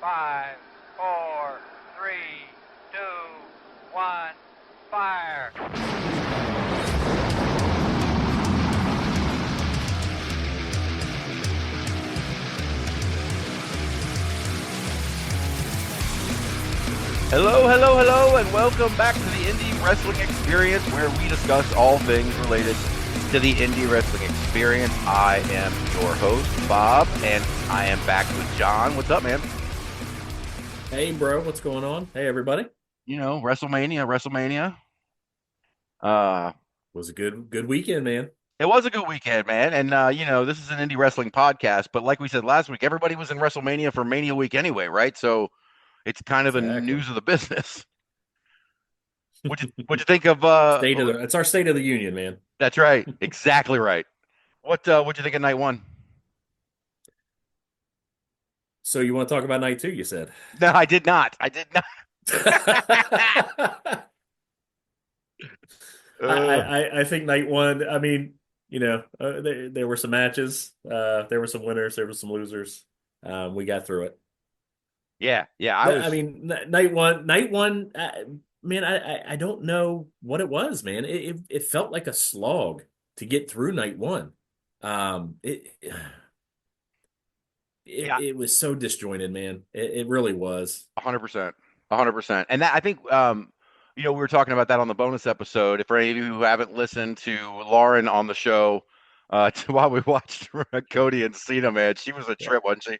5, 4, 3, 2, 1, fire. Hello, hello, hello, and welcome back to the Indie Wrestling Experience, where we discuss all things related to the Indie Wrestling Experience. I am your host, Bob, and I am back with John. What's up, man? Hey, bro, what's going on? Hey, everybody. You know, WrestleMania. Was a good weekend, man. It was a good weekend, man. And you know, this is an indie wrestling podcast, but like we said last week, everybody was in WrestleMania for Mania week anyway, right? So it's kind of the Exactly. news of the business. What'd you think of It's our state of the union, man. that's right. Exactly right. What'd you think of night one? So you want to talk about night two, you said. No, I did not. I did not. I, Uh, I think night one, I mean, there were some matches. There were some winners, there were some losers. We got through it. yeah, I I was mean, night one, man, I don't know what it was, man. It felt like a slog to get through night one. It it yeah, it was so disjointed, man. It really was. 100%. 100%. And that I think you know, we were talking about that on the bonus episode. For any of you who haven't listened to Lauren on the show, while we watched Cody and Cena, man, she was a Yeah. trip, wasn't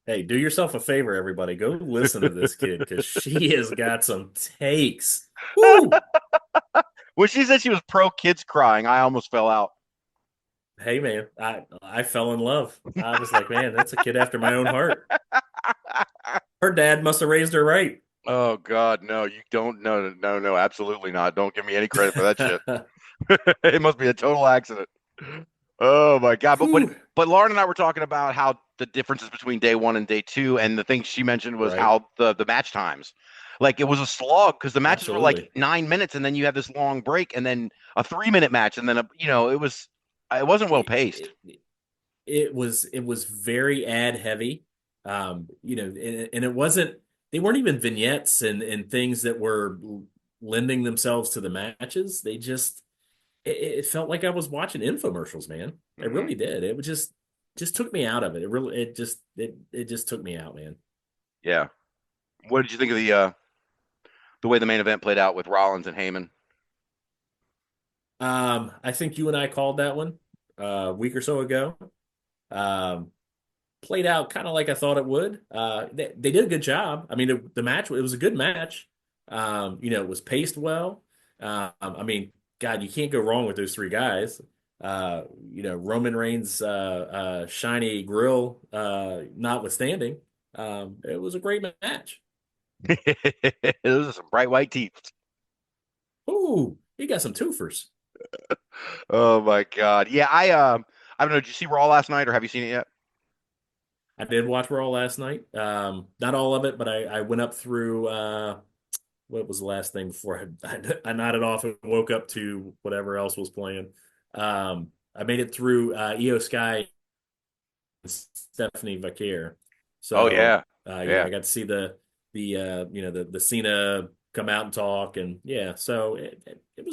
Hey, do yourself a favor, everybody. Go listen to this kid because she has got some takes. she? Woo! When she said she was pro kids crying, I almost fell out. Hey, man, I fell in love. I was like, man, that's a kid after my own heart. Her dad must have raised her right. Oh God, no, you don't. No, no, no, absolutely not. Don't give me any credit for that shit. It must be a total accident. Oh my God. But but Whew. but Lauren and I were talking about how the differences between day one and day two, and the thing she mentioned was Right. how the match times. Like it was a slog because the matches were like Absolutely. 9 minutes, and then you have this long break, and then a 3 minute match, and then it wasn't well It, paced. it, it was very ad heavy. And it wasn't, they weren't even vignettes and things that were lending themselves to the matches. It felt like I was watching infomercials, man. It Hmm. really did. It was just took me out of it. It just took me out, man. Yeah. What did you think of the way the main event played out with Rollins and Heyman? I think you and I called that one a week or so ago. Um, Played out kind of like I thought it would. They did a good job. I mean, the match, it was a good match. It was paced well. I mean, God, you can't go wrong with those three guys. Roman Reigns' shiny grill notwithstanding, it was a great match. Those are some bright white teeth. Ooh, he got some twofers. Oh my God. Yeah, I don't know. Did you see Raw last night, or have you seen it yet? I did watch Raw last night. Not all of it, but I went up through what was the last thing before I nodded off and woke up to whatever else was playing. I made it through Io Sky and Stephanie Vaquer. Oh So yeah. yeah, Yeah. I got to see the Cena come out and talk, and yeah, so it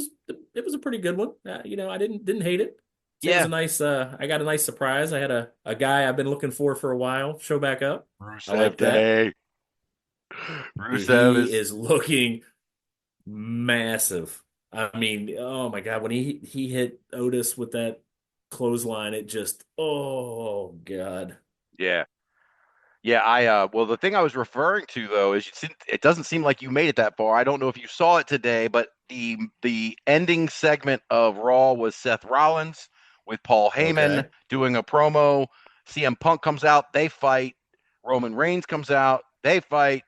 was a pretty good one. I didn't hate it. It was Yeah. a nice I got a nice surprise. I had a guy I've been looking for a while show back up. I Rusev like that. Day. Rusev He is is looking massive. I mean, oh my God, when he hit Otis with that clothesline, it just, oh God. yeah. Yeah, well, the thing I was referring to though is it doesn't seem like you made it that far. I don't know if you saw it today, but the ending segment of Raw was Seth Rollins with Paul Heyman Okay. doing a promo. CM Punk comes out, they fight. Roman Reigns comes out, they fight,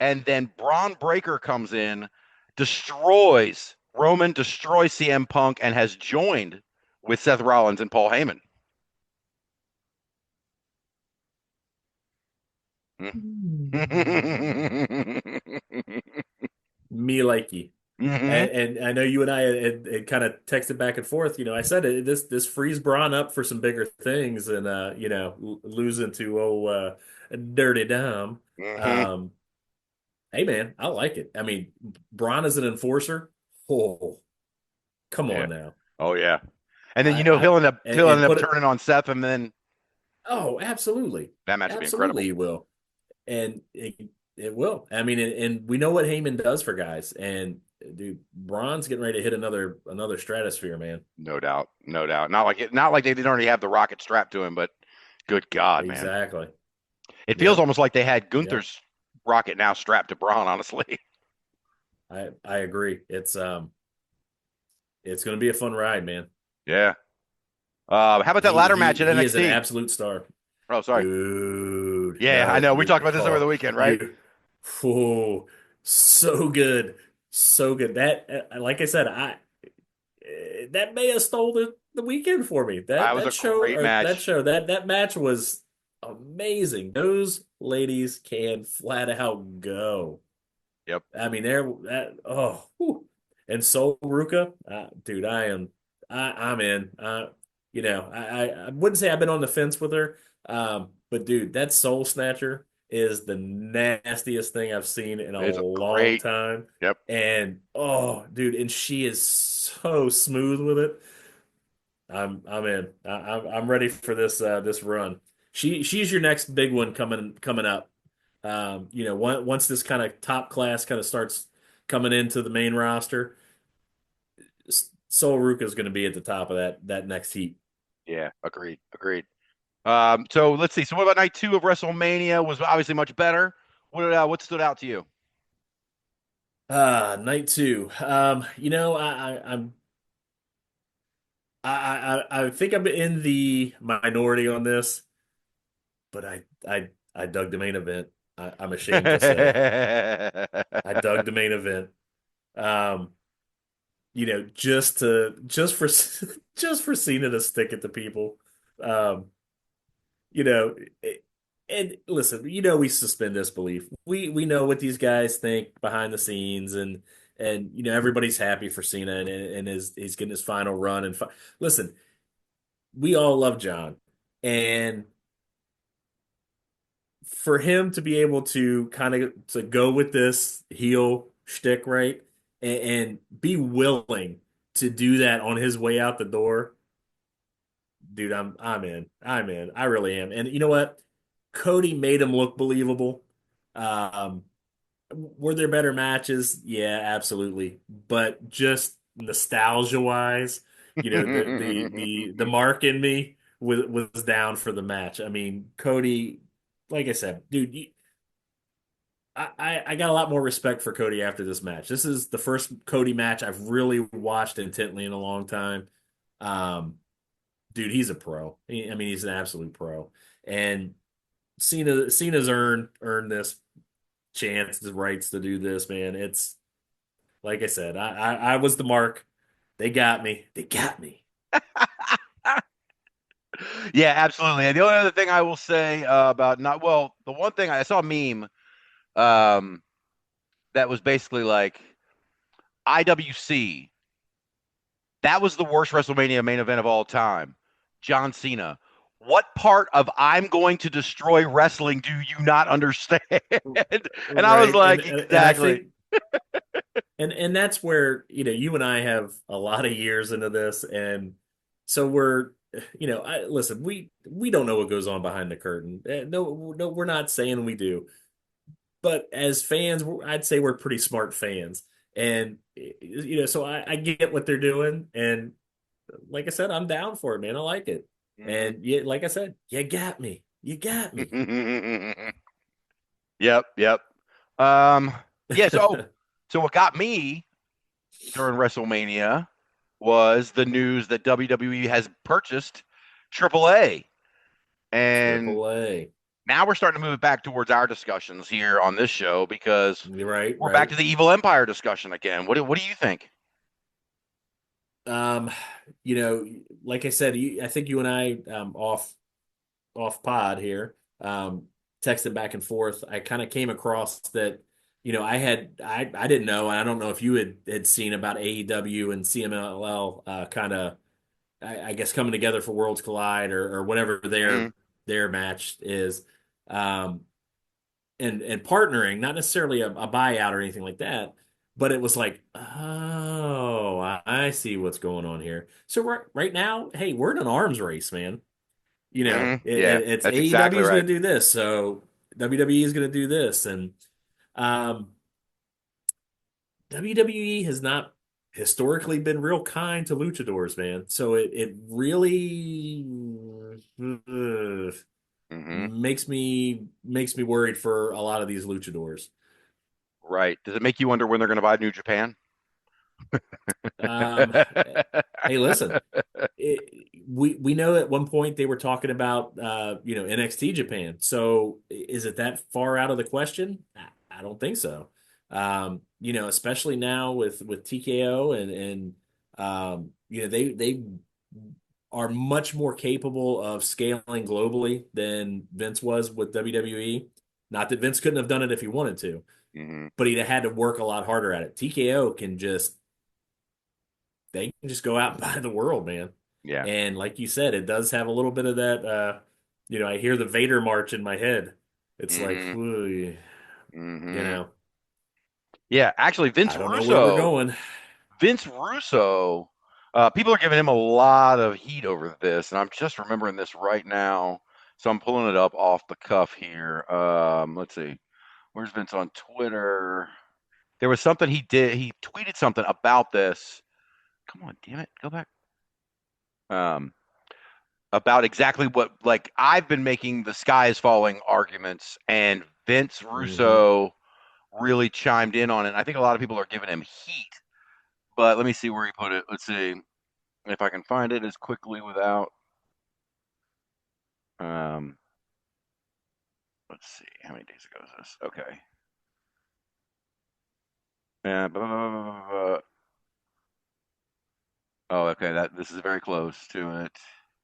and then Braun Breaker comes in, destroys CM Punk, and has joined with Seth Rollins and Paul Heyman. Hmm. Me likey. Hmm. And I know you and I had kind of texted back and forth. I said this frees Braun up for some bigger things, and losing to Dirty Dom. Hmm. Um, hey man, I like it. I mean, Braun as an enforcer. Oh, come Yeah. on now. Oh yeah. And then I, he'll I end up and, he'll and end up put it. turning on Seth, and then Oh, absolutely, that match will be absolutely, incredible. he will, and it will. I mean, and we know what Heyman does for guys, and dude, Braun's getting ready to hit another stratosphere, man. No doubt. No doubt. Not like they didn't already have the rocket strapped to him, but good God, man. Exactly. It feels Yep. almost like they had Yep. Gunther's rocket now strapped to Braun, honestly. I agree. It's going to be a fun ride, man. Yeah. How about that He ladder he match at he is an NXT? absolute star, Oh, sorry. dude. Yeah, I No, know. We you talked about this over oh the weekend, right? you, oh, so good, so good. That like I said, I that may have stole the weekend for me. That That was that a show great or that match. show that match was amazing. Those ladies can flat out go. Yep. I mean, they're that whew. And Sol Ruka, dude, I'm in. I wouldn't say I've been on the fence with her, but dude, that Soul Snatcher is the nastiest thing I've seen in a It's a long great. time. Yep. And oh, dude, and she is so smooth with it. I'm in. I'm ready for this run. She's your next big one coming up. Once this kind of top class kind of starts coming into the main roster, Sol Ruka is going to be at the top of that next heat. Yeah. Agreed. Agreed. So let's see. So what about night two of WrestleMania? Was obviously much better. What stood out to you? Night two. I think I'm in the minority on this, but I dug the main event. I'm ashamed to say I dug the main event. Um, just for just for Cena to stick it to people. Um, you know, and listen, we suspend disbelief. We know what these guys think behind the scenes, and everybody's happy for Cena and he's getting his final run. And listen, we all love John, and for him to be able to kind of to go with this heel shtick, right, and be willing to do that on his way out the door, dude, I'm in. I'm in. I really am. And you know what? Cody made him look believable. Um, were there better matches? Yeah, absolutely. But just nostalgia wise, the mark in me was down for the match. I mean, Cody, like I said, dude, I got a lot more respect for Cody after this match. This is the first Cody match I've really watched intently in a long time. Um, dude, he's a pro. I mean, he's an absolute pro. And Cena's earned this chance, the rights to do this, man. It's like I said, I was the mark. They got me. They got me. Yeah, absolutely. And the only other thing I will say about not well, the one thing I saw a meme um, that was basically like IWC. That was the worst WrestleMania main event of all time. John Cena. What part of I'm going to destroy wrestling do you not understand? And I was Right. And like, and I exactly. think and that's where, you and I have a lot of years into this, and so listen, we don't know what goes on behind the curtain. No, no, we're not saying we do. But as fans, I'd say we're pretty smart fans. And so I get what they're doing, and like I said, I'm down for it, man. I like it. Mhm. And yeah, like I said, you got me. You got me. Yep, yep. Um, yeah, so what got me during WrestleMania was the news that WWE has purchased AAA. And Triple A. now we're starting to move it back towards our discussions here on this show because You're right, we're back right. to the Evil Empire discussion again. What do you think? Um, like I said, I think you and I off pod here, texted back and forth. I kind of came across that I didn't know, and I don't know if you had seen about AEW and CMLL kind of, I guess, coming together for Worlds Collide or whatever Hmm. their match is, um, and partnering, not necessarily a buyout or anything like that, but it was like, oh, I see what's going on here. So right now, hey, we're in an arms race, man. Hmm. Yeah, It's that's AEW exactly is right. going to do this, so WWE is going to do this, and um, WWE has not historically been real kind to luchadors, man. So it really Hmm. makes me worried for a lot of these luchadors. Right. Does it make you wonder when they're going to buy New Japan? Um, hey, listen, we know at one point they were talking about NXT Japan. So is it that far out of the question? I don't think so. Especially now with TKO and they are much more capable of scaling globally than Vince was with WWE. Not that Vince couldn't have done it if he wanted to, Hmm. but he had to work a lot harder at it. TKO can just they can just go out and buy the world, man. Yeah. And like you said, it does have a little bit of that. I hear the Vader march in my head. It's like, Hmm. "Ooh," you Hmm. know, Yeah. Actually, I don't know where we're going. Vince Russo, people are giving him a lot of heat over this, and I'm just remembering this right now. So I'm pulling it up off the cuff here. Let's see. Where's Vince on Twitter? There was something he did. He tweeted something about this. Come on, damn it, go back. Um, about exactly what, like, I've been making the sky is falling arguments, and Vince Hmm. Russo really chimed in on it. I think a lot of people are giving him heat, but let me see where he put it. Let's see if I can find it as quickly without. Um, let's see, how many days ago is this? Okay. Blah, blah, blah, blah, blah. Oh, okay. That this is very close to it.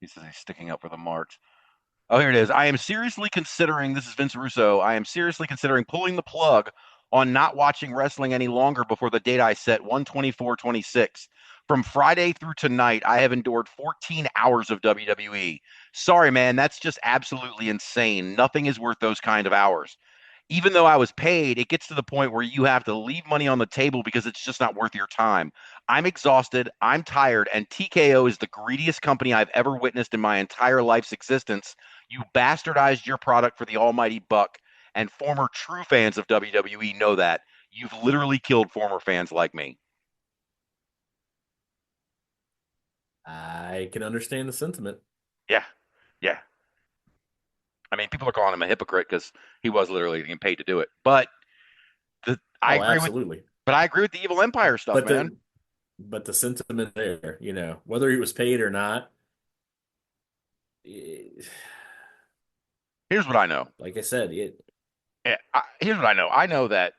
He says he's sticking up for the march. Oh, here it is. I am seriously considering, this is Vince Russo. I am seriously considering pulling the plug on not watching wrestling any longer before the date I set, 1/24/26. From Friday through tonight, I have endured 14 hours of WWE. Sorry, man, that's just absolutely insane. Nothing is worth those kind of hours. Even though I was paid, it gets to the point where you have to leave money on the table because it's just not worth your time. I'm exhausted, I'm tired, and TKO is the greediest company I've ever witnessed in my entire life's existence. You bastardized your product for the almighty buck, and former true fans of WWE know that. You've literally killed former fans like me. I can understand the sentiment. Yeah, yeah. I mean, people are calling him a hypocrite because he was literally getting paid to do it. But I Oh, agree with, absolutely. but I agree with the Evil Empire stuff, But man. the sentiment there, whether he was paid or not, eh, Here's what I know. like I said, Here's what I know. I know that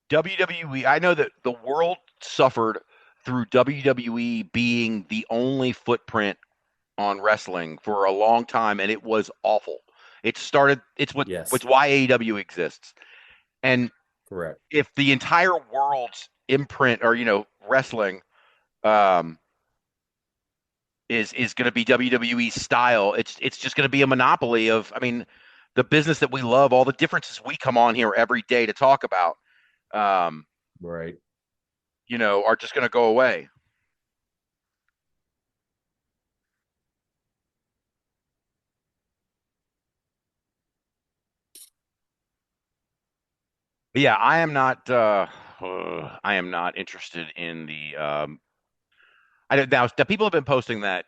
WWE. I know that the world suffered through WWE being the only footprint on wrestling for a long time, and it was awful. It started. yes, It's why AEW exists. And correct. if the entire world's imprint, or wrestling, um, is going to be WWE style, it's just going to be a monopoly of. I mean, the business that we love, all the differences we come on here every day to talk about, um, Right. are just going to go away. But yeah, I am not. I am not interested in the. I don't now. The people have been posting that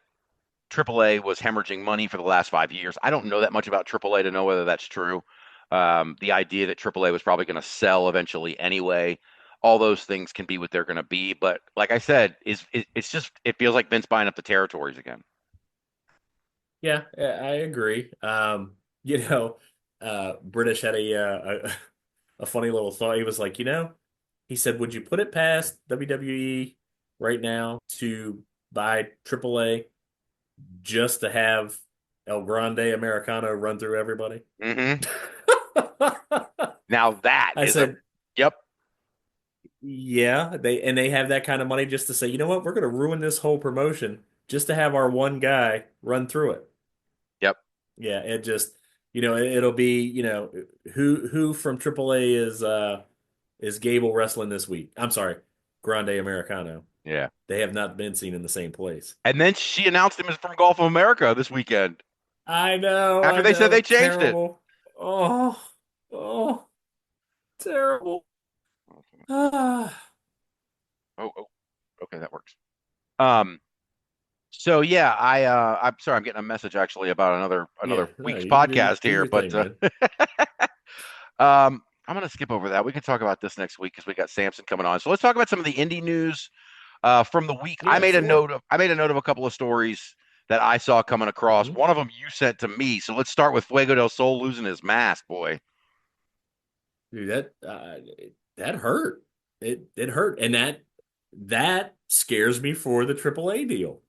AAA was hemorrhaging money for the last 5 years. I don't know that much about AAA to know whether that's true. The idea that AAA was probably going to sell eventually anyway. All those things can be what they're going to be, but like I said, it's just it feels like Vince buying up the territories again. Yeah, I agree. You know, British had a funny little thought. He was like, he said, "Would you put it past WWE right now to buy AAA just to have El Grande Americano run through everybody?" Hmm. Now that I is a said, yep, yeah, they have that kind of money just to say, you know what, we're going to ruin this whole promotion just to have our one guy run through it. yep. Yeah, it just, it'll be, who from AAA is Gable wrestling this week? I'm sorry, Grande Americano. Yeah. They have not been seen in the same place. And then she announced him as from Gulf of America this weekend after I they said know, they changed it. terrible. Oh, oh, terrible. Ah, Oh, okay, that works. Um, so yeah, I'm sorry, I'm getting a message actually about yeah, another no, week's you do podcast do here, your but thing, man. I'm gonna skip over that. We can talk about this next week because we got Sampson coming on. So let's talk about some of the indie news from the week. Yeah, sure. I made a note of a couple of stories that I saw coming across. Hmm. One of them you sent to me. So let's start with Fuego del Sol losing his mask, boy. Dude, that hurt. It hurt, and that scares me for the AAA deal.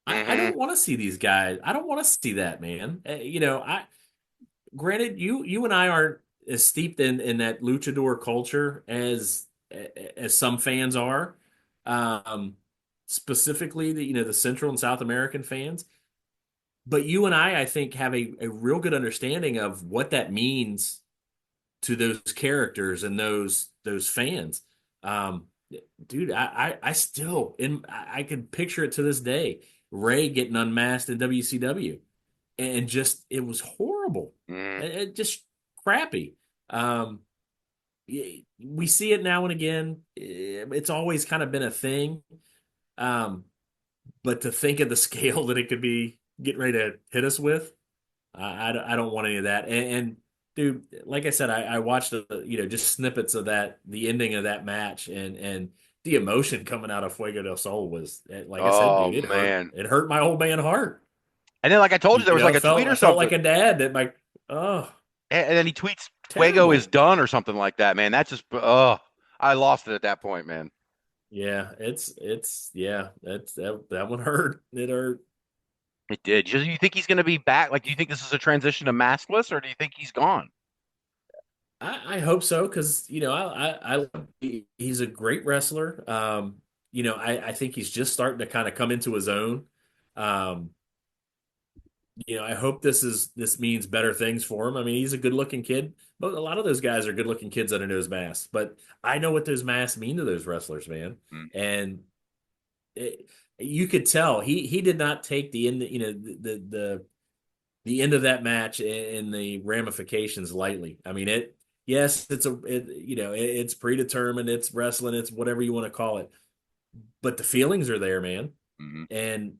I Hmm. don't want to see these guys. I don't want to see that, man. I granted you and I aren't as steeped in that luchador culture as some fans are. Um, Specifically the Central and South American fans. But you and I think, have a real good understanding of what that means to those characters and those fans. Um, Dude, I still I can picture it to this day. Ray getting unmasked in WCW, and just it was horrible. Hmm. It just crappy. Um, we see it now and again. It's always kind of been a thing. Um, but to think of the scale that it could be getting ready to hit us with, I don't want any of that. And dude, like I said, I watched just snippets of the ending of that match, and the emotion coming out of Fuego del Sol was, like I said, Oh dude, it hurt. man. It hurt my old man heart. And then, like I told you, there was like a tweet or I felt something. like a dad that my oh And then he tweets, "Fuego is terrible. done" or something like that. Man, that's just I lost it at that point, man. Yeah, it's yeah, that one hurt. It hurt. It did. You think he's going to be back? Like, do you think this is a transition to maskless, or do you think he's gone? I hope so, because he's a great wrestler. I think he's just starting to kind of come into his own. Um, I hope this means better things for him. I mean, he's a good looking kid, but a lot of those guys are good looking kids under those masks. But I know what those masks mean to those wrestlers, man. Mm, And you could tell he did not take the end, the end of that match and the ramifications lightly. I mean, yes, it's predetermined, it's wrestling, it's whatever you want to call it, but the feelings are there, man. mm-hmm, And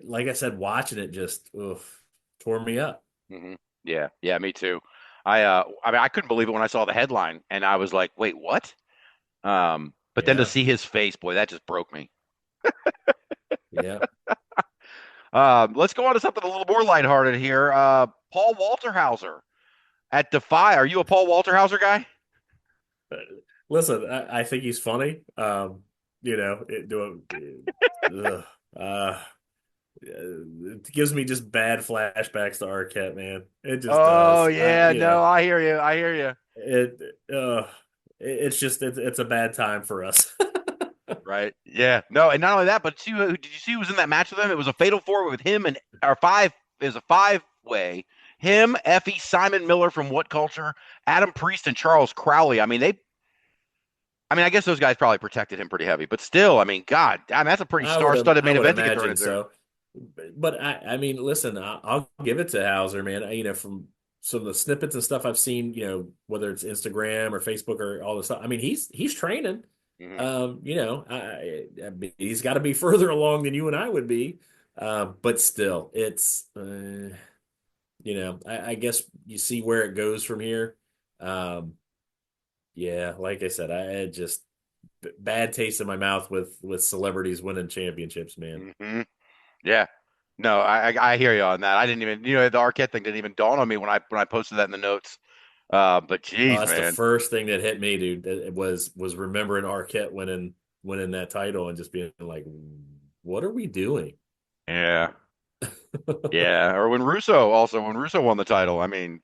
like I said, watching it just tore me up. mm-hmm. Yeah, yeah, me too. I mean, I couldn't believe it when I saw the headline, and I was like, "Wait, what?" But then to Yeah, see his face, boy, that just broke me. yeah. Let's go on to something a little more lighthearted here. Paul Walter Hauser at Defy. Are you a Paul Walter Hauser guy? Listen, I think he's funny. Ugh, uh, it gives me just bad flashbacks to Arquette, man. It just Oh does. yeah, no, I hear you. I hear you. It it's just it's a bad time for us. Right. Yeah. No, and not only that, but see, did you see who was in that match with him? It was a fatal four with him and our five is a five-way. Him, Effie, Simon Miller from What Culture, Adam Priest, and Charles Crowley. I mean, I guess those guys probably protected him pretty heavy, but still, I mean, God, I mean, that's a pretty star-studded I main would event to get thrown imagine in there. so. But I mean, listen, I'll give it to Hauser, man. From some of the snippets and stuff I've seen, whether it's Instagram or Facebook or all this stuff. I mean, he's training. Hmm. I mean, he's got to be further along than you and I would be. But still, it's I guess you see where it goes from here. Um, yeah, like I said, I had just bad taste in my mouth with celebrities winning championships, man. Hmm. Yeah. No, I hear you on that. I didn't even, the Arquette thing didn't even dawn on me when I posted that in the notes. But Oh, geez, that's the man. first thing that hit me, dude. It was remembering Arquette winning that title and just being like, what are we doing? Yeah. Yeah. Or when Russo won the title. I mean,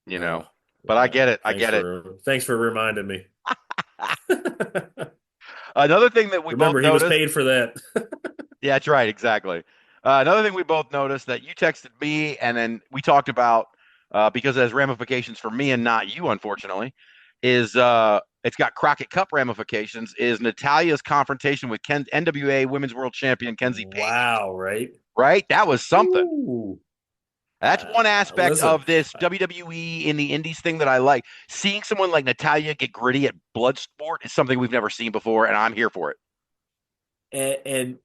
you Oh, know. but I get it. I Thanks get it. for reminding me. Another thing that we both Remember, he was noticed. paid for that. Yeah, that's right. Exactly. Another thing we both noticed that you texted me, and then we talked about because it has ramifications for me and not you, unfortunately, is it's got Crockett Cup ramifications. Is Natalya's confrontation with NWA Women's World Champion Kenzie Paige? Wow, right? Right, that was something. Ooh. That's one aspect Listen, of this WWE in the Indies thing that I like. Seeing someone like Natalya get gritty at Bloodsport is something we've never seen before, and I'm here for it. and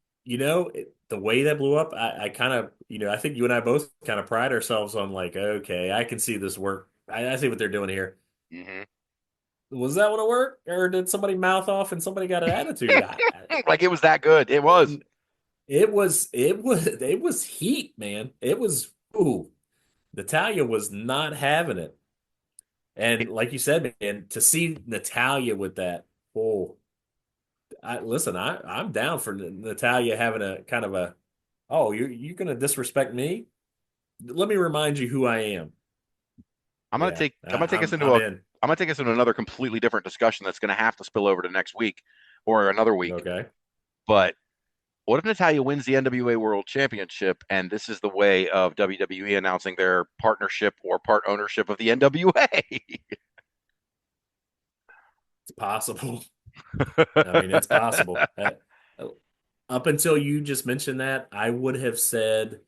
the way that blew up, I kind of, I think you and I both kind of pride ourselves on like, okay, I can see this work. I see what they're doing here. Hmm. Was that what it worked, or did somebody mouth off and somebody got an attitude? Like it was that good. It was. It was heat, man. It was ooh. Natalya was not having it. And like you said, man, to see Natalya with that, oh, I'm down for Natalya having a kind of a, oh, you're gonna disrespect me? Let me remind you who I am. I'm gonna Yeah, take I'm gonna take us into I'm a in. I'm gonna take us into another completely different discussion that's gonna have to spill over to next week or another week. Okay. But what if Natalya wins the NWA World Championship and this is the way of WWE announcing their partnership or part ownership of the NWA? It's possible. I mean, it's possible. Up until you just mentioned that, I would have said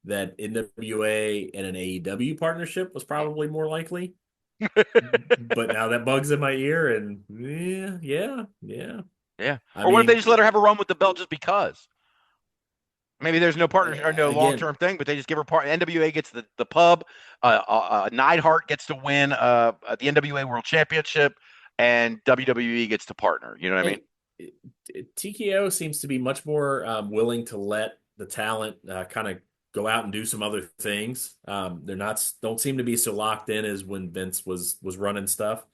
that NWA and an AEW partnership was probably more likely. But now that bugs in my ear, and yeah, yeah, yeah. Yeah. I Or what if they mean, just let her have a run with the belt just because? Maybe there's no partnership or no long again, term thing, but they just give her part. NWA gets the pub. Neidhart gets to win the NWA World Championship, and WWE gets to partner. You know what I mean? hey, TKO seems to be much more willing to let the talent kind of go out and do some other things. They're not don't seem to be so locked in as when Vince was running stuff,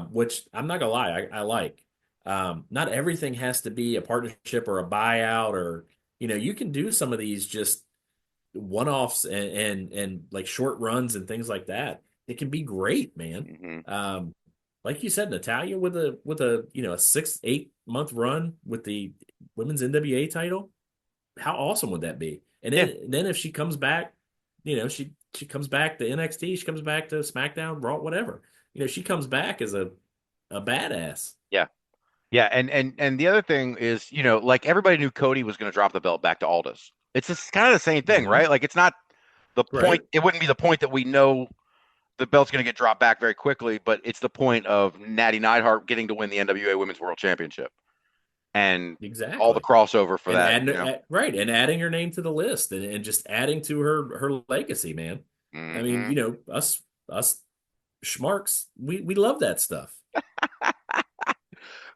which I'm not gonna lie, I like. Not everything has to be a partnership or a buyout, or you can do some of these just one-offs and like short runs and things like that. It can be great, man. Hmm. Like you said, Natalya with a a 6-8 month run with the women's NWA title. How awesome would that be? And Yeah, then if she comes back, she comes back to NXT, she comes back to SmackDown, Raw, whatever. She comes back as a badass. yeah, yeah. And the other thing is, like everybody knew Cody was going to drop the belt back to Aldous. It's just kind of the same thing, Hmm. right? Like it's not the point. Right? It wouldn't be the point that we know the belt's going to get dropped back very quickly, but it's the point of Natty Neidhart getting to win the NWA Women's World Championship and all the Exactly. crossover for And that. right, and adding her name to the list, and just adding to her legacy, man. I mean, Hmm. us schmarks, we love that stuff.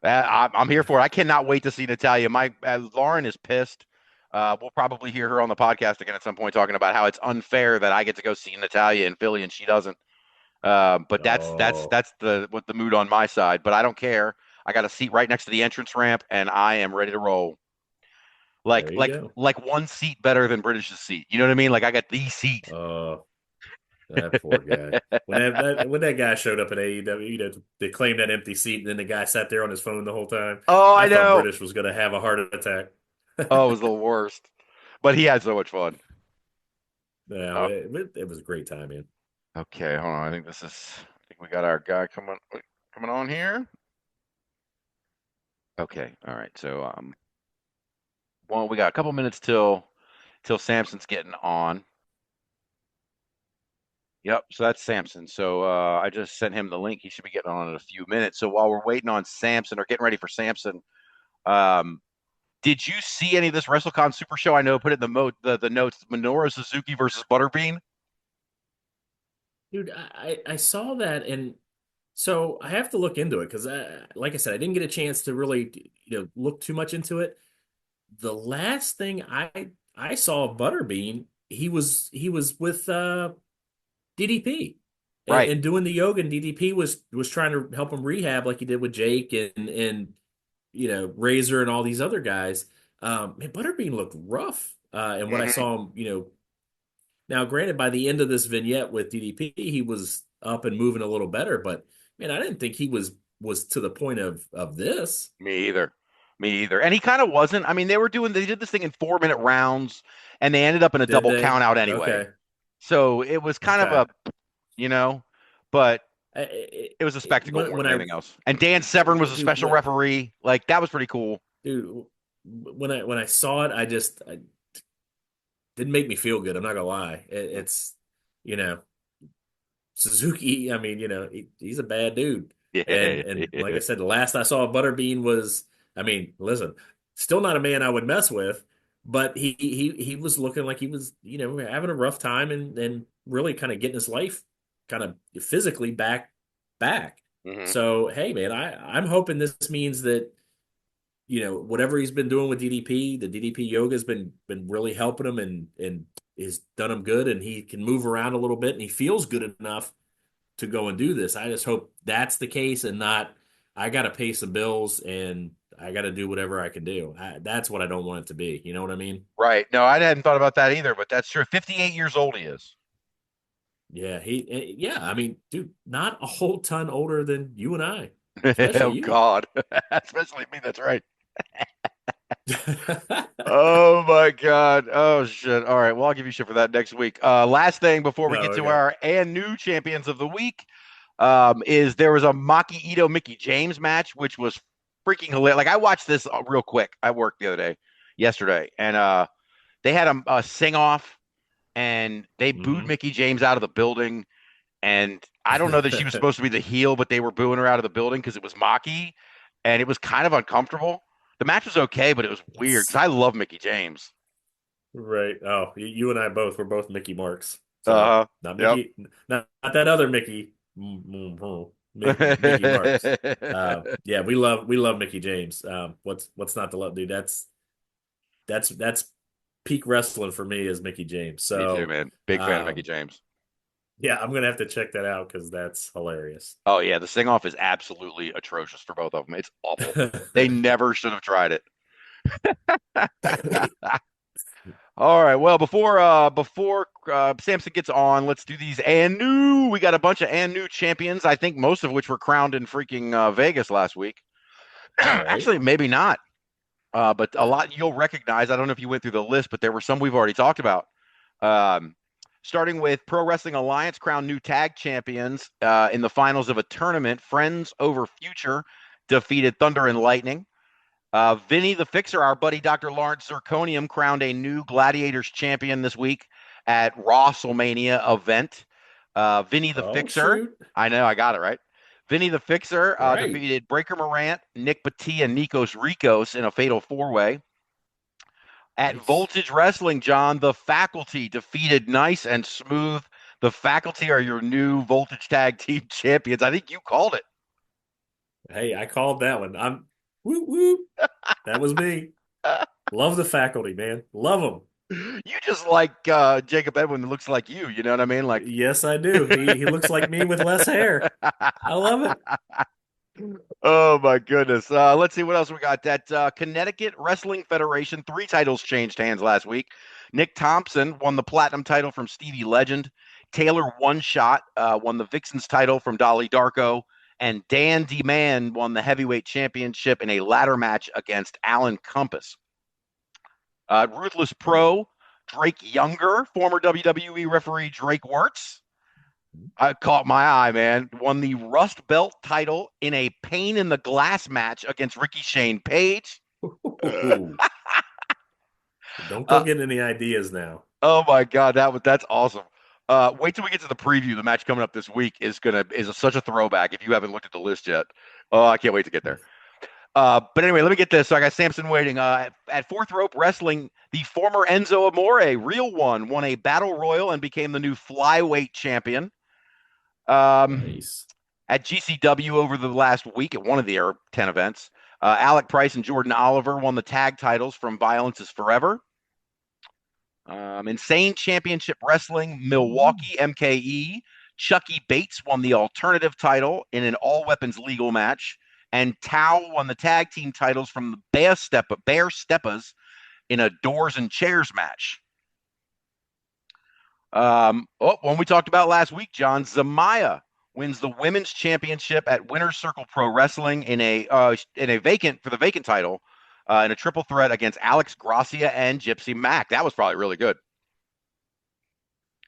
I'm here for it. I cannot wait to see Natalya. Lauren is pissed. We'll probably hear her on the podcast again at some point talking about how it's unfair that I get to go see Natalya in Philly and she doesn't. But Oh, that's the mood on my side. But I don't care. I got a seat right next to the entrance ramp, and I am ready to roll. Like there you like go. like one seat better than British's seat. You know what I mean? Like I got the seat. Oh, that poor guy. When that guy showed up at AEW, they claimed that empty seat, and then the guy sat there on his phone the whole time. Oh, I I thought know. British was going to have a heart attack. Oh, it was the worst. But he had so much fun. No, Oh, it was a great time, man. okay, hold on. I think we got our guy coming on here. Okay, all right. So well, we got a couple minutes till Samson's getting on. Yep, so that's Samson. So I just sent him the link. He should be getting on in a few minutes. So while we're waiting on Samson or getting ready for Samson, um, did you see any of this WrestleCon Super Show? I know put it in the notes. Minoru Suzuki versus Butterbean. Dude, I saw that, and so I have to look into it because, like I said, I didn't get a chance to really, look too much into it. The last thing I saw of Butterbean, he was with DDP Right. and doing the yoga, and DDP was trying to help him rehab like he did with Jake and Razor and all these other guys. Man, Butterbean looked rough, and what I Hmm. saw him, now granted, by the end of this vignette with DDP, he was up and moving a little better. But man, I didn't think he was to the point of this. Me either. Me either. And he kind of wasn't. I mean, they did this thing in 4-minute rounds, and they ended up in a Did double they? count out anyway. Okay. So it was kind of Okay. a, but I- it was a spectacle more when than I anything else. And Dan Severn was a dude special referee. Like, that was pretty cool. dude when I saw it, I didn't make me feel good. I'm not gonna lie. It's you know Suzuki. I mean, he's a bad dude. Yeah. And like I said, the last I saw of Butterbean was, I mean, listen, still not a man I would mess with, but he was looking like he was, having a rough time and really kind of getting his life kind of physically back. Hmm. So hey, man, I'm hoping this means that whatever he's been doing with DDP, the DDP yoga has been really helping him and has done him good, and he can move around a little bit, and he feels good enough to go and do this. I just hope that's the case and not I got to pay some bills and I got to do whatever I can do. That's what I don't want it to be. You know what I mean? Right. No, I hadn't thought about that either, but that's true. 58 years old he is. Yeah, yeah. I mean, dude, not a whole ton older than you and I, Oh, especially you. God. Especially me. That's right. Oh my God. Oh shit. All right. Well, I'll give you shit for that next week. Last thing before we No, get to okay. our and new champions of the week, is there was a Maki Itoh Mickie James match, which was freaking hilarious. Like, I watched this real quick. I worked the other day, yesterday, and they had a sing off, and they booed Hmm. Mickie James out of the building. And I don't know that she was supposed to be the heel, but they were booing her out of the building because it was Maki, and it was kind of uncomfortable. The match was okay, but it was weird because It's I love Mickie James. right. Oh, you and I both were both Mickey Marks. So Uh, not yep. Mickey, not that other Mickey, Mickey Marks. Yeah, we love Mickey James. What's not to love, dude? That's peak wrestling for me is Mickey James. Me too, So, man. Big fan of Mickie um, James. yeah, I'm gonna have to check that out because that's hilarious. Oh yeah, the sing off is absolutely atrocious for both of them. It's awful. They never should have tried it. All right. Well, before Sampson gets on, let's do these and new. We got a bunch of and new champions. I think most of which were crowned in freaking Vegas last week. All right. Actually, maybe not. But a lot you'll recognize. I don't know if you went through the list, but there were some we've already talked about. Um, Starting with Pro Wrestling Alliance crowned new tag champions in the finals of a tournament. Friends over Future defeated Thunder and Lightning. Vinny the Fixer, our buddy Dr. Lawrence Zirconium, crowned a new Gladiators champion this week at Wrestlemania event. Vinny the Oh Fixer, shoot! I know I got it right. Vinny the Fixer Right. defeated Breaker Morant, Nick Petit, and Nikos Rikos in a fatal four-way. At Nice. Voltage Wrestling, John, the Faculty defeated Nice and Smooth. The Faculty are your new Voltage Tag Team champions. I think you called it. Hey, I called that one. I'm whoop whoop. That was me. Love the faculty, man. Love them. You just like Jacob Edwin that looks like you know what I mean? Like, Yes, I do. He looks like me with less hair. I love it. oh my goodness. Let's see what else we got. That Connecticut Wrestling Federation, 3 titles changed hands last week. Nick Thompson won the platinum title from Stevie Legend. Taylor One Shot won the Vixens title from Dolly Darko. And Dan D-Man won the heavyweight championship in a ladder match against Alan Compass. Ruthless Pro, Drake Younger, former WWE referee Drake Wirtz. I caught my eye, man. Won the Rust Belt title in a pane in the glass match against Ricky Shane Page. Ooh. Don't go Uh, getting any ideas now. oh my God, that's awesome. Wait till we get to the preview. The match coming up this week is such a throwback. If you haven't looked at the list yet, oh, I can't wait to get there. But anyway, let me get this. So I got Sampson waiting. At Fourth Rope Wrestling, the former Enzo Amore, Real One, won a battle royal and became the new flyweight champion. Um, Nice. at GCW over the last week at one of the 10 events, Alec Price and Jordan Oliver won the tag titles from Violence is Forever. Insane Championship Wrestling, Milwaukee MKE. Chucky Bates won the alternative title in an all weapons legal match. And Tao won the tag team titles from the Bear Steppas in a doors and chairs match. One we talked about last week, John Zamaya wins the women's championship at Winner's Circle Pro Wrestling in a vacant for the vacant title in a triple threat against Alex Gracia and Gypsy Mac. That was probably really good.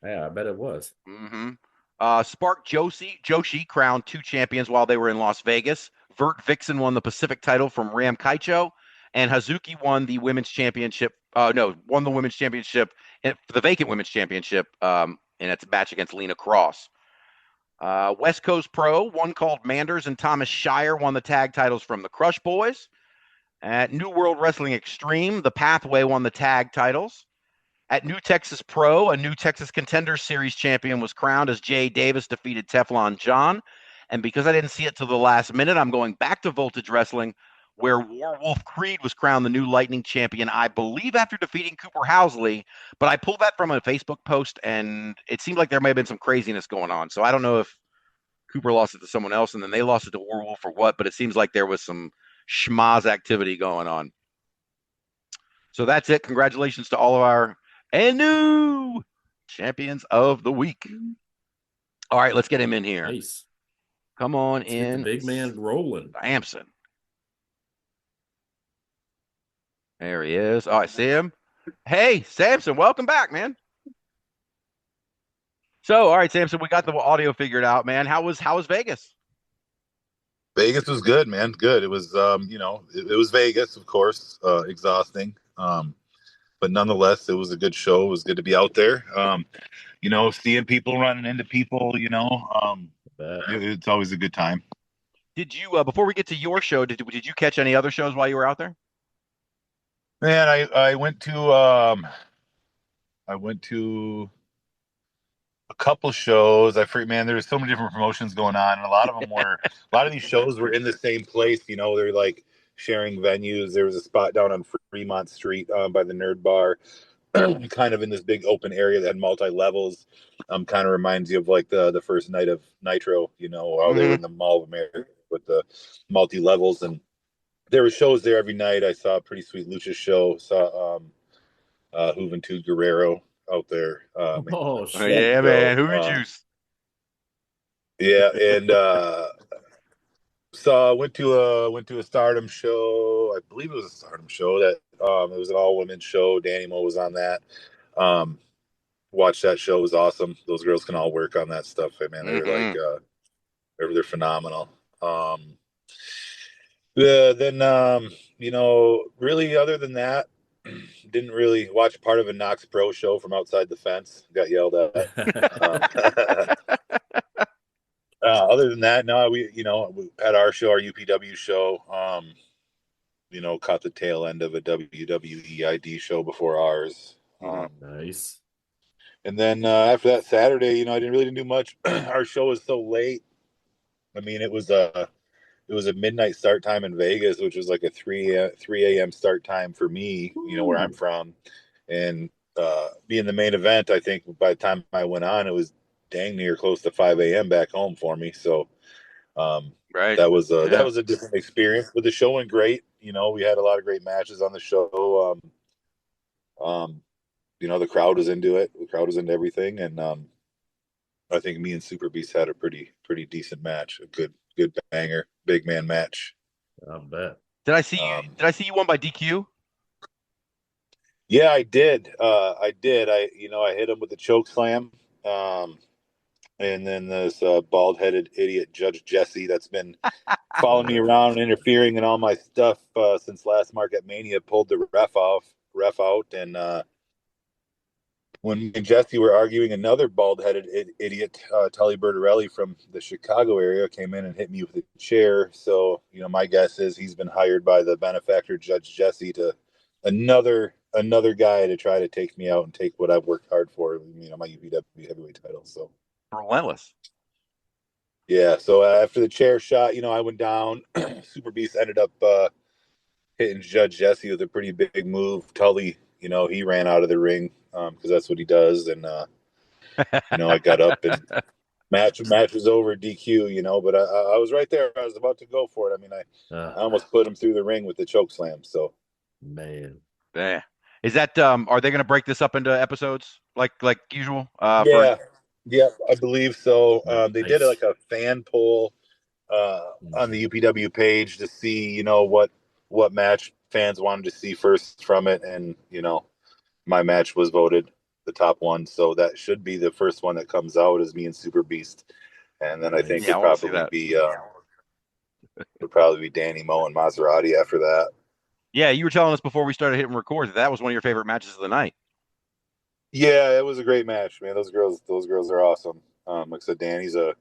Yeah, I bet it was. Mm-hmm. Spark Joshi crowned 2 champions while they were in Las Vegas. Vert Vixen won the Pacific title from Ram Kaicho, and Hazuki won the women's championship. Won the women's championship for the vacant women's championship in its match against Lena Cross. West Coast Pro, one called Manders and Thomas Shire won the tag titles from the Crush Boys. At New World Wrestling Extreme, the Pathway won the tag titles. At New Texas Pro, a New Texas Contender Series champion was crowned as Jay Davis defeated Teflon John. And because I didn't see it till the last minute, I'm going back to Voltage Wrestling, where Warwolf Creed was crowned the new Lightning champion, I believe after defeating Cooper Housley. But I pulled that from a Facebook post, and it seemed like there may have been some craziness going on. So I don't know if Cooper lost it to someone else and then they lost it to Warwolf or what, but it seems like there was some schmaz activity going on. So that's it. Congratulations to all of our new champions of the week. All right, let's get him in here. Nice. Come on Let's in. get the big man rolling. Sampson. There he is. Oh, I see him. Hey, Sampson, welcome back, man. So, all right, Sampson, we got the audio figured out, man. How was Vegas? Vegas was good, man. Good. It was, it was Vegas, of course, exhausting. But nonetheless, it was a good show. It was good to be out there. Seeing people running into people, it's always a good time. Did you, before we get to your show, did you catch any other shows while you were out there? Man, I went to a couple shows. There's so many different promotions going on, and a lot of these shows were in the same place. They're like sharing venues. There was a spot down on Fremont Street by the Nerd Bar, kind of in this big open area that had multi levels. Kind of reminds you of like the first night of Nitro. How they were in the Mall of America with the multi levels, and there were shows there every night. I saw a pretty sweet Lucha show. Saw Juventud Guerrero out there. Shit. Yeah, man. Who Juice? Yeah, and went to a Stardom show. I believe it was a Stardom show that it was an all women show. Danny Mo was on that. Watched that show. It was awesome. Those girls can all work on that stuff. Man, they were like they're phenomenal. Really other than that, didn't really watch part of a Knox Pro show from outside the fence. Got yelled at. Other than that, no, we had our show, our UPW show. Caught the tail end of a WWE ID show before ours. Nice. And then after that Saturday, I didn't do much. Our show was so late. I mean, it was a midnight start time in Vegas, which was like a 3 a.m. start time for me, where I'm from. And being the main event, I think by the time I went on, it was dang near close to 5 a.m. back home for me. So right. that was a different experience. But the show went great. We had a lot of great matches on the show. The crowd was into it. The crowd was into everything. And I think me and Super Beast had a pretty decent match. A good banger, big man match. I bet. Did I see you won by DQ? Yeah, I did. I hit him with the choke slam. And then this bald-headed idiot Judge Jesse that's been following me around and interfering in all my stuff since last Market Mania pulled the ref out. And when me and Jesse were arguing, another bald-headed idiot, Tully Bertarelli from the Chicago area, came in and hit me with a chair. So, my guess is he's been hired by the benefactor, Judge Jesse, to another guy to try to take me out and take what I've worked hard for, my UPW heavyweight title. So relentless. Yeah. So after the chair shot, I went down. Super Beast ended up hitting Judge Jesse with a pretty big move. Tully, he ran out of the ring because that's what he does. And I got up and match was over, DQ. But I was right there. I was about to go for it. I mean, I almost put him through the ring with the choke slam. So, man, yeah. Is that are they going to break this up into episodes like usual? Yeah. Yeah, I believe so. They did Nice. like a fan poll on the UPW page to see, what match fans wanted to see first from it, and my match was voted the top one, so that should be the first one that comes out is me and Super Beast, and then I think Nice. Yeah, I want to see that. would probably be Danny Moe and Maserati after that. Yeah, you were telling us before we started hitting record that was one of your favorite matches of the night. Yeah, it was a great match, man. Those girls are awesome. Like I said, Danny's a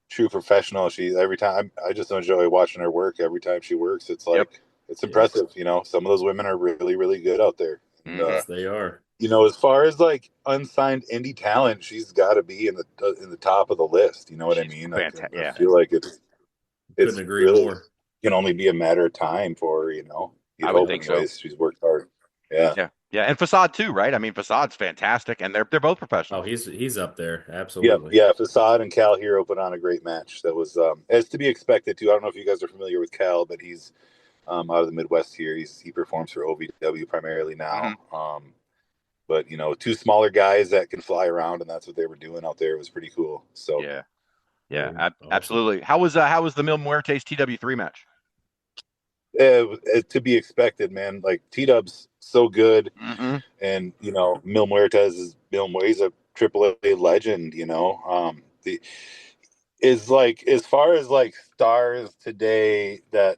true professional. She every time I just enjoy watching her work. Every time she works, it's Yep. like it's impressive. Some of those women are really, really good out there. And, Mhm. Yes, they are. as far as like unsigned indie talent, she's got to be in the top of the list. You know what I She's mean? fantastic. I Yeah, feel like it's Couldn't agree really more. can only be a matter of time for her. You'd I would hope, Yep. think so. anyways. She's worked hard. Yeah. Yeah, yeah, and Facade too, right? I mean, Facade's fantastic, and they're both Oh, professionals. he's up there. Yeah, Absolutely. yeah. Facade and Cal Hero put on a great match. That was as to be expected too. I don't know if you guys are familiar with Cal, but he's out of the Midwest here. He performs for OVW primarily now. Mhm. But two smaller guys that can fly around, and that's what they were doing out there. It was pretty cool. So Yeah, yeah, Awesome. absolutely. How was the Mil Muertes TW3 match? to be expected, man. Like T-Dub's so good, Hmm. and Mil Muertes is he's a Triple A legend. The is like as far as like stars today that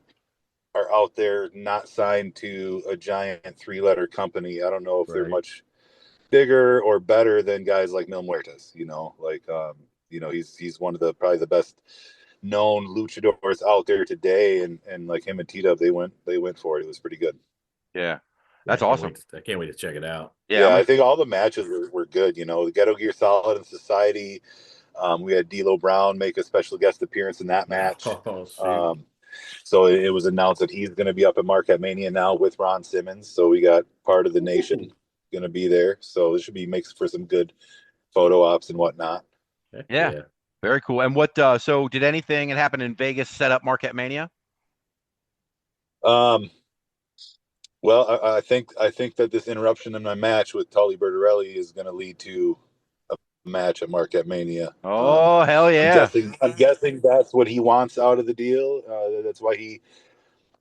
are out there not signed to a giant three-letter company. I don't know if they're Right. much bigger or better than guys like Mil Muertes. He's one of the probably the best known luchadors out there today, and like him and Tito, they went for it. It was pretty good. Yeah, Yeah, that's awesome. I can't wait to check it out. Yeah, Yeah, I think all the matches were good. The Ghetto Gear Solid and Society. We had D'Lo Brown make a special guest appearance in that match. Oh, shoot. Um, so it was announced that he's going to be up at Marquette Mania now with Ron Simmons. So we got part of the nation going to be there. So it should be makes for some good photo ops and whatnot. Heck yeah, yeah. very cool. And so did anything that happened in Vegas set up Marquette Mania? Um, well, I think that this interruption in my match with Tully Bertarelli is going to lead to a match at Marquette Mania. Oh, hell I'm yeah. guessing. I'm guessing that's what he wants out of the deal. That's why he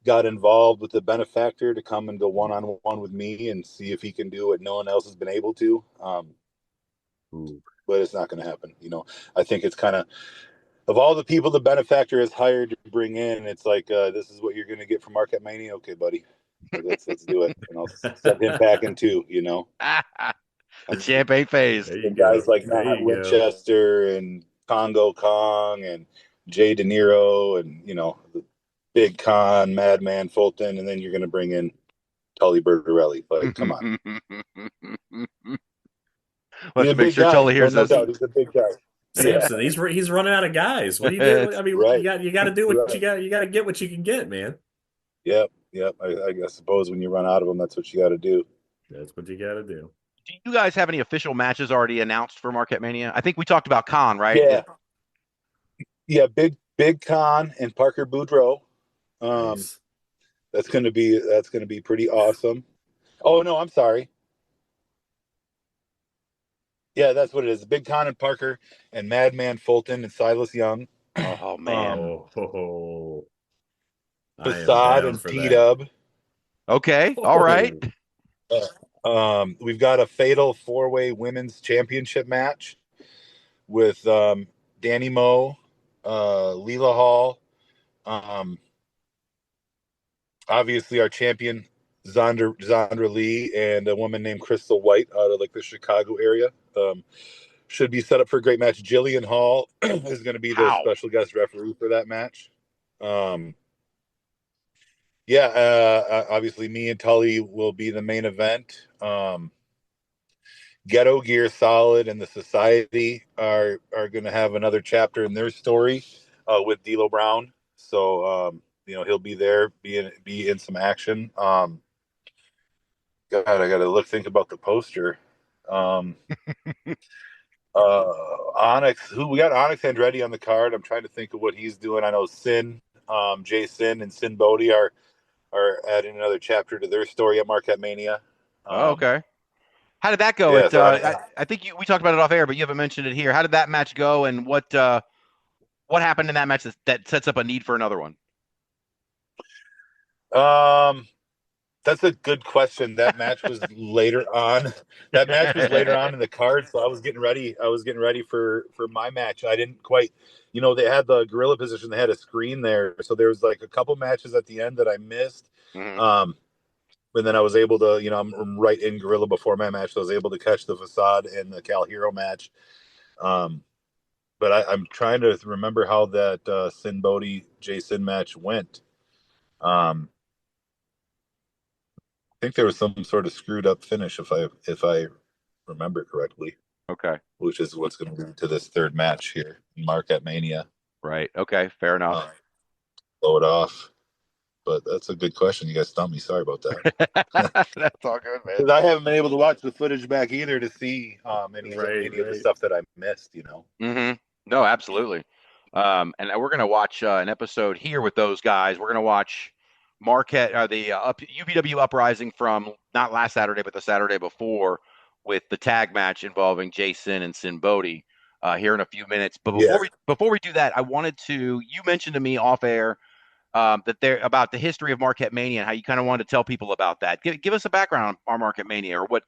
got involved with the benefactor to come and go one-on-one with me and see if he can do what no one else has been able to. Ooh. But it's not going to happen. I think it's kind of all the people the benefactor has hired to bring in. It's like this is what you're going to get from Marquette Mania. Okay, buddy, let's do it, and I'll send him packing too. The I'm champagne phase. There you seeing guys go. like There Matt you go. Winchester and Congo Kong and Jay De Niro and the Big Con, Madman Fulton, and then you're going to bring in Tully Bertarelli. Like, come on. We'll have He's to a make big sure guy. Tully No, hears no this. doubt. He's a big guy. Yeah. Sampson, he's running out of guys. What do you do? I mean, Right. you got to do what Right. you got to get what you can get, man. Yep. Yep. I suppose when you run out of them, that's what you got to do. That's what you got to do. Do you guys have any official matches already announced for Marquette Mania? I think we talked about Khan, right? Yeah. Yeah. Big Con and Parker Boudreaux. Nice. That's gonna be pretty awesome. Oh no, I'm sorry. Yeah, that's what it is. Big Con and Parker and Madman Fulton and Silas Young. Oh man. Um, Oh, ho, ho. I am Facade down and for T that. Dub. Okay. All right. Oh, We've got a fatal four-way women's championship match with Danny Moe, Leela Hall, um, obviously our champion Zandra Lee, and a woman named Crystal White out of like the Chicago area. Should be set up for a great match. Jillian Hall is going to be the How? special guest referee for that match. Yeah, obviously me and Tully will be the main event. Ghetto Gear Solid and the Society are going to have another chapter in their story with D'Lo Brown. So he'll be there, be in some action. God, I got to think about the poster. Um, Onyx, who we got Onyx Andretti on the card. I'm trying to think of what he's doing. I know Jay Sin and Sin Bodhi are adding another chapter to their story at Marquette Mania. Oh, Um, okay. How did that go? Yeah, so I think we talked about it off air, but you haven't mentioned it here. How did that match go, and what happened in that match that sets up a need for another one? That's a good question. That match was later on. That match was later on in the card, so I was getting ready. I was getting ready for my match. I didn't quite, they had the gorilla position. They had a screen there, so there was like a couple matches at the end that I missed. Mhm. And then I was able to, I'm right in gorilla before my match, so I was able to catch the facade and the Cal Hero match. But I'm trying to remember how that Sin Bodhi Jason match went. I think there was some sort of screwed up finish if I remember correctly, Okay. which is what's going to lead to this third match here in Marquette Mania. Right. Okay. Fair enough. Blow it off. But that's a good question. You guys stumped me. Sorry about that. That's all good, man. 'Cause I haven't been able to watch the footage back either to see any of the stuff that I missed. Mm-hmm. No, absolutely. And we're gonna watch an episode here with those guys. We're gonna watch Marquette, the UPW Uprising from not last Saturday, but the Saturday before, with the tag match involving Jason and Sin Bodhi here in a few minutes. But before we do that, I wanted to. You mentioned to me off air that they're about the history of Marquette Mania and how you kind of wanted to tell people about that. Give us a background on Marquette Mania or what.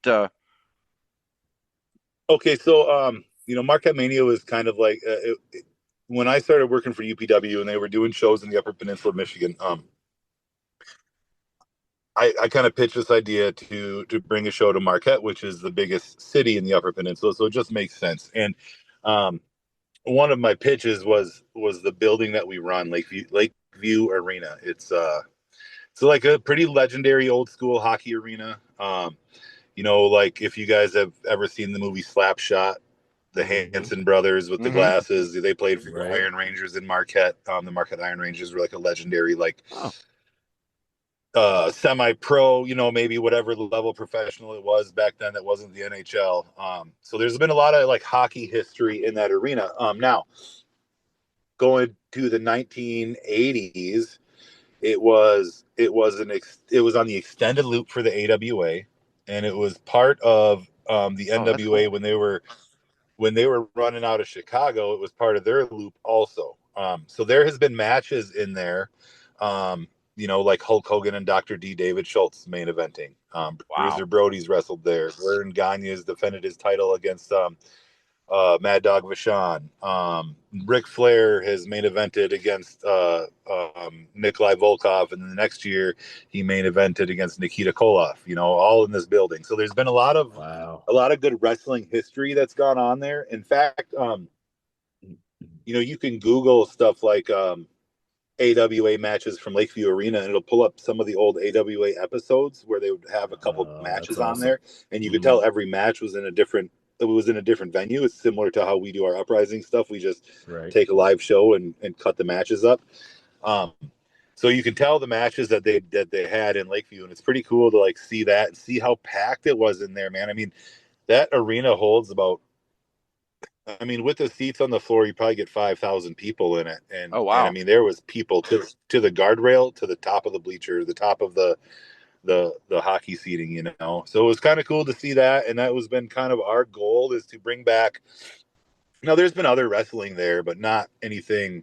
Okay, so Marquette Mania was kind of like when I started working for UPW and they were doing shows in the Upper Peninsula of Michigan. I kind of pitched this idea to bring a show to Marquette, which is the biggest city in the Upper Peninsula, so it just makes sense. And one of my pitches was the building that we run, Lakeview Arena. It's like a pretty legendary old school hockey arena. Like if you guys have ever seen the movie Slapshot, the Hanson brothers with the glasses, they played for the Iron Rangers in Marquette. The Marquette Iron Rangers were like a legendary semi-pro, maybe whatever level professional it was back then that wasn't the NHL. So there's been a lot of like hockey history in that arena. Now going to the 1980s, it was on the extended loop for the AWA, and it was part of the NWA cool. when they were running out of Chicago. It was part of their loop also. So there has been matches in there. Like Hulk Hogan and Dr. D. David Schultz main eventing. Bruiser Brody's wrestled there. Vern Gagne's defended his title against Mad Dog Vachon. Ric Flair has main evented against Nikolai Volkov, and the next year he main evented against Nikita Koloff. All in this building. So there's been a lot of good wrestling history that's gone on there. In fact, you can Google stuff like AWA matches from Lakeview Arena, and it'll pull up some of the old AWA episodes where they would have a couple matches on there, and you could tell every match was in a different venue. It's similar to how we do our Uprising stuff. We just take a live show and cut the matches up. So you can tell the matches that they had in Lakeview, and it's pretty cool to like see that and see how packed it was in there, man. I mean, that arena holds about, with the seats on the floor, you probably get 5,000 people in it. And, and there was people to the guardrail, to the top of the bleacher, the top of the hockey seating, So it was kind of cool to see that. And that was been kind of our goal, is to bring back. Now there's been other wrestling there, but not anything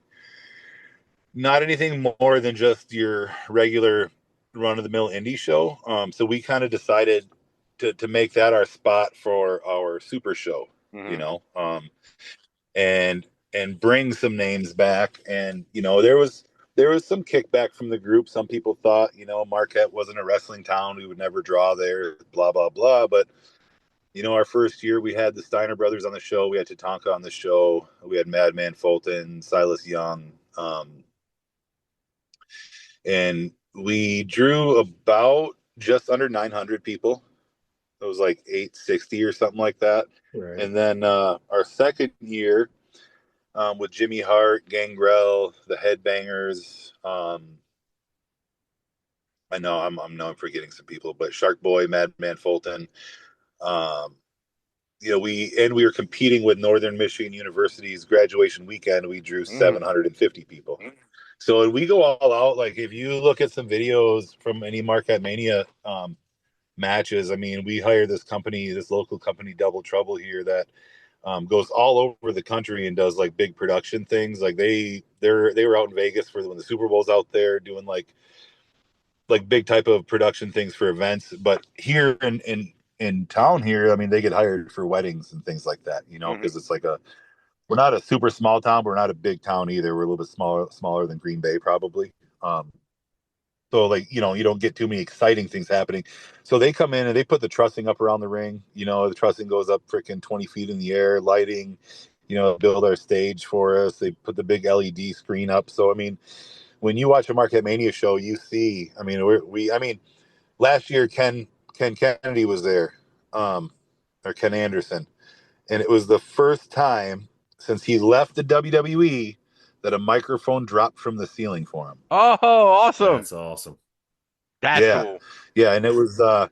more than just your regular run of the mill indie show. So we kind of decided to make that our spot for our super show. And bring some names back. And, there was some kickback from the group. Some people thought, Marquette wasn't a wrestling town. We would never draw there, blah, blah, blah. But, our first year we had the Steiner brothers on the show. We had Tatanka on the show. We had Madman Fulton, Silas Young. And we drew about just under 900 people. It was like 860 or something like that. Right. And then our second year with Jimmy Hart, Gangrel, the Headbangers. I know I'm forgetting some people, but Shark Boy, Madman Fulton. We were competing with Northern Michigan University's graduation weekend. We drew 750 people. So we go all out. Like if you look at some videos from any Marquette Mania, matches. I mean, we hired this company, this local company, Double Trouble here, that goes all over the country and does like big production things. Like they were out in Vegas for when the Super Bowl's out there doing like big type of production things for events. But here in town here, I mean, they get hired for weddings and things like that, you know, because it's like we're not a super small town, but we're not a big town either. We're a little bit smaller than Green Bay probably. So like, you know, you don't get too many exciting things happening. So they come in and they put the trussing up around the ring. You know, the trussing goes up freaking 20 feet in the air, lighting, you know, build our stage for us. They put the big LED screen up. So, I mean, when you watch a Marquette Mania show, you see, I mean, I mean, last year, Ken Kennedy was there, or Ken Anderson. And it was the first time since he left the WWE that a microphone dropped from the ceiling for him. Oh, awesome. That's awesome. That's Yeah. cool. Yeah, and it was the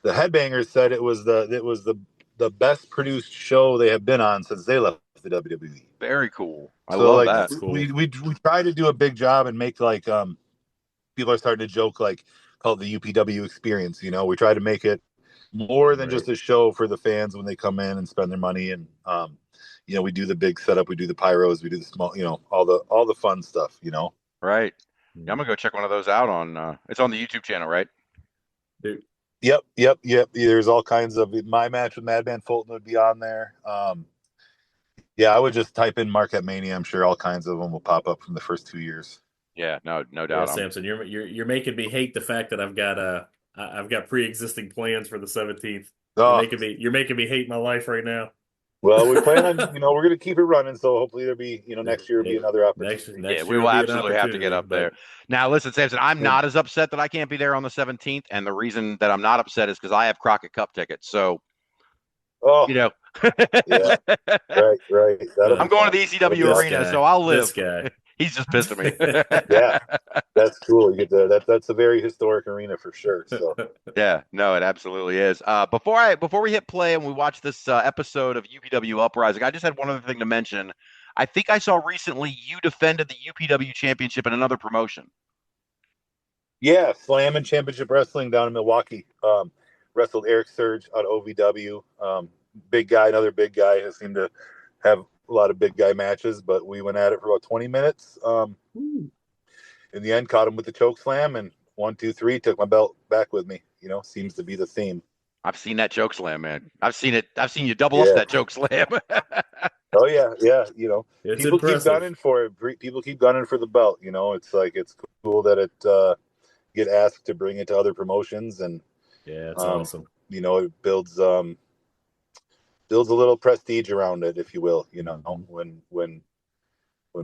Headbangers said it was the best produced show they have been on since they left the WWE. Very cool. I So love like that. That's cool. we try to do a big job and make like people are starting to joke like call it the UPW experience, you know. We try to make it more than just a show for the fans when they come in and spend their money, and you know, we do the big setup, we do the pyros, we do the small, you know, all the fun stuff, you know. Right. Yeah, I'm gonna go check one of those out on it's on the YouTube channel, right? Dude. Yep. There's all kinds of my match with Madman Fulton would be on there. Yeah, I would just type in Marquette Mania. I'm sure all kinds of them will pop up from the first 2 years. Yeah, no Yeah, doubt. Sampson, you're making me hate the fact that I've got pre-existing plans for the 17th. Oh, You're making me hate my life right now. well, we plan on, you know, we're going to keep it running. So hopefully there'll be, you know, next year will be another opportunity. Next Yeah, we year will be an absolutely have to get up there. Now, listen, Samson, I'm not as upset that I can't be there on the 17th, and the reason that I'm not upset is because I have Crockett Cup tickets. So, oh, you know, yeah, right. I'm going to the ECW arena, so I'll live. This guy. He's just pissed at me. Yeah, that's cool. You get that's a very historic arena for sure. So yeah, no, it absolutely is. Before we hit play and we watch this episode of UPW Uprising, I just had one other thing to mention. I think I saw recently you defended the UPW championship in another promotion. yeah, Slam and Championship Wrestling down in Milwaukee. Wrestled Eric Surge out of OVW. Big guy, another big guy who seemed to have a lot of big guy matches, but we went at it for about 20 minutes. In the end, caught him with the choke slam, and 1, 2, 3, took my belt back with me. You know, seems to be the theme. I've seen that choke slam, man. I've seen it. I've seen you double up that choke slam. Oh yeah. You know, it's people impressive. keep gunning for it. People keep gunning for the belt. You know, it's like it's cool that it get asked to bring it to other promotions, and yeah, it's awesome. You know, it builds a little prestige around it, if you will. You know, when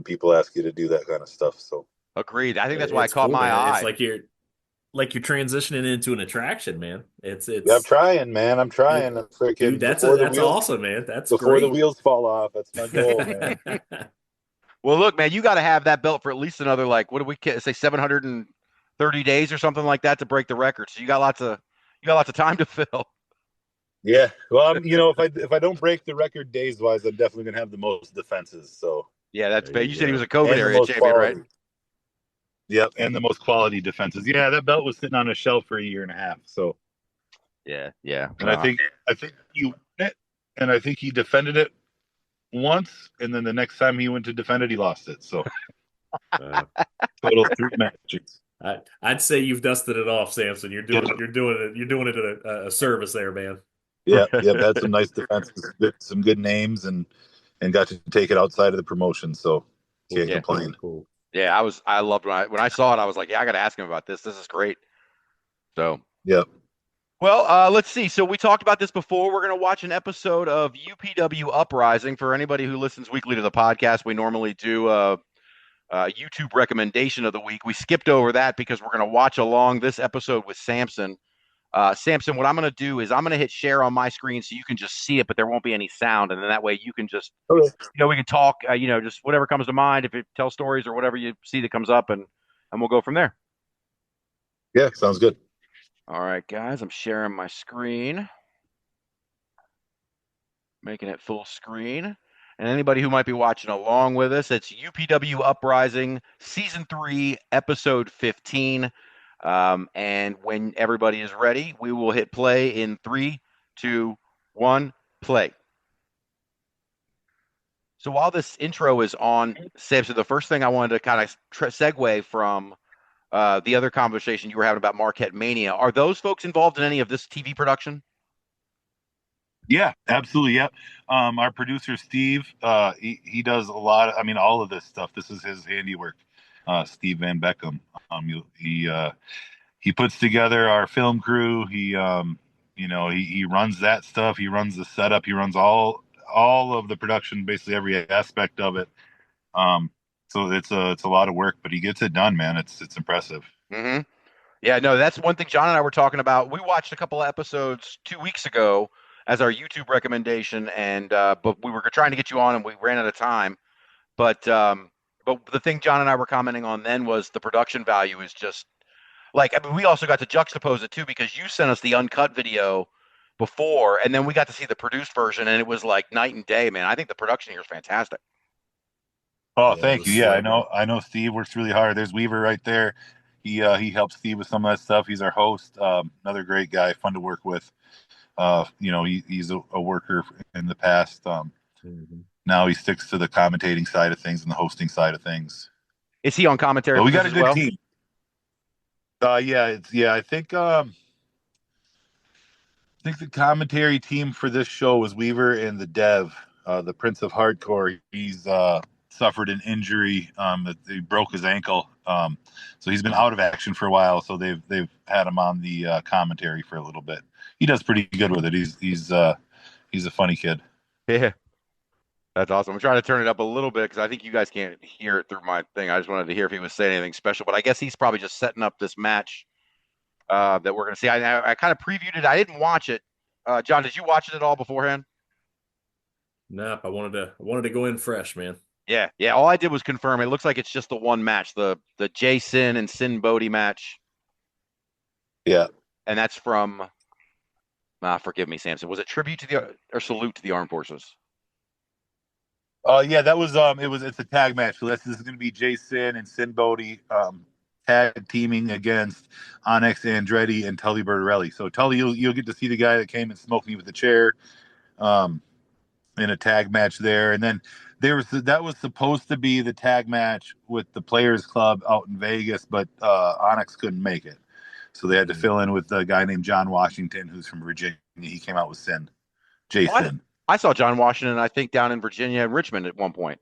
people ask you to do that kind of stuff. So agreed. I think that's why I caught my man. eye. It's like you're transitioning into an attraction, man. It's yeah, I'm trying, man. I'm trying. Dude, that's awesome, man. That's before great. the wheels fall off. That's my goal, man. Well, look, man, you got to have that belt for at least another, like, what do we say, 730 days or something like that to break the record. So you got lots of time to fill. Yeah, well, you know, if I don't break the record days wise, I'm definitely gonna have the most defenses. So yeah, that's bad. You said he was a COVID area champion, quality. right? Yep, and the most quality defenses. Yeah, that belt was sitting on a shelf for 1.5 years. So yeah. And I think he won it, and I think he defended it once, and then the next time he went to defend it, he lost it. So total 3 matches. I'd say you've dusted it off, Sampson. You're doing it a service there, man. Yeah, had some nice defenses, some good names, and got to take it outside of the promotion. So can't complain. Cool. Yeah, I loved when I saw it. I was like, yeah, I got to ask him about this. This is great. So yep. Well, let's see. So we talked about this before. We're going to watch an episode of UPW Uprising. For anybody who listens weekly to the podcast, we normally do a YouTube recommendation of the week. We skipped over that because we're going to watch along this episode with Sampson. Sampson, what I'm going to do is I'm going to hit share on my screen so you can just see it, but there won't be any sound. And then that way you can just, we can talk, just whatever comes to mind. If it tells stories or whatever you see that comes up, and we'll go from there. Yeah, sounds good. All right, guys, I'm sharing my screen, making it full screen. And anybody who might be watching along with us, it's UPW Uprising, Season 3, Episode 15. And when everybody is ready, we will hit play in 3, 2, 1, play. So while this intro is on, Sampson, the first thing I wanted to kind of segue from the other conversation you were having about Marquette Mania, are those folks involved in any of this TV production? Yeah, absolutely. Yep. Our producer Steve, he does a lot of, I mean, all of this stuff. This is his handiwork. Steve Van Beckham. He puts together our film crew. He runs that stuff. He runs the setup. He runs all of the production, basically every aspect of it. So it's a lot of work, but he gets it done, man. It's impressive. Mm-hmm. Yeah, no, that's one thing John and I were talking about. We watched a couple of episodes 2 weeks ago as our YouTube recommendation, and but we were trying to get you on, and we ran out of time. But the thing John and I were commenting on then was the production value is just like, I mean, we also got to juxtapose it too because you sent us the uncut video before, and then we got to see the produced version, and it was like night and day, man. I think the production here is fantastic. Oh, Yeah, thank you. Yeah, I know Steve works really hard. There's Weaver right there. He helps Steve with some of that stuff. He's our host. Another great guy, fun to work with. He's a worker in the past. Now he sticks to the commentating side of things and the hosting side of things. Is he on commentary? But we for got a this good as well? team. I think the commentary team for this show was Weaver and the Dev, the Prince of Hardcore. He's suffered an injury that he broke his ankle, so he's been out of action for a while. So they've had him on the commentary for a little bit. He does pretty good with it. He's a funny kid. Yeah. That's awesome. I'm trying to turn it up a little bit because I think you guys can't hear it through my thing. I just wanted to hear if he was saying anything special, but I guess he's probably just setting up this match that we're going to see. I kind of previewed it. I didn't watch it. John, did you watch it at all beforehand? Nope. I wanted to go in fresh, man. Yeah. All I did was confirm. It looks like it's just the one match, the Jay Sin and Sin Bodhi match. Yeah. And that's from, forgive me, Sampson. Was it tribute to the or salute to the armed forces? Yeah, that was it's a tag match. So this is going to be Jason and Sin Bodhi tag teaming against Onyx Andretti and Tully Bertorelli. So Tully, you'll get to see the guy that came and smoked me with the chair in a tag match there. And then that was supposed to be the tag match with the Players Club out in Vegas, but Onyx couldn't make it. So they had to fill in with a guy named John Washington, who's from Virginia. He came out with Jason. I saw John Washington, I think, down in Virginia and Richmond at one point.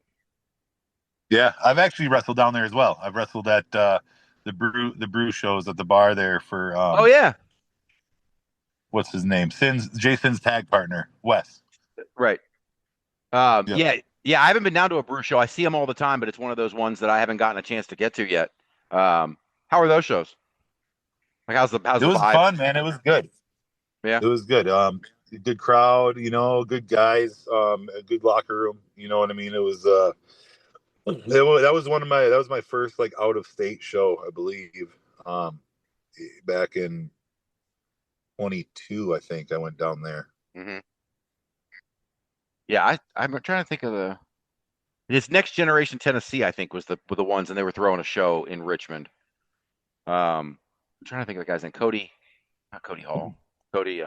Yeah, I've actually wrestled down there as well. I've wrestled at the brew shows at the bar there for. Oh yeah. What's his name? Jason's tag partner, Wes. Right. Yep. Yeah. I haven't been down to a brew show. I see them all the time, but it's one of those ones that I haven't gotten a chance to get to yet. How are those shows? Like, how's the It was vibe? fun, man. It was good. Yeah. It was good. Good crowd, good guys, a good locker room. You know what I mean? It was that was my first like out of state show, I believe. Back in 22, I think I went down there. Mm-hmm. Yeah, I'm trying to think of this Next Generation Tennessee, I think, was the ones, and they were throwing a show in Richmond. I'm trying to think of the guy's name. Not Cody Hall. Cody,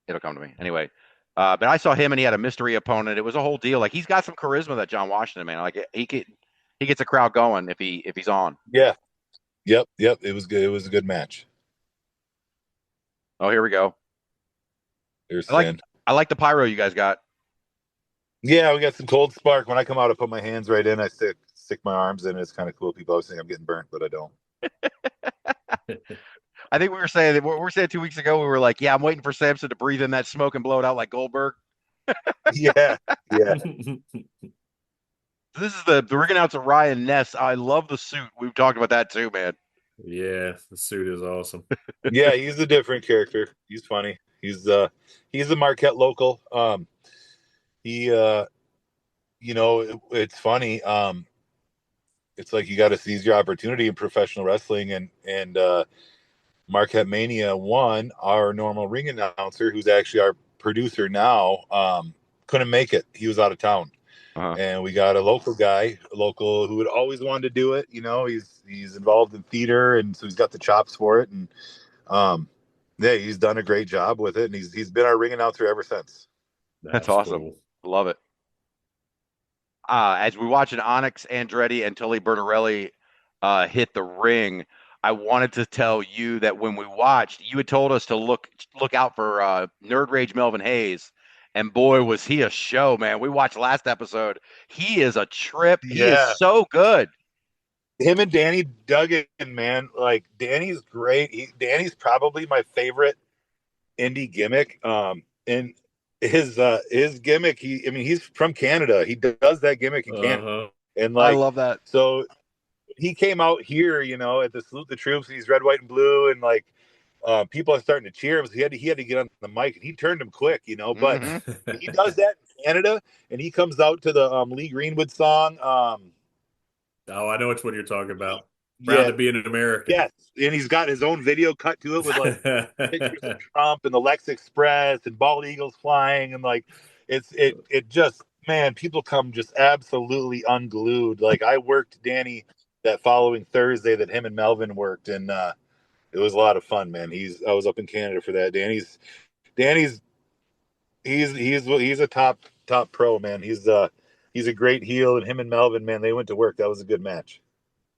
it'll come to me. Anyway, but I saw him and he had a mystery opponent. It was a whole deal. Like, he's got some charisma, that John Washington, man. Like, he gets a crowd going if he's on. Yeah. Yep. It was good. It was a good match. Oh, here we go. There's I like the pyro you guys got. Yeah, we got some cold spark. When I come out, I put my hands right in. I stick my arms in. It's kind of cool. People always think I'm getting burnt, but I don't. I think we were saying 2 weeks ago. We were like, "Yeah, I'm waiting for Sampson to breathe in that smoke and blow it out like Goldberg." Yeah. This is the ring announcer Ryan Ness. I love the suit. We've talked about that too, man. Yeah, the suit is awesome. Yeah, he's a different character. He's funny. He's a Marquette local. It's funny. It's like you got to seize your opportunity in professional wrestling, and Marquette Mania 1, our normal ring announcer, who's actually our producer now, couldn't make it. He was out of town. And we got a local guy, who had always wanted to do it. You know, he's involved in theater, and so he's got the chops for it. And yeah, he's done a great job with it, and he's been our ring announcer ever since. That's awesome. Cool. Love it. As we watch Onyx Andretti and Tully Bertarelli hit the ring, I wanted to tell you that when we watched, you had told us to look out for Nerd Rage Melvin Hayes, and boy was he a show, man. We watched last episode. He is a trip. He is so good. Him and Danny Duggan, man. Like, Danny's great. Danny's probably my favorite indie gimmick. And his gimmick, he's from Canada. He does that gimmick in Canada. And I love that. So he came out here, you know, at the Salute the Troops. He's red, white, and blue, and like people are starting to cheer him. So he had to get on the mic, and he turned him quick, you know. But he does that in Canada, and he comes out to the Lee Greenwood song. Oh, I know which one you're talking about. Proud to be an American. Yes, and he's got his own video cut to it with like pictures of Trump and the Lex Express and bald eagles flying, and like it just, man, people come just absolutely unglued. Like, I worked Danny that following Thursday that him and Melvin worked, and it was a lot of fun, man. I was up in Canada for that. Danny's he's a top pro, man. He's a great heel, and him and Melvin, man, they went to work. That was a good match.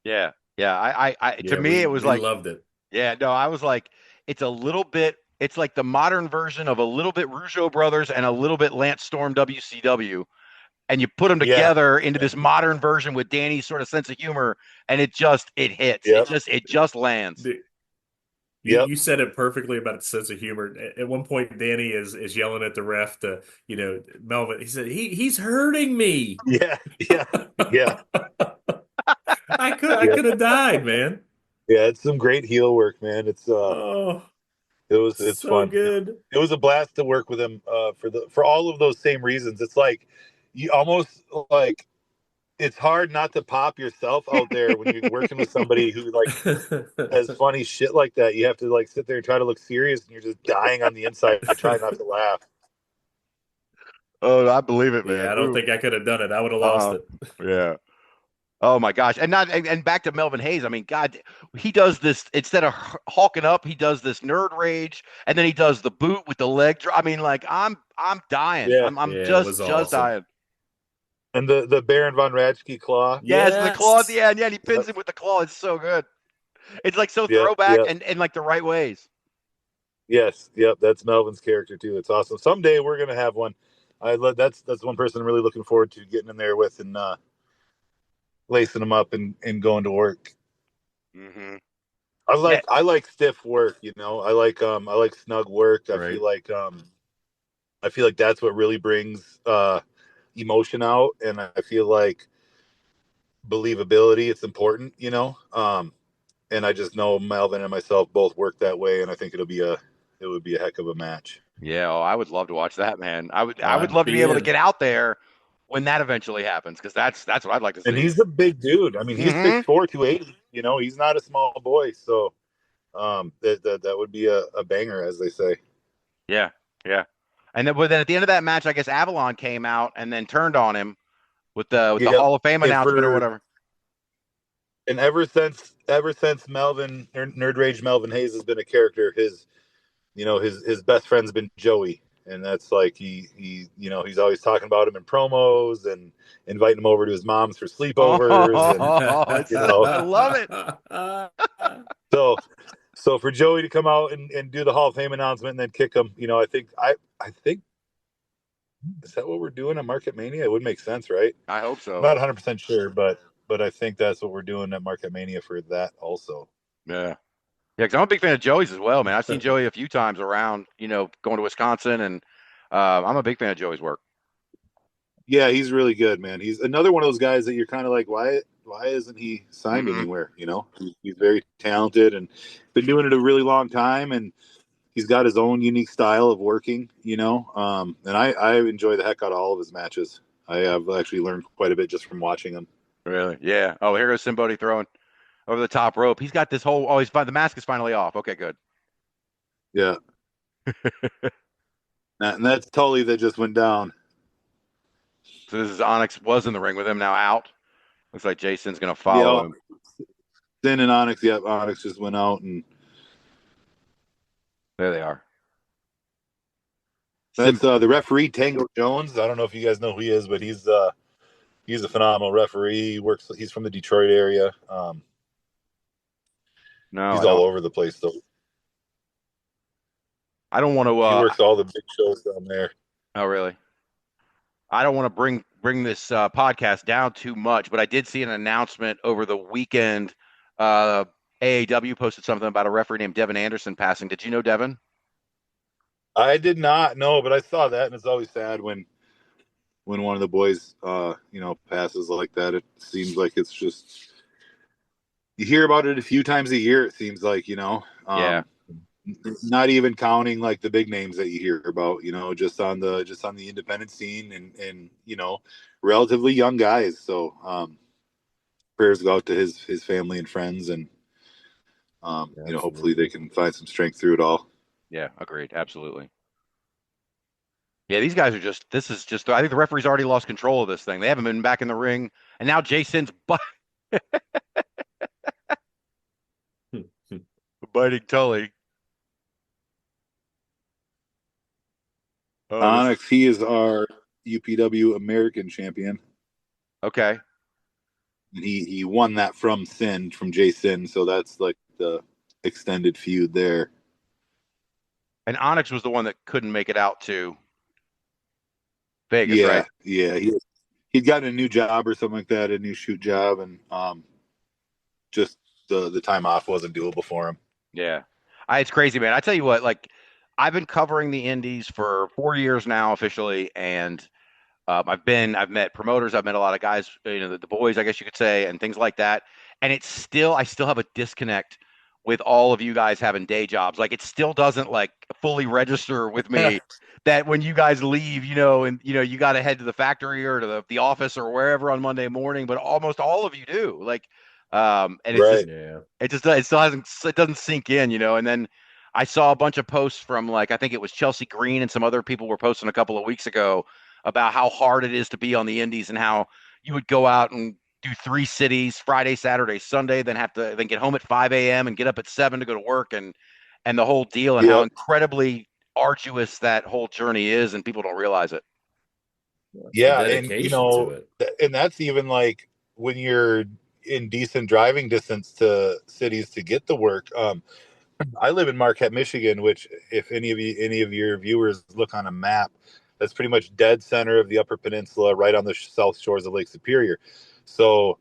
Yeah. To me, it was we like, loved it. Yeah, no, I was like, it's like the modern version of a little bit Rougeau Brothers and a little bit Lance Storm WCW. And you put them together into this modern version with Danny's sort of sense of humor, and it hits. Yep. It just lands. You said it perfectly about the sense of humor. At one point, Danny is yelling at the ref to, you know, Melvin. He said, he's hurting me. Yeah. I could have died, man. Yeah, it's some great heel work, man. It's so fun. Good. It was a blast to work with him for all of those same reasons. It's like, you almost like, it's hard not to pop yourself out there when you're working with somebody who like has funny shit like that. You have to like sit there and try to look serious, and you're just dying on the inside trying not to laugh. Oh, I believe it, man. Yeah, I don't think I could have done it. I would have lost it. Yeah. Oh my gosh. And back to Melvin Hayes. I mean, God, he does this instead of hulking up, he does this Nerd Rage, and then he does the boot with the leg drop. I mean, like, I'm dying. Yeah. I'm just dying. And the Baron von Raschke claw. Yes, the claw at the end. Yeah, and he pins him with the claw. It's so good. It's like so throwback and like the right ways. Yes, yep, that's Melvin's character too. It's awesome. Someday we're gonna have one. That's one person I'm really looking forward to getting in there with, and lacing them up and going to work. Mm-hmm. I like stiff work, you know. I like snug work. Right. I feel like that's what really brings emotion out, and I feel like believability, it's important, you know. And I just know Melvin and myself both work that way, and I think it would be a heck of a match. Yeah, I would love to watch that, man. I would love to be able to get out there when that eventually happens, because that's what I'd like to see. And he's a big dude. I mean, he's 6'4", 280. You know, he's not a small boy. So that would be a banger, as they say. Yeah. And then at the end of that match, I guess Avalon came out and then turned on him with the Hall of Fame announcement or whatever. And ever since Melvin, Nerd Rage Melvin Hayes has been a character, his best friend's been Joey. And that's like, he's always talking about him in promos and inviting him over to his mom's for sleepovers. I love it. So for Joey to come out and do the Hall of Fame announcement and then kick him, you know, I think is that what we're doing at Market Mania? It would make sense, right? I hope so. I'm not 100% sure, but I think that's what we're doing at Market Mania for that also. Yeah. Yeah, because I'm a big fan of Joey's as well, man. I've seen Joey a few times around, you know, going to Wisconsin, and I'm a big fan of Joey's work. Yeah, he's really good, man. He's another one of those guys that you're kind of like, why isn't he signed anywhere? You know, he's very talented and been doing it a really long time, and he's got his own unique style of working, you know. And I enjoy the heck out of all of his matches. I have actually learned quite a bit just from watching him. Really? Yeah. Oh, here goes Simbody throwing over the top rope. He's got this whole. Oh, the mask is finally off. Okay, good. Yeah. And that's Tully that just went down. So this is Onyx was in the ring with him, now out. Looks like Jason's gonna Yeah, follow him. Sin and Onyx. Yep, Onyx just went out, and There they are. that's Sim the referee Tango Jones. I don't know if you guys know who he is, but he's a phenomenal referee. He works. He's from the Detroit area. No, He's I all don't. over the place though. I don't want to. He works all the big shows down there. Oh, really? I don't want to bring this podcast down too much, but I did see an announcement over the weekend. Uh, AAW posted something about a referee named Devin Anderson passing. Did you know Devin? I did not know, but I saw that, and it's always sad when one of the boys, passes like that. It seems like it's just you hear about it a few times a year. It seems like Yeah, not even counting like the big names that you hear about. Just on the independent scene, and relatively young guys. So prayers go out to his family and friends, and hopefully they Absolutely. can find some strength through it all. yeah, agreed, absolutely. Yeah, these guys are just. This is just. I think the referee's already lost control of this thing. They haven't been back in the ring, and now Jason's biting Tully. Oh, this is Onyx, he is our UPW American champion, okay. and he won that from Jay Sin. So that's like the extended feud there. And Onyx was the one that couldn't make it out to Vegas, right? Yeah, he'd gotten a new job or something like that, a new shoot job, and just the time off wasn't doable for him. Yeah. It's crazy, man. I tell you what, like I've been covering the indies for 4 years now officially, and I've met promoters, I've met a lot of guys, the boys, I guess you could say, and things like that. And I still have a disconnect with all of you guys having day jobs. Like it still doesn't like fully register with me that when you guys leave, and you got to head to the factory or to the office or wherever on Monday morning, but almost all of you do. Like, and it's just Right. Yeah. it still hasn't it doesn't sink in. And then I saw a bunch of posts from like I think it was Chelsea Green and some other people were posting a couple of weeks ago about how hard it is to be on the indies and how you would go out and do 3 cities Friday, Saturday, Sunday, then have to then get home at 5 a.m. and get up at 7 to go to work and the whole deal and how Yep. incredibly arduous that whole journey is and people don't realize it. The Yeah, and dedication to it. and that's even like when you're in decent driving distance to cities to get the work. I live in Marquette, Michigan, which if any of your viewers look on a map, that's pretty much dead center of the Upper Peninsula, right on the south shores of Lake Superior. So,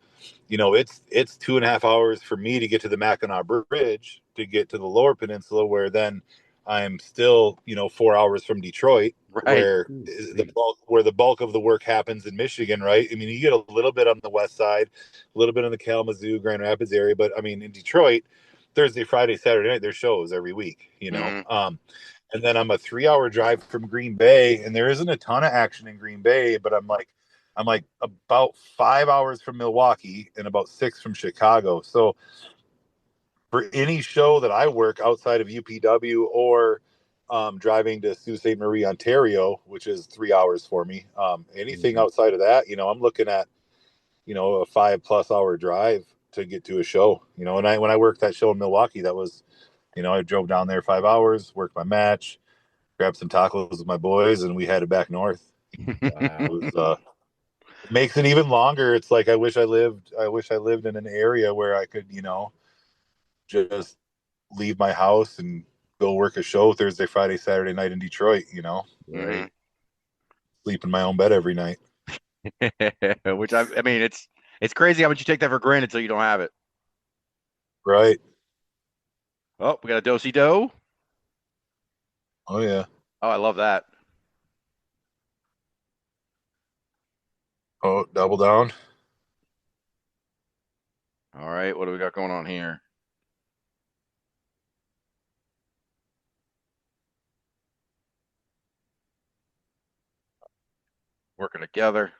it's 2.5 hours for me to get to the Mackinac Bridge to get to the Lower Peninsula, where then I'm still 4 hours from Detroit, Right. where the bulk of the work happens in Michigan, right? I mean, you get a little bit on the west side, a little bit on the Kalamazoo, Grand Rapids area, but I mean, in Detroit, Thursday, Friday, Saturday night, there's shows every week, Mm-hmm. and then I'm a 3 hour drive from Green Bay, and there isn't a ton of action in Green Bay, but I'm like about 5 hours from Milwaukee and about 6 from Chicago. So for any show that I work outside of UPW or driving to Sault Ste. Marie, Ontario, which is 3 hours for me, anything Mhm. outside of that, I'm looking at a 5+ hour drive to get to a show. And when I worked that show in Milwaukee, that was, I drove down there 5 hours, worked my match, grabbed some tacos with my boys, and we headed back north. It Wow. was it makes it even longer. It's like I wish I lived in an area where I could, just leave my house and go work a show Thursday, Friday, Saturday night in Detroit, Mm-hmm. Right. sleep in my own bed every night. Which I mean, it's crazy how much you take that for granted until you don't have it. Right. Oh, we got a do-si do. Oh yeah. Oh, I love that. Oh, double down. All right, what do we got going on here? Working together.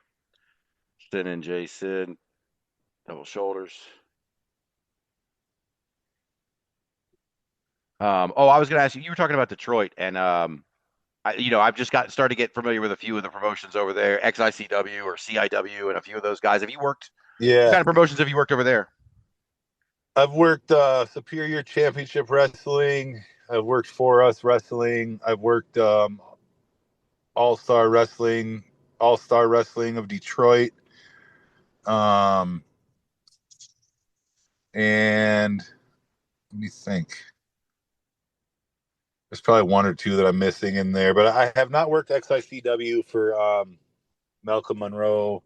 Sin and Jason, double shoulders. I was going to ask you. You were talking about Detroit, and I've just started to get familiar with a few of the promotions over there, XICW or CIW, and a few of those guys. Have you worked? What Yeah, kind of promotions have you worked over there? I've worked Superior Championship Wrestling. I've worked For Us Wrestling. I've worked All Star Wrestling, All Star Wrestling of Detroit. Um, and let me think. There's probably one or two that I'm missing in there, but I have not worked XICW for Malcolm Monroe.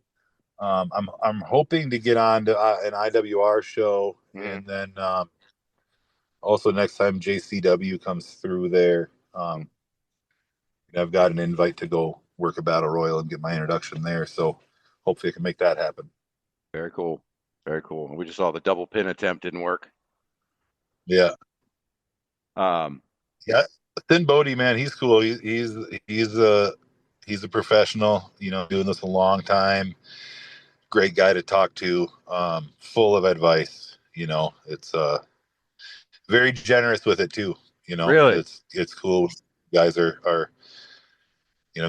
I'm hoping to get on to an IWR show, Mhm. and then also next time JCW comes through there, I've got an invite to go work a battle royal and get my introduction there. So hopefully I can make that happen. Very cool. Very cool. We just saw the double pin attempt didn't work. Yeah, Um, yeah. Thin Bodie, man, he's cool. He's a professional. Doing this a long time. Great guy to talk to. Full of advice. It's very generous with it too. really? It's cool. Guys are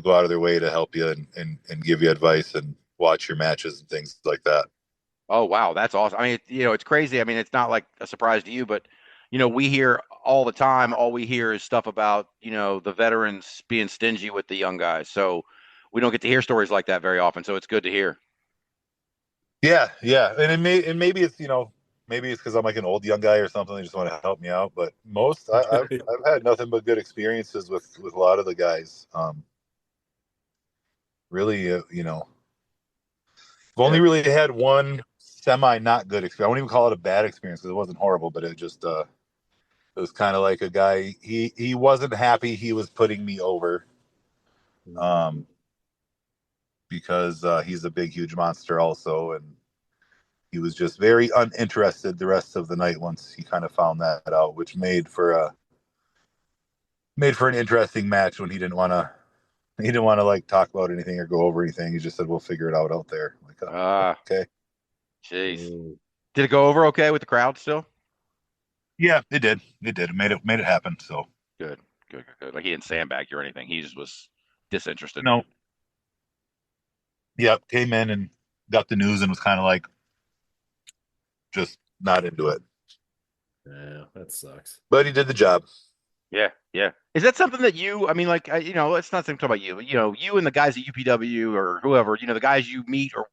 go out of their way to help you and give you advice and watch your matches and things like that. Oh, wow, that's awesome. I mean, it's crazy. I mean, it's not like a surprise to you, but we hear all the time. All we hear is stuff about the veterans being stingy with the young guys. So we don't get to hear stories like that very often. So it's good to hear. Yeah, and maybe it's maybe it's because I'm like an old young guy or something. They just want to help me out. But I've had nothing but good experiences with a lot of the guys. Really, I've only Yeah. really had one semi not good experience. I won't even call it a bad experience because it wasn't horrible, but it was kind of like a guy. He wasn't happy. He was putting me over, um, because he's a big, huge monster also, and he was just very uninterested the rest of the night once he kind of found that out, which made for an interesting match when he didn't want to like talk about anything or go over anything. He just said, "We'll figure it out there." I'm like, oh, Ah, okay. jeez. Did it go over okay with the crowd still? Yeah, it did. It did. It made it happen. So Good, good, good, good. Like he didn't sandbag you or anything. He just was disinterested. no, yeah, came in and got the news and was kind of like just not into it. Yeah, that sucks. But he did the job. Yeah, yeah. Is that something that I mean, like, it's not something about you, but, you and the guys at UPW or whoever, the guys you meet, or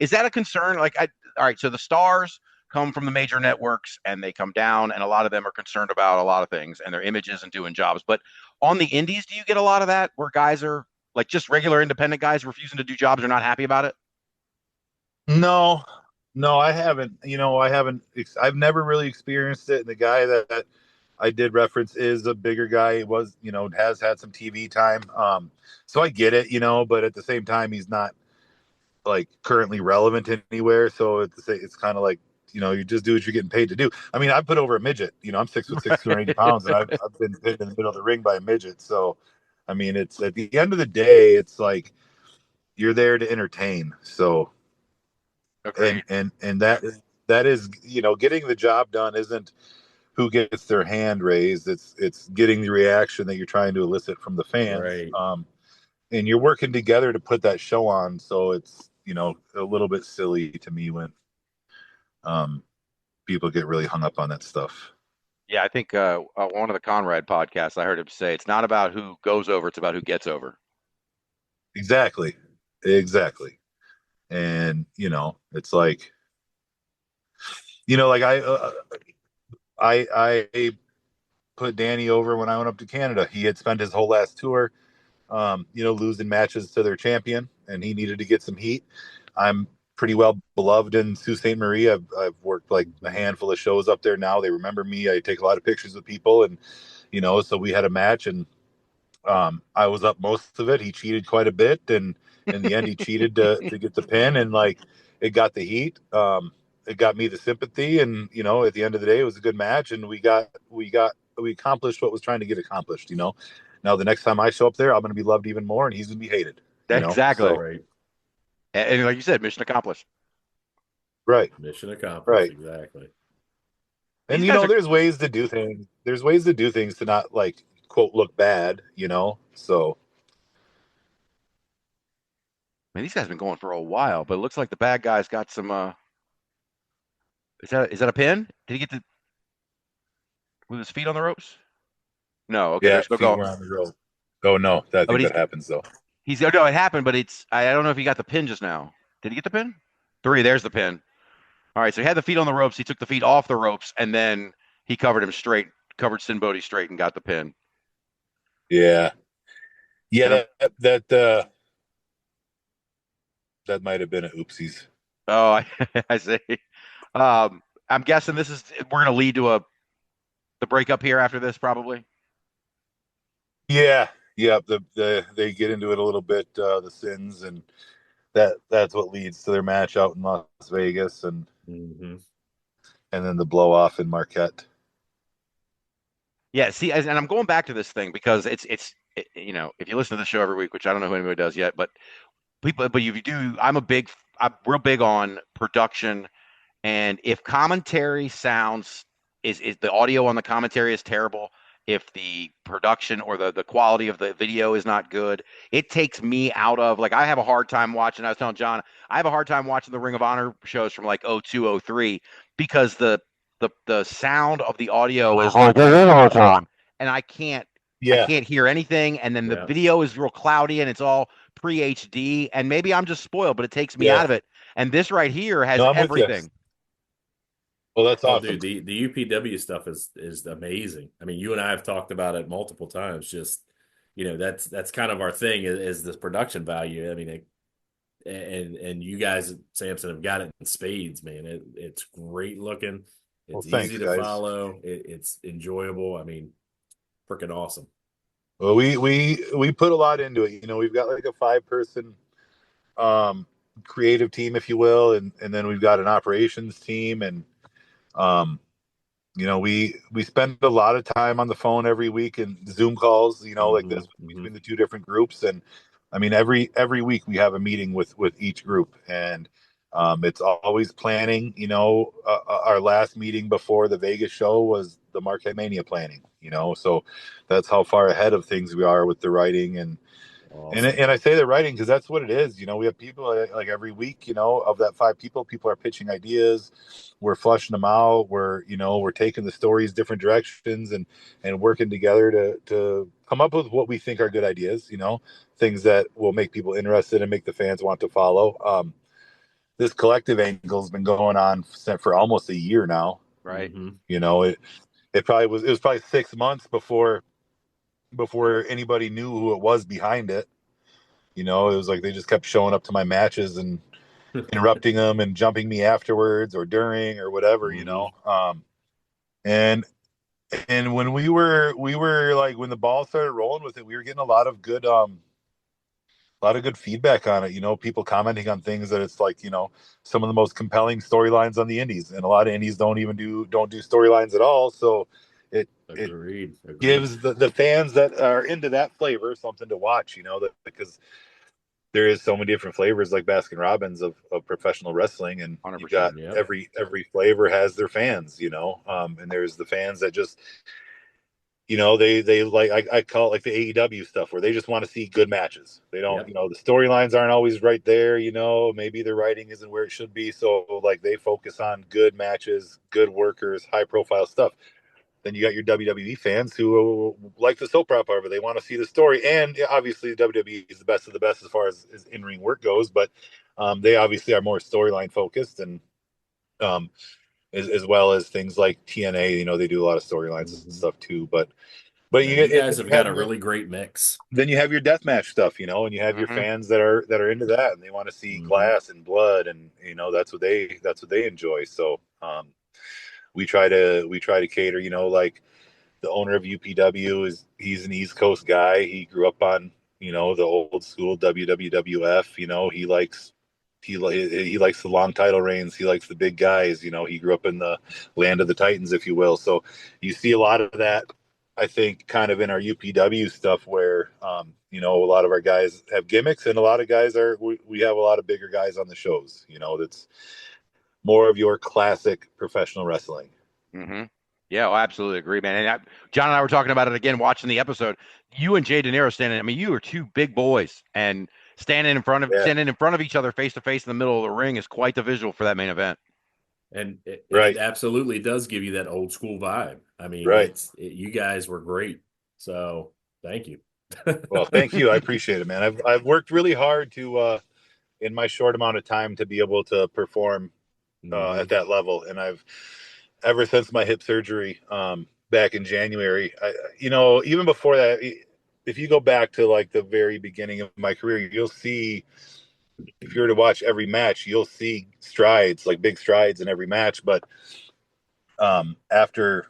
is that a concern? Like, all right, so the stars come from the major networks and they come down, and a lot of them are concerned about a lot of things and their images and doing jobs. But on the indies, do you get a lot of that where guys are like just regular independent guys refusing to do jobs or not happy about it? No, no, I haven't. I haven't. I've never really experienced it. And the guy that I did reference is a bigger guy. He was, has had some TV time. So I get it, but at the same time, he's not like currently relevant anywhere. So it's kind of like, you just do what you're getting paid to do. I mean, I put over a midget. I'm 6'6", 280 pounds, and I've been hit in the middle of the ring by a midget. So, I mean, it's at the end of the day, it's like you're there to entertain. So, Agreed. and that is, getting the job done isn't who gets their hand raised. It's getting the reaction that you're trying to elicit from the fans. Right. And you're working together to put that show on. So it's, a little bit silly to me when um, people get really hung up on that stuff. Yeah, I think one of the Conrad podcasts, I heard him say it's not about who goes over, it's about who gets over. Exactly. Exactly. And, it's like, like I put Danny over when I went up to Canada. He had spent his whole last tour, losing matches to their champion, and he needed to get some heat. I'm pretty well beloved in Sault Ste. Marie. I've worked like a handful of shows up there now. They remember me. I take a lot of pictures with people, and so we had a match, and I was up most of it. He cheated quite a bit, and in the end, he cheated to get the pin, and like it got the heat. It got me the sympathy, and at the end of the day, it was a good match, and we accomplished what was trying to get accomplished. Now the next time I show up there, I'm going to be loved even more, and he's going to be hated. Exactly. So Right. And like you said, mission accomplished. right, Mission accomplished. right. Exactly. And These guys are there's ways to do things. There's ways to do things to not like quote look bad, you know. So I mean, these guys have been going for a while, but it looks like the bad guy's got some. Is that a pin? Did he get with his feet on the ropes? No. Okay, they're yeah, still feet going. were on the rope. Oh no, I Oh, but think that happens though. he's no, it happened, but I don't know if he got the pin just now. Did he get the pin? 3. There's the pin. All right, so he had the feet on the ropes. He took the feet off the ropes, and then he covered him straight, covered Sin Bodhi straight, and got the pin. Yeah, And yeah, that might have been a oopsies. oh, I see. I'm guessing we're going to lead to the breakup here after this, probably. Yeah, yeah. They get into it a little bit, the Sins, and that's what leads to their match out in Las Vegas, and then the blow off in Marquette. Yeah, see, and I'm going back to this thing because you know, if you listen to the show every week, which I don't know who anybody does yet, but if you do, I'm real big on production. And if commentary sounds is the audio on the commentary is terrible, if the production or the quality of the video is not good, it takes me out of, like, I have a hard time watching. I was telling John, I have a hard time watching the Ring of Honor shows from like 02, 03 because the sound of the audio is like and I Yeah, can't hear anything, and then the Yeah. video is real cloudy and it's all pre HD, and maybe I'm just spoiled, but it takes me out yeah. of it. And this right here has No, I'm with you. everything. Well, that's Oh, awesome. dude, the UPW stuff is amazing. I mean, you and I have talked about it multiple times. Just, you know, that's kind of our thing is this production value. I mean, and you guys at Sampson have got it in spades, man. It's great looking. Well, It's thanks, easy to guys. follow. It's enjoyable. I mean, freaking awesome. Well, we put a lot into it. You know, we've got like a 5-person creative team, if you will, and then we've got an operations team, and um, you know, we spend a lot of time on the phone every week and Zoom calls, you know, like this between the 2 different groups. And I mean, every week we have a meeting with each group, and it's always planning. You know, our last meeting before the Vegas show was the Marquette Mania planning. You know, so that's how far ahead of things we are with the writing. Awesome. And I say the writing because that's what it is. You know, we have people like every week, you know, of that 5 people are pitching ideas. We're flushing them out. We're taking the stories different directions and working together to come up with what we think are good ideas, you know, things that will make people interested and make the fans want to follow. This collective angle has been going on for almost a year now. Right. You know, it was probably 6 months before anybody knew who it was behind it. You know, it was like they just kept showing up to my matches and interrupting them and jumping me afterwards or during or whatever, you know. And when we were like, when the ball started rolling with it, we were getting a lot of good feedback on it. You know, people commenting on things that it's like, you know, some of the most compelling storylines on the indies, and a lot of indies don't do storylines at all. So it Agreed. gives the fans that are into that flavor something to watch, you know, because there is so many different flavors like Baskin Robbins of professional wrestling, and 100%, you've got yep. every flavor has their fans, you know. And there's the fans that just, you know, they like, I call it like the AEW stuff where they just want to see good matches. They don't, you know, the storylines aren't always right there, you know, maybe the writing isn't where it should be. So like they focus on good matches, good workers, high profile stuff. Then you got your WWE fans who like the soap opera, but they want to see the story. And obviously, WWE is the best of the best as far as in-ring work goes, but they obviously are more storyline focused, and as well as things like TNA. You know, they do a lot of storylines and stuff too. But you guys have got a really great mix. Then you have your deathmatch stuff, you know, and you have your fans that are into that, and they want to see glass and blood, and you know that's what they enjoy. So we try to cater, you know, like the owner of UPW he's an East Coast guy. He grew up on, you know, the old school WWF. You know, he likes the long title reigns. He likes the big guys. You know, he grew up in the land of the Titans, if you will. So you see a lot of that, I think, kind of in our UPW stuff, where you know, a lot of our guys have gimmicks, and a lot of guys we have a lot of bigger guys on the shows. You know, that's more of your classic professional wrestling. Yeah, I absolutely agree, man. And John and I were talking about it again, watching the episode. You and Jay De Niro standing. I mean, you are two big boys, and Yeah, standing in front of each other, face to face in the middle of the ring, is quite the visual for that main event. And it right, absolutely does give you that old school vibe. I mean, right. you guys were great. So thank you. Well, thank you. I appreciate it, man. I've worked really hard to in my short amount of time to be able to perform at Mhm. that level, and I've ever since my hip surgery back in January. Even before that, if you go back to like the very beginning of my career, you'll see if you were to watch every match, you'll see strides, like big strides in every match. But after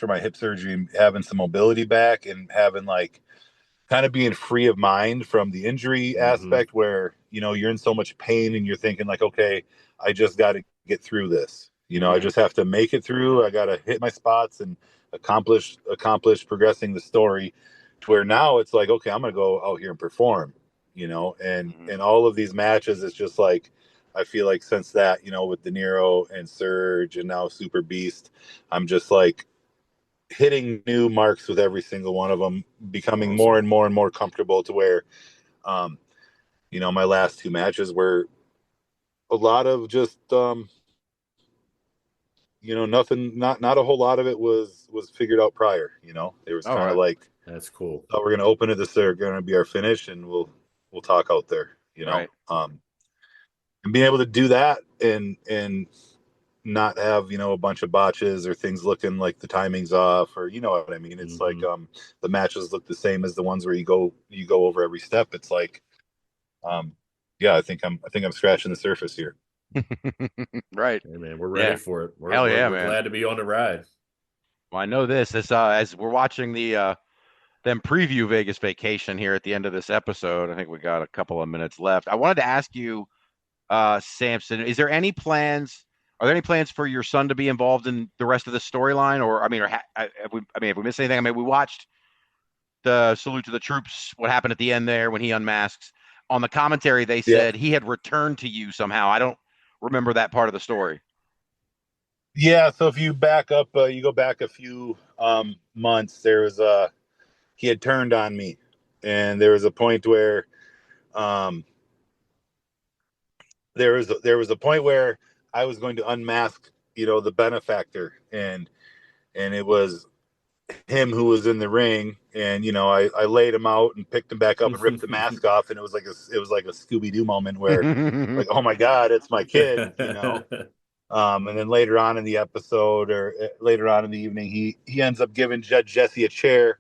my hip surgery, having some mobility back and having like kind of being free of mind from the injury Mhm. aspect where you're in so much pain and you're thinking like, okay, I just got to get through this. I Mhm. just have to make it through. I got to hit my spots and accomplish progressing the story to where now it's like, okay, I'm going to go out here and perform, and Mhm. in all of these matches it's just like I feel like since that, with De Niro and Surge and now Super Beast, I'm just like hitting new marks with every single one of them, becoming more Awesome. and more and more comfortable to where, um, my last two matches were a lot of just, nothing, not a whole lot of it was figured out prior. It was All kind of right. like, That's cool. oh, we're going to open it. This is going to be our finish, and we'll talk out there. Right. And being able to do that and not have a bunch of botches or things looking like the timing's off, or you know what I mean. It's like Mhm. the matches look the same as the ones where you go over every step. It's like um yeah, I think I'm scratching the surface here. Right. Hey man, we're ready Yeah. for it. We're Hell we're yeah, we're man. glad to be on the ride. Well, I know this as we're watching them preview Vegas Vacation here at the end of this episode. I think we got a couple of minutes left. I wanted to ask you, Sampson, are there any plans for your son to be involved in the rest of the storyline? Or, I mean, have we missed anything? I mean, we watched the salute to the troops, what happened at the end there when he unmasks. On the commentary, they Yeah, said he had returned to you somehow. I don't remember that part of the story. yeah. So if you back up, you go back a few months, there was he had turned on me, and there was a point where um there was a point where I was going to unmask, the benefactor, and it was him who was in the ring, and I laid him out and picked him back up and ripped the mask off, and it was like a Scooby-Doo moment where like, oh my god, it's my kid. And then later on in the episode, or later on in the evening, he ends up giving Judge Jesse a chair,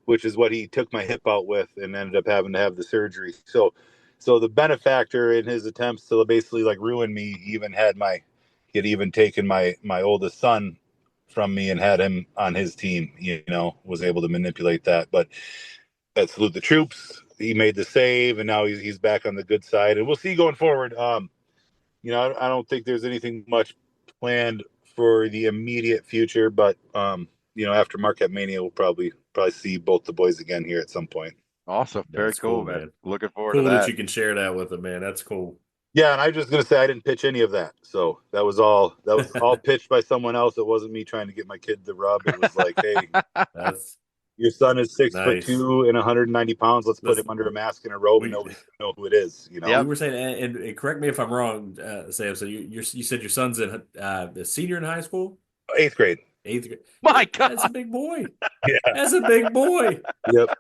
which is what he took my hip out with, and ended up having to have the surgery. So the benefactor, in his attempts to basically like ruin me, he had even taken my oldest son from me and had him on his team. Was able to manipulate that. But at Salute the Troops, he made the save, and now he's back on the good side, and we'll see going forward. I don't think there's anything much planned for the immediate future, but after Marquette Mania, we'll probably see both the boys again here at some point. Awesome. Very That's cool, cool, man. man. Looking forward to Cool that that. you can share that with them, man. That's cool. Yeah, and I'm just gonna say I didn't pitch any of that. So that was all. That was all pitched by someone else. It wasn't me trying to get my kid the rub. It was like, hey, That's your son is six foot nice. two and 190 pounds. Let's put him Listen, under a mask and a robe, and we nobody's gonna know who it is. we Yep. were saying, and correct me if I'm wrong, Sam. So you said your son's in the senior in high school, Eighth grade. eighth grade. My That's a God. big boy. Yeah. That's a big boy. Yep.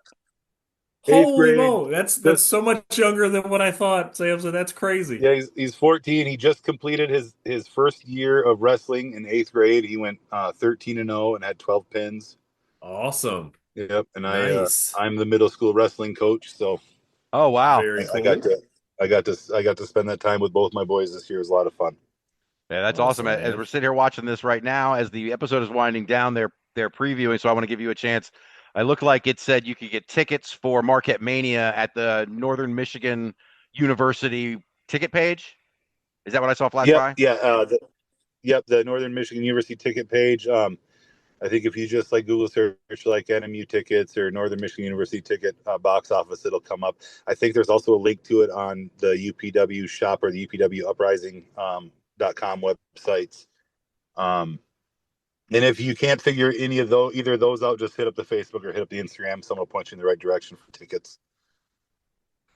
Eighth Holy grade. moly, that's Just so much younger than what I thought, Sam. So that's crazy. Yeah, he's 14. He just completed his first year of wrestling in eighth grade. He went 13-0 and had 12 pins. Awesome. Yep, and Nice. I'm the middle school wrestling coach, so Oh, wow. Very I got cool. to I got to spend that time with both my boys this year. It was a lot of fun. Yeah, that's awesome. Awesome, As man. we're sitting here watching this right now, as the episode is winding down, they're previewing. So I want to give you a chance. I look like it said you could get tickets for Marquette Mania at the Northern Michigan University ticket page. Is that what I saw flash Yep, by? yeah, the Northern Michigan University ticket page. I think if you just like Google search like NMU tickets or Northern Michigan University ticket box office, it'll come up. I think there's also a link to it on the UPW shop or the UPW Uprising .com websites. Um, And if you can't figure either of those out, just hit up the Facebook or hit up the Instagram. Someone will point you in the right direction for tickets.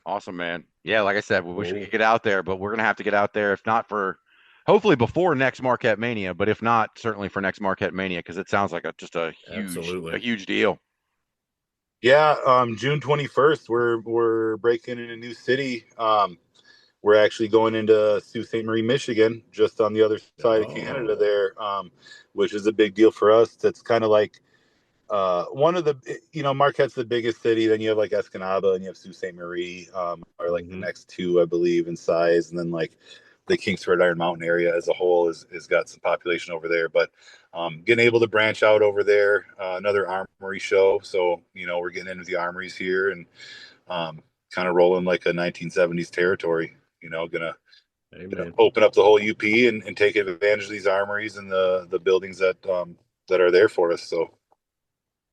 Awesome, man. Yeah, like I said, we wish we Cool. could get out there, but we're gonna have to get out there, if not for hopefully before next Marquette Mania, but if not, certainly for next Marquette Mania, because it sounds like just a Absolutely. huge deal. Yeah, June 21st, we're breaking in a new city. We're actually going into Sault Ste. Marie, Michigan, just on the other side of Canada there, which is a big deal for us. That's kind of like one of the, Marquette's the biggest city. Then you have like Escanaba and you have Sault Ste. Marie, are like the next two, I believe, in size. And then like the Kingsford Iron Mountain area as a whole is got some population over there. But getting able to branch out over there, another armory show. So, we're getting into the armories here and kind of rolling like a 1970s territory, gonna open up the whole UP and take advantage of these armories and the buildings that are there for us. So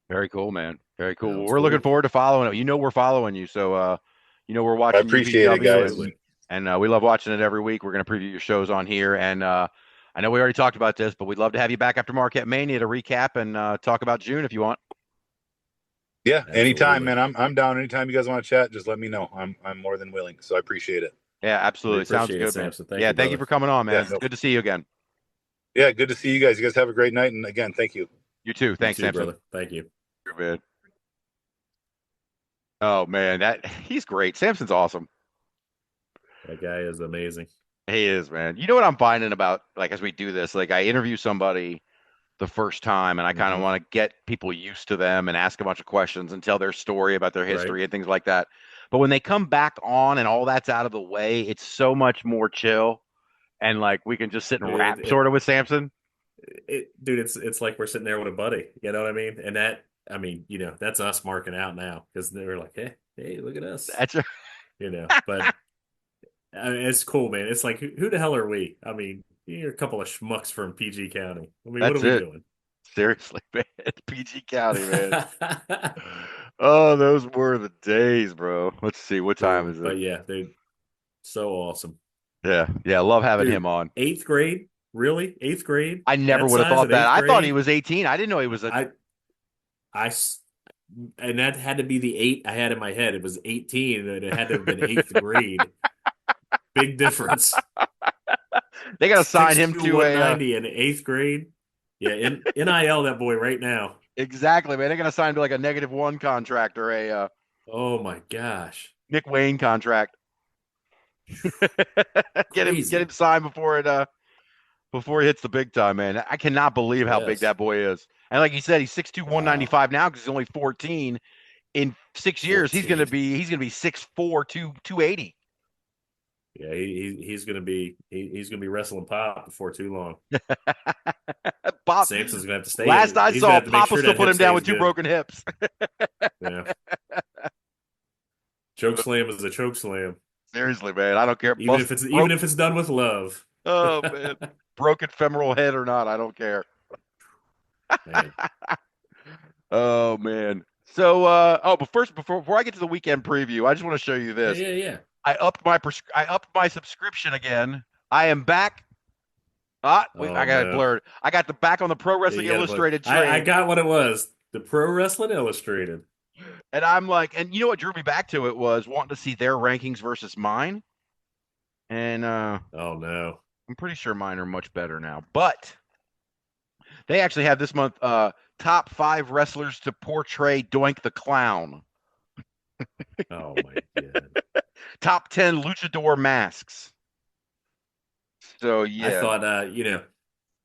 Very cool, man. Very cool. Well, Sounds we're looking cool. forward to following it. We're following you, so we're I watching appreciate it, UPW, guys. and we love watching it every week. We're gonna preview your shows on here, and I know we already talked about this, but we'd love to have you back after Marquette Mania to recap and talk about June if you want. Yeah, Absolutely. anytime, man. I'm down. Anytime you guys want to chat, just let me know. I'm more than willing. So I appreciate it. Yeah, absolutely. Sounds Appreciate it, good, man. Sampson. Thank Yeah, you, thank you brother. for coming on, man. Yeah, It's good to see you again. Yeah, good to see you guys. You guys have a great night, and again, thank you. You too. Thanks, You too, Sampson. brother. Thank you. You're good. Oh man, he's great. Sampson's awesome. That guy is amazing. He is, man. You know what I'm finding about like as we do this, like I interview somebody the first time and I kind of want to get people used to them and ask a bunch of questions and tell their story about their history and things like that. But when they come back on and all that's out of the way, it's so much more chill and like we can just sit and rap sort of with Sampson. Dude, it's like we're sitting there with a buddy. You know what I mean? And that's us marking out now because they're like, hey, look at us. That's But I mean, it's cool, man. It's like, who the hell are we? I mean, you're a couple of schmucks from PG County. I mean, what are we doing? Seriously, man. PG County, man. Oh, those were the days, bro. Let's see. What time is it? But yeah, dude, so awesome. Yeah. I love having him on. 8th grade? Really? 8th grade? I never would have thought that. I thought he was 18. I didn't know he was and that had to be the 8 I had in my head. It was 18, and it had to have been 8th grade. Big difference. They got to sign him to 190 in 8th grade. Yeah, NIL that boy right now. Exactly, man. They're going to sign him to like a -1 contract or a oh my gosh, Nick Wayne contract. Get him signed before he hits the big time, man. I cannot believe how big that boy is. And like you said, he's 6'2", 195 now because he's only 14. In 6 years, he's gonna be 6'4", 280. Yeah, he's gonna be wrestling Pop before too long. Pop Sampson's gonna have to stay. Last I saw, Pop will still put him down with two broken hips. Yeah. Choke slam is a choke slam. Seriously, man, I don't care. Even if it's done with love. Oh man, broken femoral head or not, I don't care. Man. Oh man. So but first before I get to the weekend preview, I just want to show you this. Yeah. I upped my subscription again. I am back. I got it blurred. I got the back on the Pro Wrestling Illustrated train. I got what it was. The Pro Wrestling Illustrated. And I'm like, and you know what drew me back to it was wanting to see their rankings versus mine. And oh no. I'm pretty sure mine are much better now. But they actually have this month top 5 wrestlers to portray Doink the Clown. Oh my god. Top 10 luchador masks. So yeah. I thought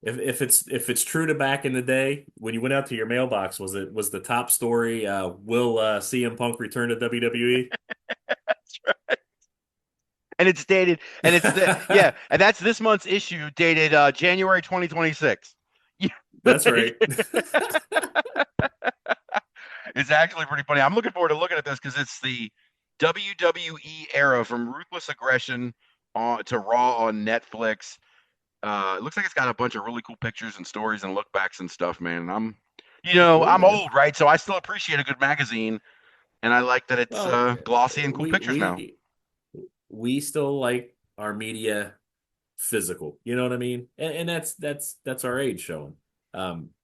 if it's true to back in the day when you went out to your mailbox, was the top story will CM Punk return to WWE? That's right. And it's dated, and it's and that's this month's issue, dated January 2026. That's right. It's actually pretty funny. I'm looking forward to looking at this because it's the WWE era from Ruthless Aggression to Raw on Netflix. It looks like it's got a bunch of really cool pictures and stories and look backs and stuff, man. I'm old, right? So I still appreciate a good magazine, and I like that it's glossy and cool pictures now. We still like our media physical, you know what I mean? And that's our age showing.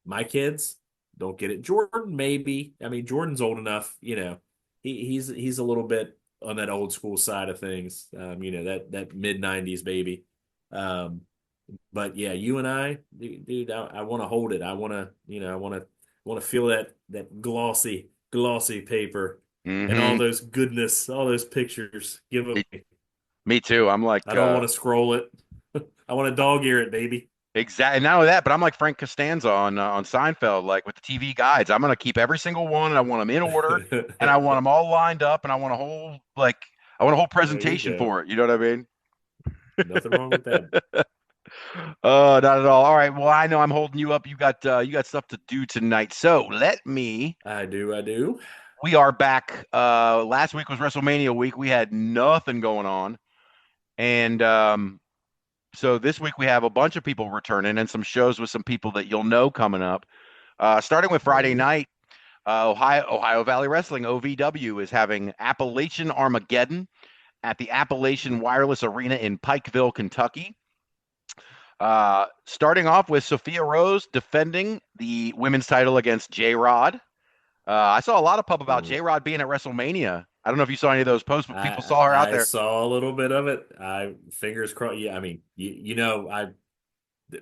My kids don't get it. Jordan, maybe. I mean, Jordan's old enough, he's a little bit on that old school side of things. That mid-90s baby. But yeah, you and I, dude, I want to hold it. I want to, I want to feel that glossy paper and all Mm-hmm. those goodness, all those pictures. Give them. Me too. I'm like, I don't want to scroll it. I want to dog ear it, baby. exactly. Not only that, but I'm like Frank Costanza on Seinfeld, like with the TV guides. I'm gonna keep every single one, and I want them in order, and I want them all lined up, and I want a whole There you presentation go. for it. You know what I mean? Nothing wrong with that. Oh, not at all. All right. Well, I know I'm holding you up. You got stuff to do tonight. So let me. I do. We are back. Last week was WrestleMania week. We had nothing going on, and so this week we have a bunch of people returning and some shows with some people that you'll know coming up. Starting with Friday Oh. night, Ohio Valley Wrestling (OVW) is having Appalachian Armageddon at the Appalachian Wireless Arena in Pikeville, Kentucky. Starting off with Sophia Rose defending the women's title against J Rod. I saw a lot of pub about J Rod being at WrestleMania. I don't know if you saw any of those posts, but people saw her out I there. saw a little bit of it. I fingers crossed. Yeah, I mean, I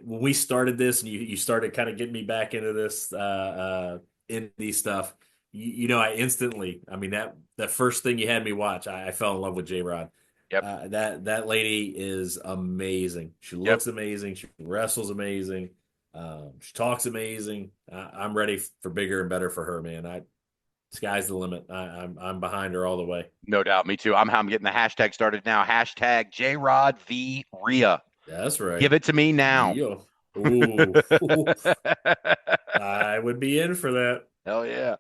when we started this and you started kind of getting me back into this indie stuff. I instantly. I mean that first thing you had me watch, I fell in love with J Rod. Yep. That lady is amazing. She Yep. looks amazing. She wrestles amazing. She talks amazing. I'm ready for bigger and better for her, man. Sky's the limit. I'm behind her all the way. No doubt. Me too. I'm getting the hashtag started now. Hashtag JRod v Rhea. That's right. Give it to me now. Yeah. Ooh. I would be in for that. Hell yeah.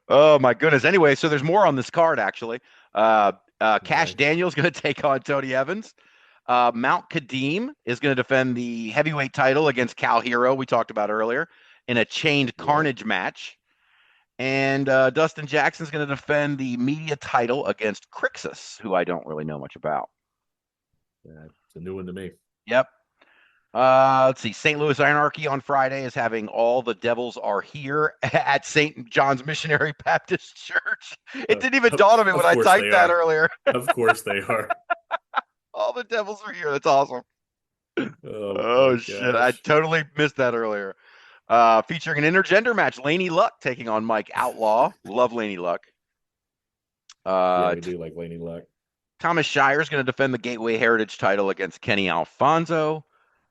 Oh my goodness. Anyway, so there's more on this card actually. Cash Daniel's going to take on Tony Evans. Mount Kadeem is going to defend the heavyweight title against Cal Hero, we talked about earlier, in a chained carnage match. And Dustin Jackson's going to defend the media title against Crixus, who I don't really know much about. It's a new one to me. Yep. Let's see. St. Louis Anarchy on Friday is having All the Devils Are Here at St. John's Missionary Baptist Church. It didn't even dawn on me when I typed that earlier. Of course they are. All the Devils Are Here. That's awesome. Oh shit. I totally missed that earlier. Featuring an intergender match, Laney Luck taking on Mike Outlaw. Love Laney Luck. Yeah, we do like Laney Luck. Thomas Shire is going to defend the Gateway Heritage title against Kenny Alfonso.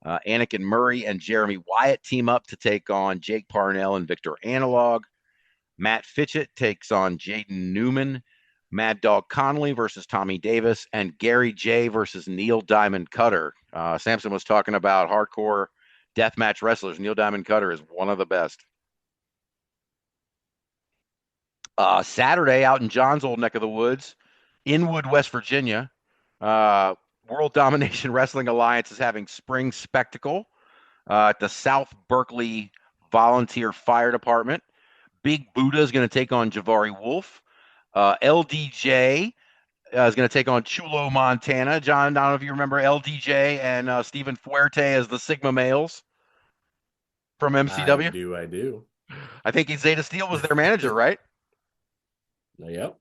Anakin Murray and Jeremy Wyatt team up to take on Jake Parnell and Victor Analog. Matt Fitchett takes on Jaden Newman. Mad Dog Connolly versus Tommy Davis. And Gary J versus Neil Diamond Cutter. Sampson was talking about hardcore deathmatch wrestlers. Neil Diamond Cutter is one of the best. Saturday out in John's old neck of the woods, Inwood, West Virginia, World Domination Wrestling Alliance is having Spring Spectacle at the South Berkeley Volunteer Fire Department. Big Buddha is going to take on Javari Wolf. LDJ is going to take on Chulo Montana. John, I don't know if you remember LDJ and Stephen Fuerte as the Sigma Males from MCW. I do. I think Zeta Steel was their manager, right? Yep.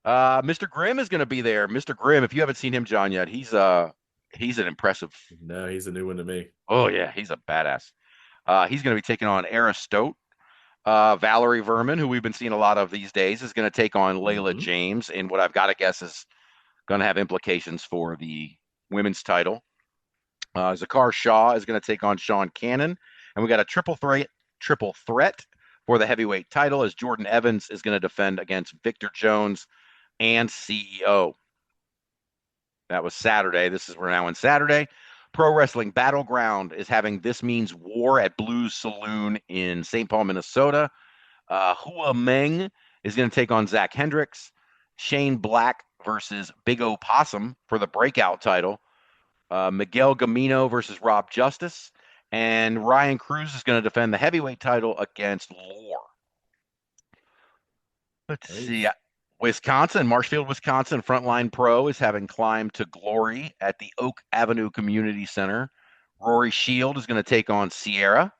Mr. Grimm is going to be there. Mr. Grimm, if you haven't seen him, John, yet, he's an impressive. No, he's a new one to me. Oh yeah, he's a badass. He's going to be taking on Aristote. Valerie Verman, who we've been seeing a lot of these days, is going to take on Layla James in what I've got to guess is going to have implications for the women's title. Zakar Shaw is going to take on Sean Cannon, and we got a triple threat for the heavyweight title as Jordan Evans is going to defend against Victor Jones and CEO. That was Saturday. We're now on Saturday. Pro Wrestling Battleground is having This Means War at Blues Saloon in St. Paul, Minnesota. Hua Meng is going to take on Zach Hendricks. Shane Black versus Big O Possum for the breakout title. Miguel Gamino versus Rob Justice. And Ryan Cruz is going to defend the heavyweight title against Lore. Let's see. Wisconsin, Marshfield, Wisconsin, Frontline Pro is having Climb to Glory at the Oak Avenue Community Center. Rory Shield is going to take on Sierra.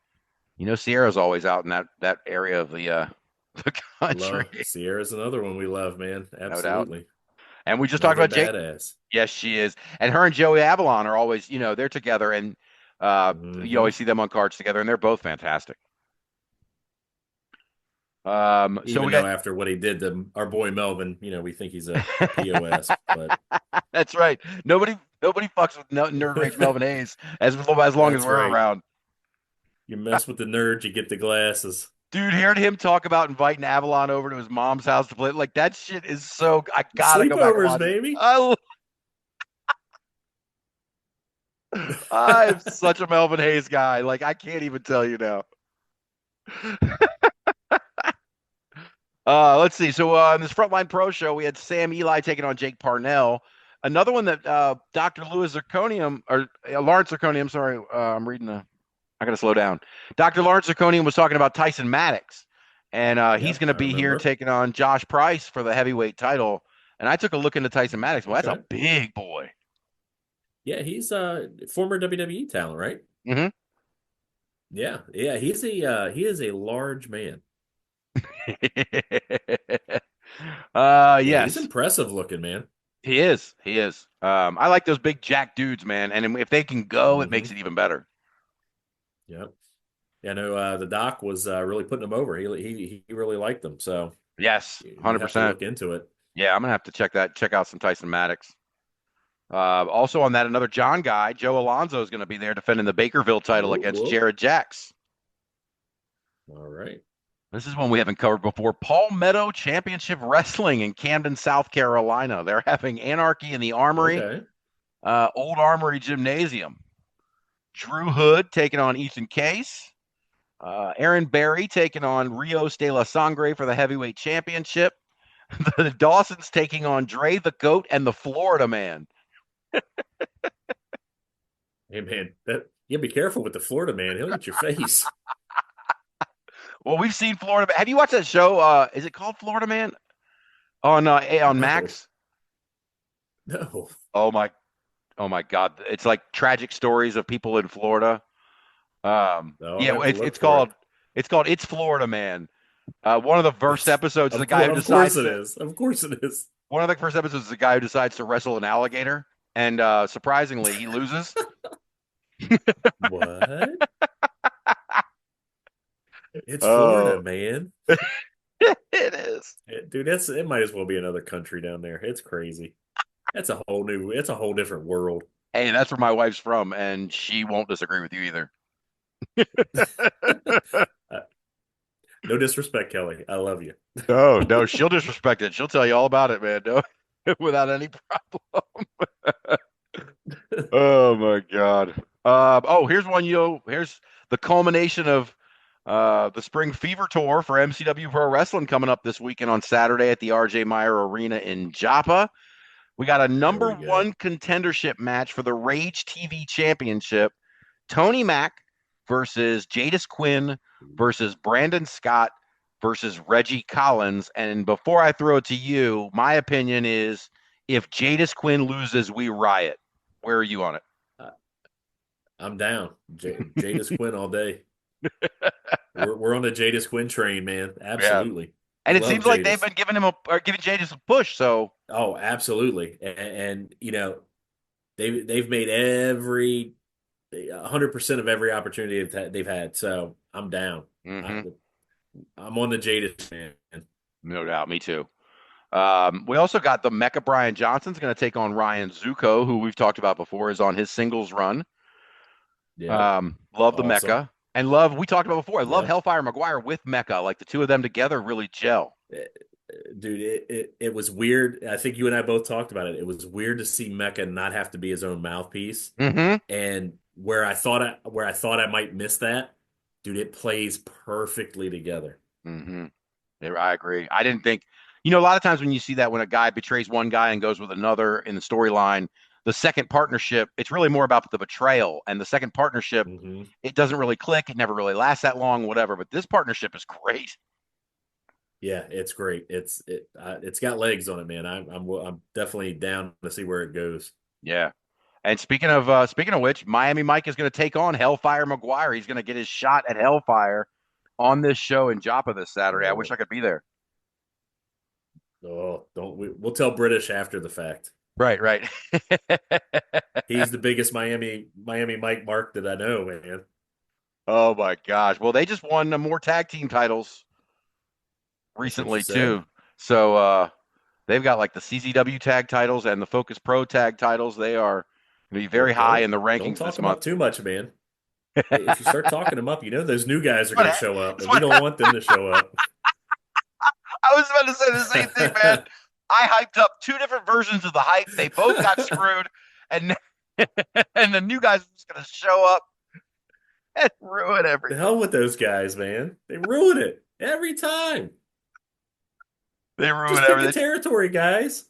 Sierra's always out in that area of the the country, Sierra's another one we love, man. no doubt. Absolutely. And we just talked Another about Jake. badass. Yes, she is. And her and Joey Avalon are always, they're together, and you Hmm. always see them on cards together, and they're both fantastic. So Even we though got after what he did to our boy Melvin, we think he's a POS, but that's right. Nobody fucks with Nerd Rage Melvin Hayes as long as that's we're right. around. You mess with the nerd, you get the glasses. Dude, hearing him talk about inviting Avalon over to his mom's house to play, like that shit is so. I gotta go back and Sleepovers, watch it. baby. I'm such a Melvin Hayes guy. Like I can't even tell you now. Let's see. So in this Frontline Pro show, we had Sam Eli taking on Jake Parnell. Another one that Dr. Lewis Zirconium or Lawrence Zirconium. Sorry, I'm reading I got to slow down. Dr. Lawrence Zirconium was talking about Tyson Maddox, and he's Yep, going to I be here remember. taking on Josh Price for the heavyweight title. And I took a look into Tyson Maddox. Well, that's Okay. a big boy. Yeah, he's a former WWE talent, right? Mm-hmm. Yeah, he is a large man. Yeah, he's Yes, impressive looking, man. he is. He is. I like those big jack dudes, man. And if they can go, it makes Hmm. it even better. Yep. Yeah, no, the doc was really putting him over. He really liked them, so Yes, we have to 100%. look into it. Yeah, I'm gonna have to check out some Tyson Maddox. Also on that, another John guy, Joe Alonzo, is going to be there defending the Bakerville title Whoop, against whoop. Jared Jacks. All right. This is one we haven't covered before. Palmetto Championship Wrestling in Camden, South Carolina. They're having Anarchy in the Armory, Okay. Old Armory Gymnasium. Drew Hood taking on Ethan Case. Aaron Berry taking on Rios de la Sangre for the heavyweight championship. The Dawsons taking on Dre the Goat and the Florida Man. Hey man, you be careful with the Florida man. He'll get your face. Well, we've seen Florida. Have you watched that show? Is it called Florida Man on No, Max? no. Oh my, oh my God! It's like tragic stories of people in Florida. No, I'll Yeah, have to look it's for it. called It's Florida Man. One of the first episodes is the guy who Of course decides it to. is. Of course it is. One of the first episodes is the guy who decides to wrestle an alligator, and surprisingly, he loses. What? It's Florida, Oh, man. it is. Dude, it might as well be another country down there. It's crazy. It's a whole different world. Hey, that's where my wife's from, and she won't disagree with you either. Uh, no disrespect, Kelly. I love you. No, no, she'll disrespect it. She'll tell you all about it, man. No, without any problem. Oh my God. Here's one. Here's the culmination of the Spring Fever Tour for MCW Pro Wrestling coming up this weekend on Saturday at the RJ Meyer Arena in Joppa. We got a There number we go. one contendership match for the Rage TV Championship. Tony Mack versus Jadis Quinn versus Brandon Scott versus Reggie Collins. And before I throw it to you, my opinion is if Jadis Quinn loses, we riot. Where are you on it? Uh, I'm down. Jadis Quinn all day. We're on the Jadis Quinn train, man. Yeah. Absolutely. And it Love seems like they've Jadis. been giving Jadis a push. So Oh, absolutely. And they've made 100% of every opportunity they've had. So I'm down. I, mhm, I'm on the Jadis, man. no doubt, me too. We also got the Mecha Brian Johnson's going to take on Ryan Zuko, who we've talked about before, is on his singles run. Yep. Love the Awesome. Mecha. And love, we talked about before, I love Yep. Hellfire McGuire with Mecha. Like the two of them together really gel. Dude, it was weird. I think you and I both talked about it. It was weird to see Mecca not have to be his own mouthpiece. Mm-hmm. And where I thought I might miss that, dude, it plays perfectly together. Mm-hmm. Yeah, I agree. I didn't think, a lot of times when you see that when a guy betrays one guy and goes with another in the storyline, the second partnership, it's really more about the betrayal. And the second partnership, Hmm. it doesn't really click. It never really lasts that long, whatever. But this partnership is great. Yeah, it's great. It's got legs on it, man. I'm definitely down to see where it goes. Yeah. And speaking of which, Miami Mike is going to take on Hellfire McGuire. He's going to get his shot at Hellfire on this show in Joppa this Saturday. I wish I could be there. Oh, don't we'll tell British after the fact. Right. He's the biggest Miami Mike Mark that I know, man. Oh my gosh. Well, they just won more tag team titles recently too. So they've got like the CZW tag titles and the Focus Pro tag titles. They are going to be very high in the rankings Don't talk this them month. up too much, man. If you start talking them up, those new guys are going to show up, and we what don't want them to show up. I was about to say the same thing, man. I hyped up two different versions of the hype. They both got screwed, and the new guys are just going to show up and ruin The everything. hell with those guys, man. They ruin it every time. They ruin Just pick everything. a territory, guys.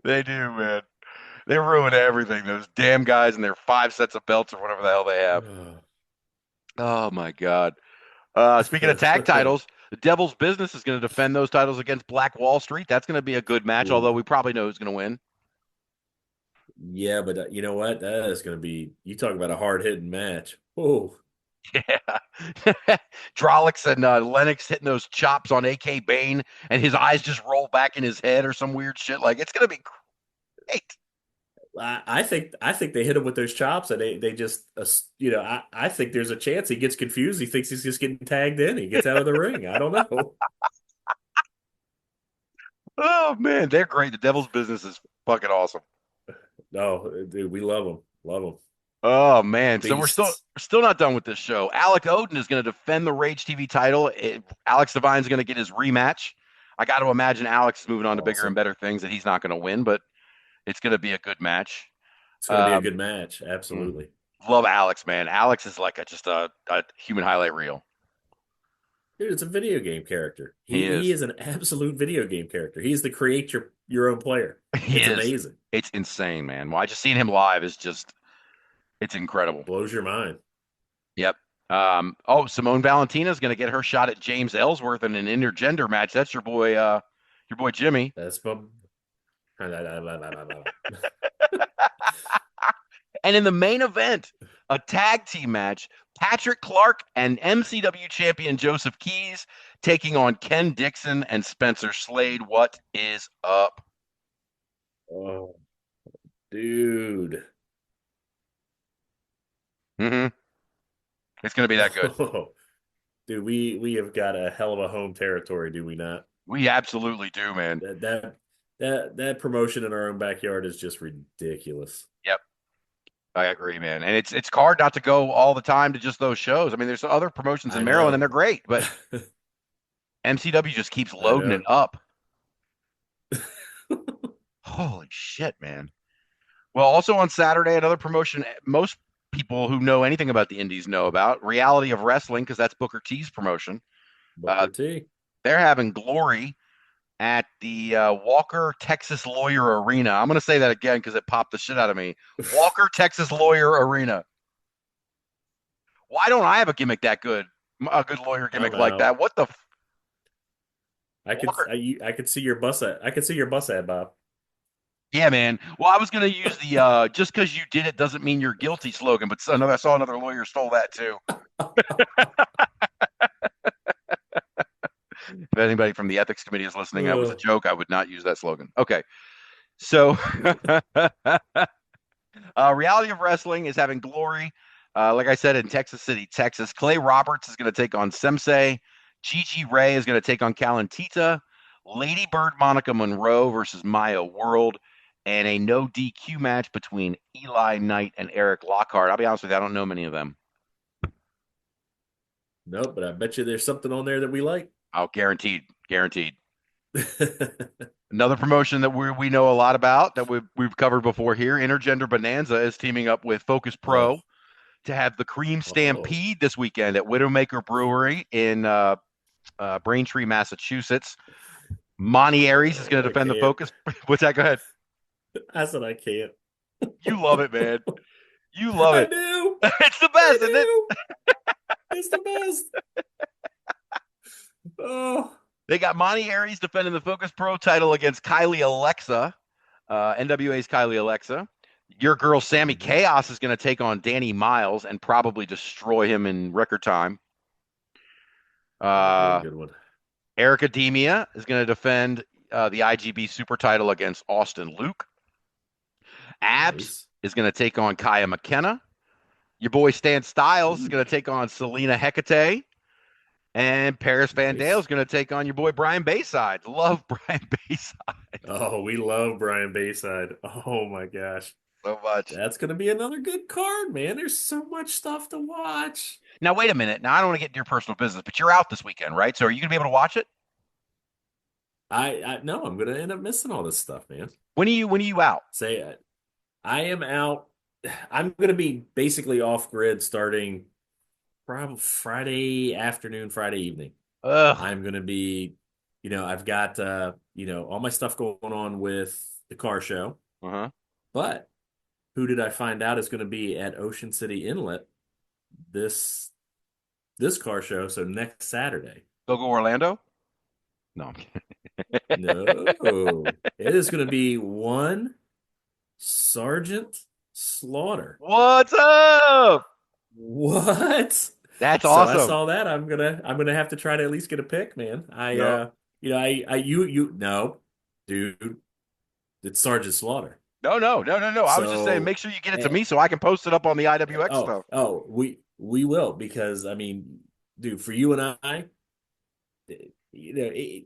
They do, man. They ruin everything. Those damn guys and their 5 sets of belts or whatever the hell they have. Oh my God. Speaking of tag titles, the Devil's Business is going to defend those titles against Black Wall Street. That's going to be a good match, although we probably know who's going to win. Yeah, but you know what? That is going to be, you talk about a hard-hitting match. Oh, Yeah. Drolix and Lennox hitting those chops on AK Bane, and his eyes just roll back in his head or some weird shit. Like, it's going to be great. I think they hit him with those chops, and they just I think there's a chance he gets confused. He thinks he's just getting tagged in. He gets out of the ring. I don't know. Oh man, they're great. The Devil's Business is fucking awesome. No, dude, we love him. Love him. Oh man, so we're Beasts. still not done with this show. Alec Odin is going to defend the Rage TV title. Alex Divine's going to get his rematch. I got to imagine Alex is moving on to bigger and better things that he's not going to win, but it's going to be a good match. It's going to be a good match. Absolutely. Love Alex, man. Alex is like just a human highlight reel. Dude, it's a video game character. He is an absolute video game character. He's the create your own player. It's amazing. It's insane, man. Well, I just seen him live is just, it's incredible. Blows your mind. Yep. Simone Valentina is going to get her shot at James Ellsworth in an intergender match. That's your boy Jimmy. That's my. And in the main event, a tag team match, Patrick Clark and MCW champion Joseph Keys taking on Ken Dixon and Spencer Slade. What is up? Oh, dude. It's going to be that good. Dude, we have got a hell of a home territory, do we not? We absolutely do, man. That promotion in our own backyard is just ridiculous. Yep. I agree, man. And it's hard not to go all the time to just those shows. I mean, there's other promotions in Maryland and they're great, but MCW just keeps loading it up. Holy shit, man. Well, also on Saturday, another promotion most people who know anything about the indies know about, Reality of Wrestling, because that's Booker T's promotion. Booker T. They're having Glory at the Walker Texas Lawyer Arena. I'm going to say that again because it popped the shit out of me. Walker Texas Lawyer Arena. Why don't I have a gimmick that good? A good lawyer gimmick like that? What the? I could see your bus ad. I could see your bus ad, Bob. Yeah, man. Well, I was going to use the just because you did it doesn't mean you're guilty slogan, but I saw another lawyer stole that too. If anybody from the ethics committee is listening, that was a joke. I would not use that slogan. Okay. So Reality of Wrestling is having Glory. Like I said, in Texas City, Texas. Clay Roberts is going to take on Sensei. Gigi Ray is going to take on Calentita. Lady Bird Monica Monroe versus Maya World. And a no DQ match between Eli Knight and Eric Lockhart. I'll be honest with you, I don't know many of them. Nope, but I bet you there's something on there that we like. Oh, guaranteed. Another promotion that we know a lot about that we've covered before here, Intergender Bonanza is teaming up with Focus Pro to have the Cream Stampede this weekend at Widowmaker Brewery in Braintree, Massachusetts. Monty Aries is going to defend the Focus. What's that? Go ahead. I said I can't. You love it, man. You love it. I do. It's the best, isn't it? It's the best. Oh. They got Monty Aries defending the Focus Pro title against Kylie Alexa. NWA's Kylie Alexa. Your girl Sammy Mhm. Chaos is going to take on Danny Miles and probably destroy him in record time. That'll be a Uh, good one. Erica Demia is going to defend the IGB Super Title against Austin Luke. Abs Nice. is going to take on Kaya McKenna. Your boy Stan Styles is Ooh, going to take on Selena Hecate. And Paris Van Dale nice. is going to take on your boy Brian Bayside. Love Brian Bayside Oh, we love Brian Bayside. Oh my gosh. so much. That's gonna be another good card, man. There's so much stuff to watch. Now, wait a minute. Now, I don't want to get into your personal business, but you're out this weekend, right? So are you going to be able to watch it? I no, I'm gonna end up missing all this stuff, man. When are you out? Say I am out. I'm gonna be basically off grid starting probably Friday afternoon, Friday evening. Ugh. I'm gonna be, I've got all my stuff going on with the car show, Uh-huh. but who did I find out is gonna be at Ocean City Inlet this this car show? So next Saturday. Go Orlando? No, I'm kidding. No, it is gonna be one Sergeant Slaughter. What's up? What? That's So I awesome. saw that. I'm gonna have to try to at least get a pick, man. No, No, dude, it's Sergeant Slaughter. no. I was just saying, So make sure you get it to eh, me so I can post it up on the IWX stuff. we will because I mean, dude, for you and I, eh,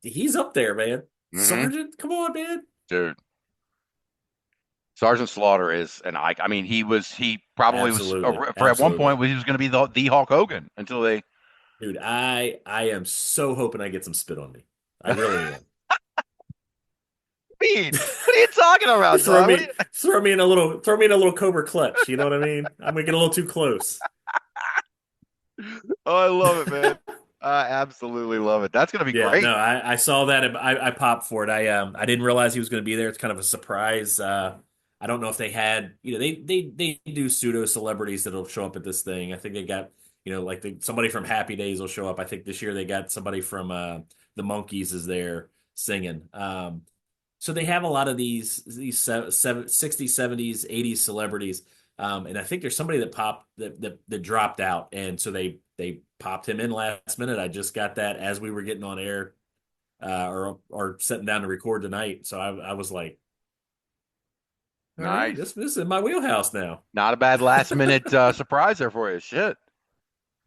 he's up there, man. Mm-hmm. Sergeant, come on, man. Dude, Sergeant Slaughter is an icon. I mean, he probably was Absolutely, for at one absolutely, point he was going to be the Hulk Hogan until they. dude. I am so hoping I get some spit on me. I really am. Mean, what are you talking about, throw John? me throw me in a little Cobra clutch. You know what I mean? I'm gonna get a little too close. Oh, I love it, man. I absolutely love it. That's going to be Yeah, great. no, I saw that and I popped for it. I didn't realize he was gonna be there. It's kind of a surprise. I don't know if they had, they do pseudo celebrities that'll show up at this thing. I think they got, like somebody from Happy Days will show up. I think this year they got somebody from the Monkees is there singing. So they have a lot of these 60s, 70s, 80s celebrities. And I think there's somebody that popped that dropped out, and so they popped him in last minute. I just got that as we were getting on air, or sitting down to record tonight. So I was like, all right, Nice. this is in my wheelhouse now. Not a bad last minute surprise there for you. Shit.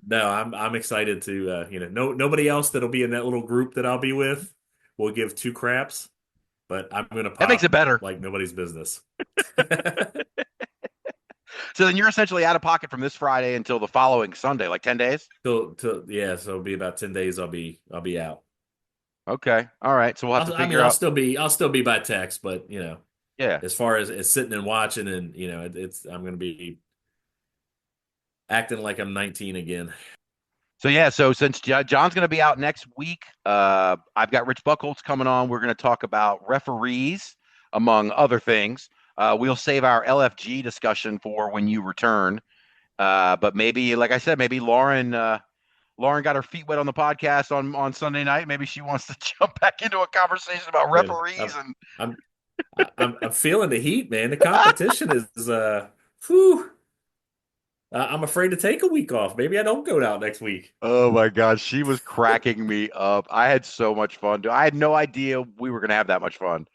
No, I'm excited to nobody else that'll be in that little group that I'll be with will give two craps, but I'm gonna That makes it pop better. like nobody's business. So then you're essentially out of pocket from this Friday until the following Sunday, like 10 days? Till yeah, so it'll be about 10 days I'll be out. Okay. All right. So we'll have to I mean, figure out. I'll still be by text, but Yeah. as far as sitting and watching, and it's I'm gonna be acting like I'm 19 again. So yeah, so since John's going to be out next week, I've got Rich Buckholz coming on. We're going to talk about referees, among other things. We'll save our LFG discussion for when you return. But maybe, like I said, maybe Lauren got her feet wet on the podcast on Sunday night. Maybe she wants to jump back into a conversation about Dude, referees and. I'm I'm feeling the heat, man. The competition is whew. I'm afraid to take a week off. Maybe I don't go out next week. Oh my gosh, she was cracking me up. I had so much fun. I had no idea we were going to have that much fun.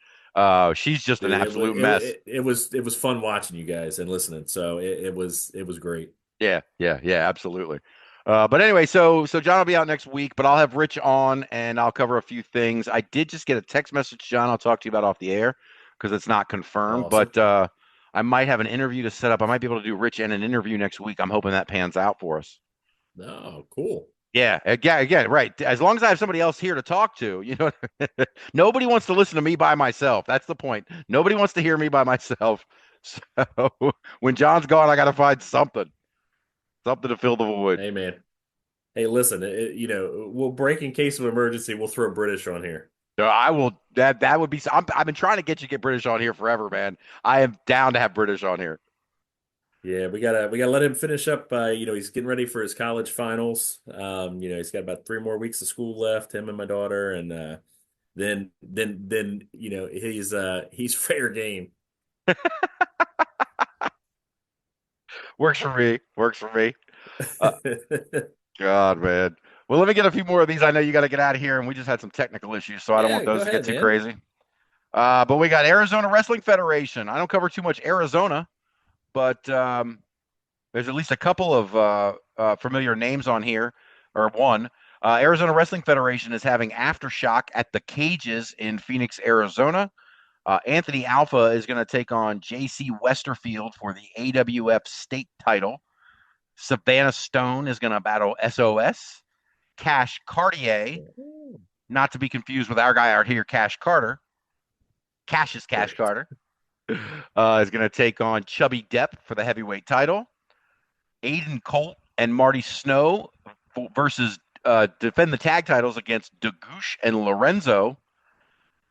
She's just an Dude, absolute mess. it was fun watching you guys and listening. So it was great. Yeah, absolutely. But anyway, so John will be out next week, but I'll have Rich on and I'll cover a few things. I did just get a text message, John. I'll talk to you about off the air because it's not confirmed, Awesome. but I might have an interview to set up. I might be able to do Rich and an interview next week. I'm hoping that pans out for us. Oh, cool. Yeah, again, right. As long as I have somebody else here to talk to, nobody wants to listen to me by myself. That's the point. Nobody wants to hear me by myself. So when John's gone, I got to find something to fill the void. Hey, man. Hey, listen. We'll break in case of emergency. We'll throw British on here. So I will. That would be. I've been trying to get British on here forever, man. I am down to have British on here. Yeah, we gotta let him finish up. He's getting ready for his college finals. He's got about 3 more weeks of school left. Him and my daughter, and then he's fair game. Works for me. Works for me. God, man. Well, let me get a few more of these. I know you got to get out of here, and we just had some technical issues, so I don't want Yeah, go those to get ahead, too man. crazy. But we got Arizona Wrestling Federation. I don't cover too much Arizona, but there's at least a couple of familiar names on here, or one. Arizona Wrestling Federation is having Aftershock at the Cages in Phoenix, Arizona. Anthony Alpha is going to take on JC Westerfield for the AWF state title. Savannah Stone is going to battle SOS. Cash Cartier, not to be confused with our guy out here, Cash Carter. Cassius Cash Carter is going to take on Chubby Depp for the heavyweight title. Aiden Colt and Marty Snow versus defend the tag titles against Dagoosh and Lorenzo.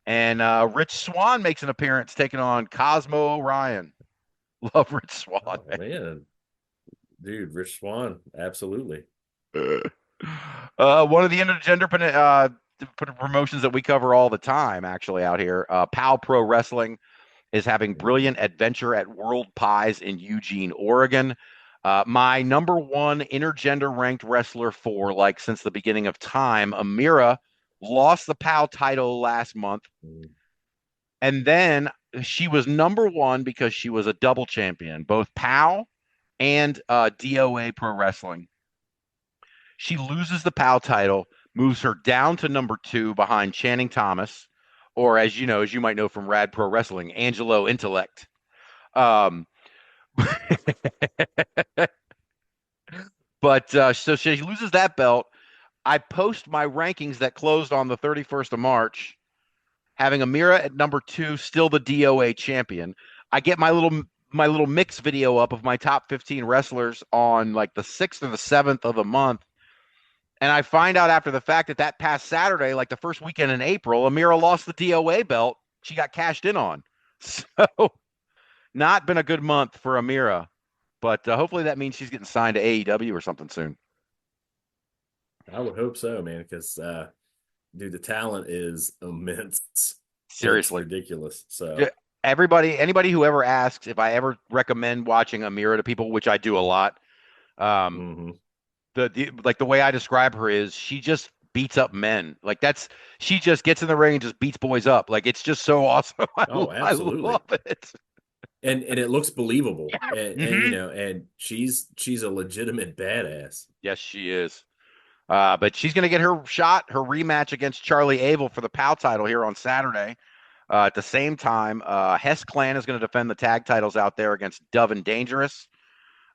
And Rich Swann makes an appearance taking on Cosmo Orion. Love Rich Swann. Oh, man. Dude, Rich Swann, absolutely. One of the intergender promotions that we cover all the time, actually, out here, PAL Pro Wrestling is having Brilliant Adventure at World Pies in Eugene, Oregon. My number one intergender ranked wrestler for since the beginning of time, Amira, lost the PAL title last month. And then she was number one because she was a double champion, both PAL and DOA Pro Wrestling. She loses the PAL title, moves her down to number two behind Channing Thomas, or as you might know from Rad Pro Wrestling, Angelo Intellect. But so she loses that belt. I post my rankings that closed on the 31st of March, having Amira at number two, still the DOA champion. I get my little mix video up of my top 15 wrestlers on the 6th or the 7th of the month. And I find out after the fact that past Saturday, the first weekend in April, Amira lost the DOA belt. She got cashed in on. So not been a good month for Amira. But hopefully that means she's getting signed to AEW or something soon. I would hope so, man, because dude, the talent is immense. Seriously. It's ridiculous. So yeah, anybody who ever asks if I ever recommend watching Amira to people, which I do a lot, the way I describe her is she just beats up men. She just gets in the ring and just beats boys up. It's just so awesome. absolutely. I love it. And it looks believable. And she's a legitimate badass. Yes, she is. But she's going to get her rematch against Charlie Abel for the PAL title here on Saturday. At the same time, Hess Clan is going to defend the tag titles out there against Dove and Dangerous.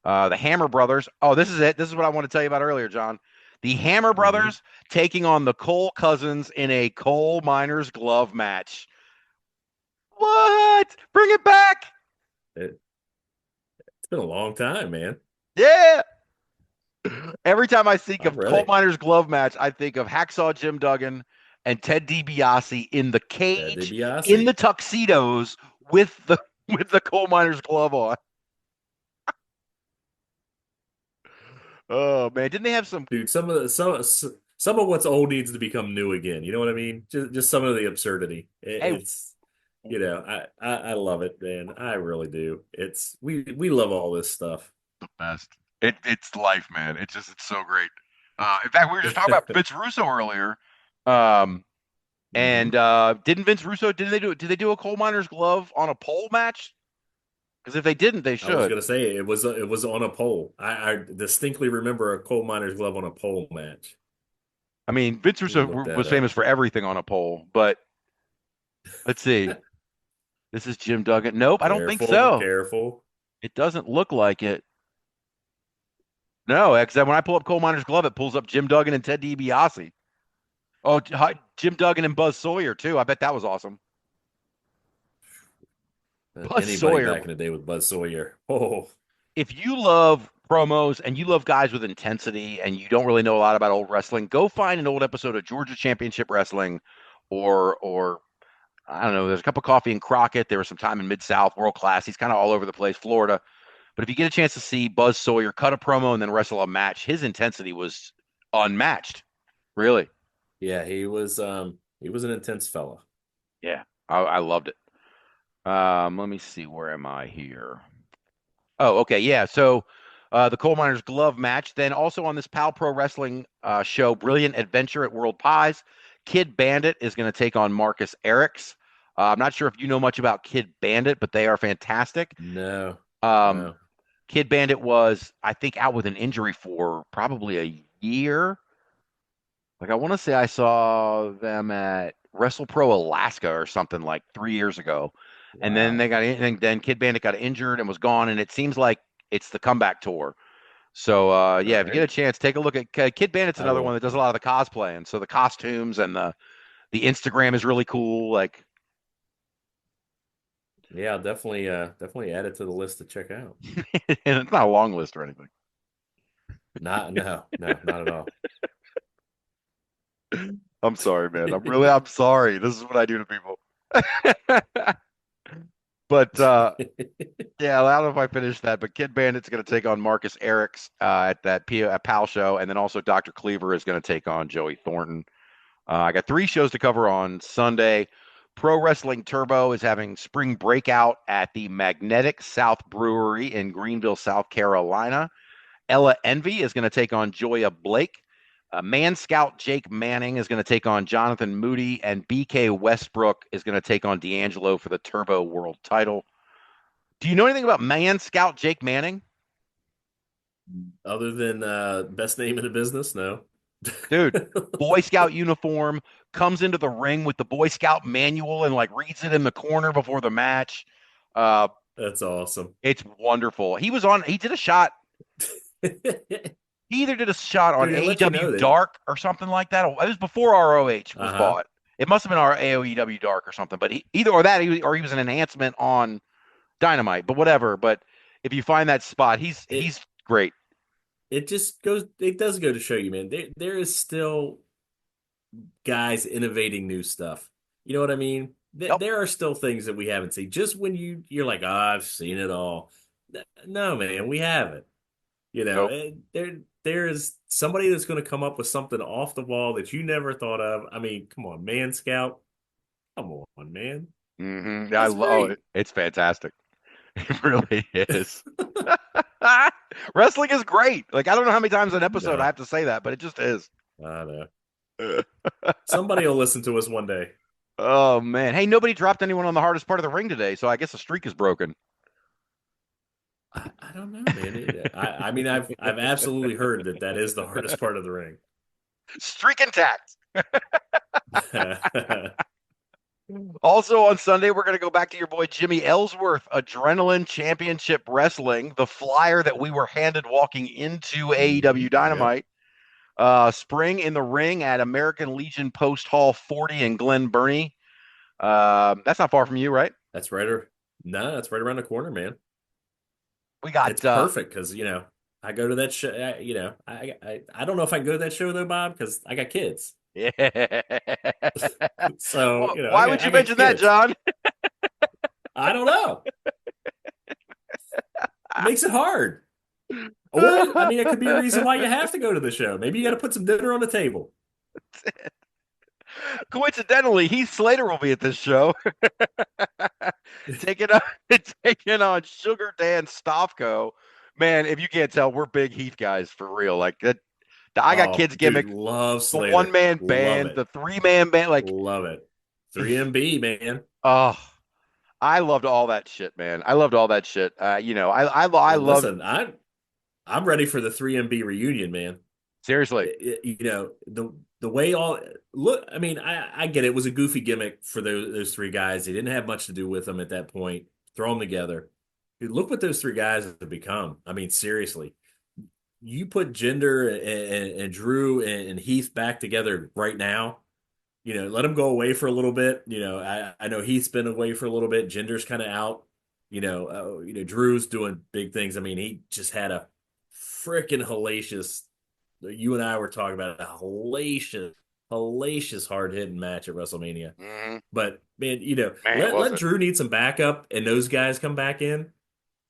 The Hammer Brothers. Oh, this is it. This is what I want to tell you about earlier, John. The Hammer Brothers taking on the Cole Cousins in a coal miner's glove match. What? Bring it back. It's been a long time, man. Yeah. Every time I think of coal miner's glove match, I think of Hacksaw Jim Duggan and Ted DiBiase in the cage in the tuxedos with the coal miner's glove on. Oh man, didn't they have some? Dude, some of what's old needs to become new again. You know what I mean? Just some of the absurdity. It's I love it, man. I really do. We love all this stuff. The best. It's life, man. It's so great. In fact, we were just talking about Vince Russo earlier. And didn't Vince Russo? Did they do a coal miner's glove on a pole match? Because if they didn't, they should. I was gonna say it was on a pole. I distinctly remember a coal miner's glove on a pole match. I mean, Vince Russo was famous for everything on a pole, but let's see. This is Jim Duggan. Nope, I don't think so. Careful. It doesn't look like it. No, because when I pull up coal miner's glove, it pulls up Jim Duggan and Ted DiBiase. Oh, Jim Duggan and Buzz Sawyer too. I bet that was awesome. Buzz Sawyer back in the day with Buzz Sawyer. Oh, if you love promos and you love guys with intensity and you don't really know a lot about old wrestling, go find an old episode of Georgia Championship Wrestling, or I don't know. There's a cup of coffee in Crockett. There was some time in Mid-South, World Class. He's kind of all over the place, Florida. But if you get a chance to see Buzz Sawyer cut a promo and then wrestle a match, his intensity was unmatched. Really. Yeah, he was He was an intense fella. Yeah, I loved it. Let me see. Where am I here? Oh, okay. Yeah. So the Coal Miners Glove match. Then also on this Pal Pro Wrestling show, Brilliant Adventure at World Pies, Kid Bandit is going to take on Marcus Erics. I'm not sure if you know much about Kid Bandit, but they are fantastic. No, Um, no. Kid Bandit was, I think, out with an injury for probably a year. Like I want to say I saw them at Wrestle Pro Alaska or something like 3 years ago, and then Wow. and then Kid Bandit got injured and was gone, and it seems like it's the comeback tour. So All yeah, if you get right. a chance, take a look at Kid Bandit's I another one will. that does a lot of the cosplaying. So the costumes and the Instagram is really cool. Like Yeah, I'll definitely add it to the list to check out. and it's not a long list or anything. No, not at all. I'm sorry, man. I'm sorry. This is what I do to people. But yeah, I don't know if I finished that, but Kid Bandit's going to take on Marcus Erics at that PAL show, and then also Dr. Cleaver is going to take on Joey Thornton. I got 3 shows to cover on Sunday. Pro Wrestling Turbo is having spring breakout at the Magnetic South Brewery in Greenville, South Carolina. Ella Envy is going to take on Joya Blake. Man Scout Jake Manning is going to take on Jonathan Moody, and BK Westbrook is going to take on D'Angelo for the Turbo World title. Do you know anything about Man Scout Jake Manning? Other than best name in the business, no. Dude, Boy Scout uniform, comes into the ring with the Boy Scout manual and like reads it in the corner before the match. Uh, That's awesome. it's wonderful. He did a shot. Dude, He either did a shot on they let you AEW know that. Dark or something like that. It was before ROH was Uh-huh. bought. It must have been our AEW Dark or something. But either or that, or he was an enhancement on Dynamite. But whatever. But if you find that spot, It he's great. it does go to show you, man. There is still guys innovating new stuff. You know what I mean? Yep. There are still things that we haven't seen. Just when you're like, oh, I've seen it all. No, man, we haven't. You know, Nope. there is somebody that's going to come up with something off the wall that you never thought of. I mean, come on, Man Scout. Come on, man. I That's love great. it. It's fantastic. It really is. Wrestling is great. Like I don't know how many times an episode I No, have to say that, but it just is. I know. Somebody will listen to us one day. Oh man. Hey, nobody dropped anyone on the hardest part of the ring today, so I guess the streak is broken. I don't know, man. I mean, I've absolutely heard that is the hardest part of the ring. Streak intact. Also on Sunday, we're going to go back to your boy Jimmy Ellsworth, Adrenaline Championship Wrestling, the flyer that we were handed walking into AEW Yep, Dynamite. Spring in the ring at American Legion Post Hall 40 in Glen Burnie. That's not far from you, right? that's right. No, that's right around the corner, man. We It's got perfect because I go to that show. I don't know if I can go to that show though, Bob, because I got kids. yeah. So Why would I you got mention that, kids. John? I don't know. Makes it hard. Or I mean, it could be a reason why you have to go to the show. Maybe you got to put some dinner on the table. Coincidentally, Heath Slater will be at this show, taking on taking on Sugar Dan Stavko. Man, if you can't tell, we're big Heath guys for real. Like that, I got Oh, kids dude, gimmick, love the one Slater. man Love band, it. the 3-man band. Like, Love it. 3MB, man. oh, I loved all that shit, man. I loved all that shit. I And loved listen, I'm ready for the 3MB reunion, man. seriously. The way all look. I mean, I get it. It was a goofy gimmick for those three guys. They didn't have much to do with them at that point. Throw them together. Dude, look what those three guys have become. I mean, seriously, you put Jinder and Drew and Heath back together right now. Let them go away for a little bit. I know Heath's been away for a little bit. Jinder's kind of out. Drew's doing big things. I mean, he just had a freaking hellacious. You and I were talking about a hellacious hard hitting match at WrestleMania. Mhm. But man, Man, was let it? Drew need some backup and those guys come back in.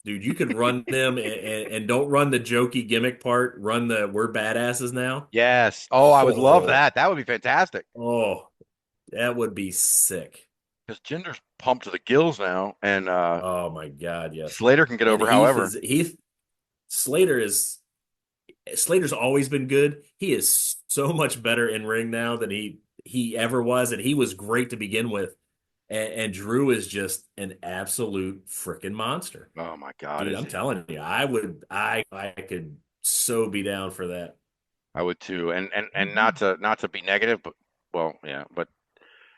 Dude, you could run them and don't run the jokey gimmick part. Run the we're badasses now. Yes. Oh, I would love Oh, that. That would be fantastic. oh, That would be sick. Because Jinder's pumped to the gills now, and Oh my God, yes. Slater can get And over. However, Slater is Slater's always been good. He is so much better in ring now than he ever was, and he was great to begin with. And Drew is just an absolute freaking monster. oh my God, Dude, is I'm he? telling you, I could so be down for that. I would too, and not to be negative, but well, yeah, but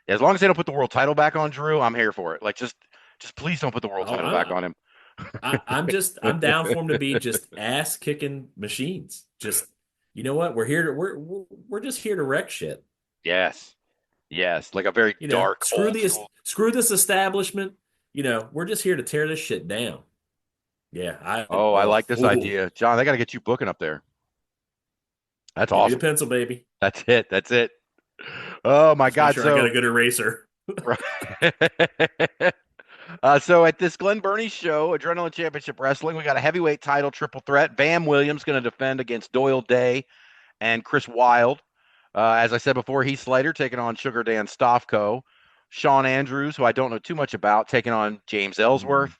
as long as they don't put the world title back on Drew, I'm here for it. Like just please don't put the world Oh, title back on him. I'm down for him to be just ass kicking machines. Just you know what? We're just here to wreck shit. Yes, yes, like a very You know, dark old school. screw this establishment. You know, we're just here to tear this shit down. Yeah, Oh, I like this ooh, idea, John. They got to get you booking up there. That's give me the awesome. pencil, baby. That's it. That's it. Oh my Just make God. sure I got a good eraser. So at this Glenn Burnie show, Adrenaline Championship Wrestling, we got a heavyweight title triple threat. Bam Williams going to defend against Doyle Day and Chris Wilde. As I said before, Heath Slater taking on Sugar Dan Stofko. Sean Andrews, who I don't know too much about, taking on James Ellsworth.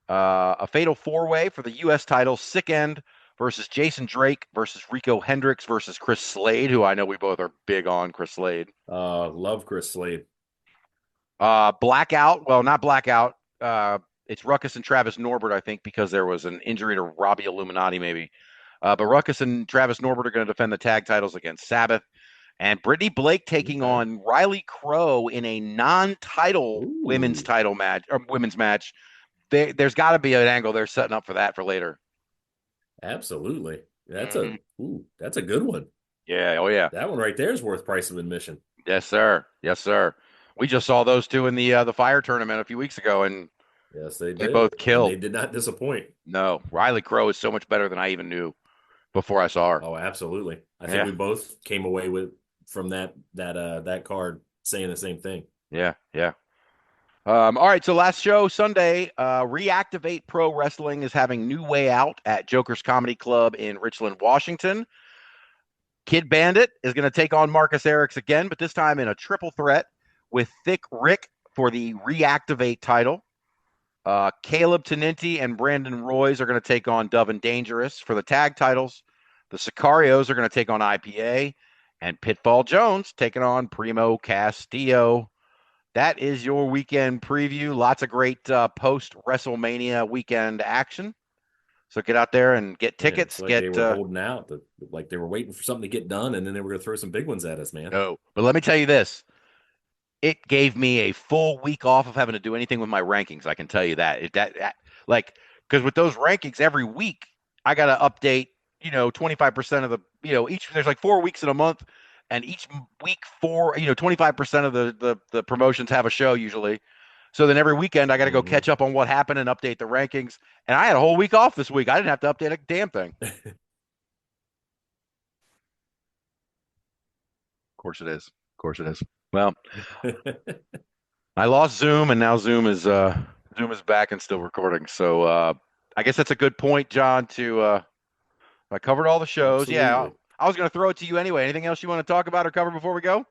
A fatal four-way for the U.S. title, Sick End versus Jason Drake versus Rico Hendricks versus Chris Slade, who I know we both are big on Chris Slade. Love Chris Slade. Blackout, well, not Blackout. It's Ruckus and Travis Norbert, I think, because there was an injury to Robbie Illuminati, maybe. But Ruckus and Travis Norbert are going to defend the tag titles against Sabbath. And Brittany Blake taking on Riley Crow in a non-title women's title match or women's match. There's got to be an angle they're setting up for that for later. Absolutely. That's a good one. Yeah, oh yeah. That one right there is worth price of admission. Yes, sir. Yes, sir. We just saw those two in the fire tournament a few weeks ago, and yes, they both killed. And they did not disappoint. No, Riley Crow is so much better than I even knew before I saw her. Oh, absolutely. I think we both came away from that card saying the same thing. Yeah, yeah. All right, so last show Sunday, Reactivate Pro Wrestling is having New Way Out at Joker's Comedy Club in Richland, Washington. Kid Bandit is going to take on Marcus Erics again, but this time in a triple threat with Thick Rick for the Reactivate title. Caleb Tenenti and Brandon Royce are going to take on Dove and Dangerous for the tag titles. The Sicarios are going to take on IPA, and Pitfall Jones taking on Primo Castillo. That is your weekend preview. Lots of great post-WrestleMania weekend action. So get out there and get tickets. They were holding out. Like they were waiting for something to get done, and then they were going to throw some big ones at us, man. No, but let me tell you this. It gave me a full week off of having to do anything with my rankings. I can tell you that. Because with those rankings every week, I got to update, 25% of the, there's like 4 weeks in a month. And each week 25% of the promotions have a show usually. So then every weekend I got to go catch up on what happened and update the rankings. And I had a whole week off this week. I didn't have to update a damn thing. Of course it is. Of course it is. Well, I lost Zoom, and now Zoom is back and still recording. So I guess that's a good point, John. I covered all the shows. Absolutely. Yeah, I was going to throw it to you anyway. Anything else you want to talk about or cover before we go?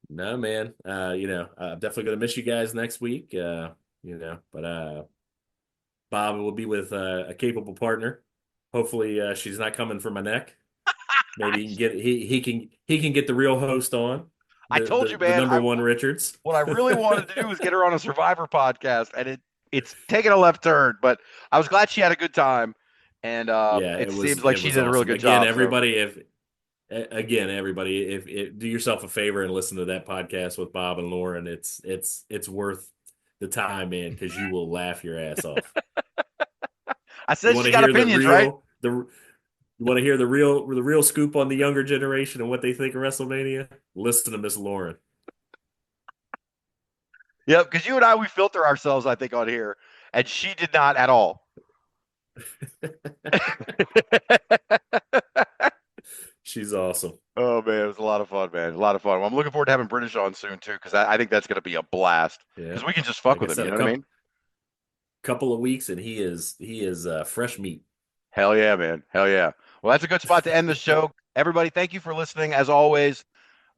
No, man. I'm definitely going to miss you guys next week. But Bob will be with a capable partner. Hopefully, she's not coming for my neck. Maybe he can get the real host on. I told you, man. The number one Richards. What I really wanted to do was get her on a Survivor podcast, and it's taken a left turn. But I was glad she had a good time, and it seems like she did a really good job. Everybody, if do yourself a favor and listen to that podcast with Bob and Lauren. It's worth the time, man, because you will laugh your ass off. I said she got opinions, right? You want to hear the real scoop on the younger generation and what they think of WrestleMania? Listen to Miss Lauren. Yep, because you and we filter ourselves, I think, on here, and she did not at all. She's awesome. Oh man, it was a lot of fun, man. A lot of fun. Well, I'm looking forward to having British on soon too, because I think that's going to be a blast. Because we can just fuck with him. You know what I mean? Couple of weeks, and he is fresh meat. Hell yeah, man. Hell yeah. Well, that's a good spot to end the show. Everybody, thank you for listening. As always,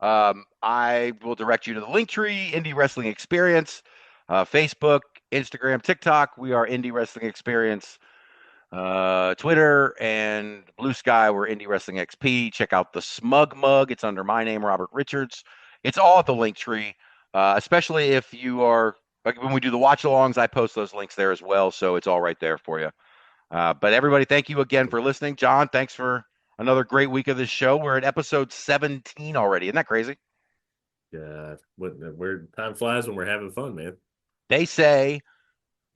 I will direct you to the Linktree, Indie Wrestling Experience, Facebook, Instagram, TikTok. We are Indie Wrestling Experience. Twitter and Blue Sky, we're Indie Wrestling XP. Check out the Smug Mug. It's under my name, Robert Richards. It's all at the Linktree, especially if you are, like when we do the watch-alongs, I post those links there as well, so it's all right there for you. But everybody, thank you again for listening. John, thanks for another great week of this show. We're at episode 17 already. Isn't that crazy? Yeah, time flies when we're having fun, man. They say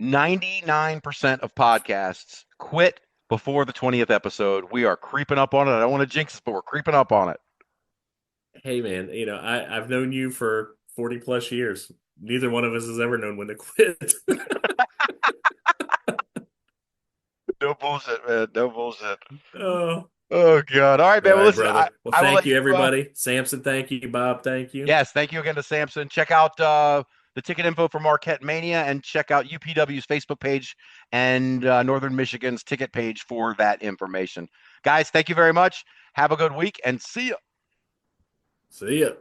99% of podcasts quit before the 20th episode. We are creeping up on it. I don't want to jinx it, but we're creeping up on it. Hey, man, I've known you for 40 plus years. Neither one of us has ever known when to quit. No bullshit, man. No bullshit. Oh. Oh, God. All right, man. All well, right, listen. brother. I will Thank let you, everybody. Sampson, thank you. Bob, thank you. Yes, thank you again to Sampson. Check out the ticket info for Marquette Mania and check out UPW's Facebook page and Northern Michigan's ticket page for that information. Guys, thank you very much. Have a good week and see you. See ya.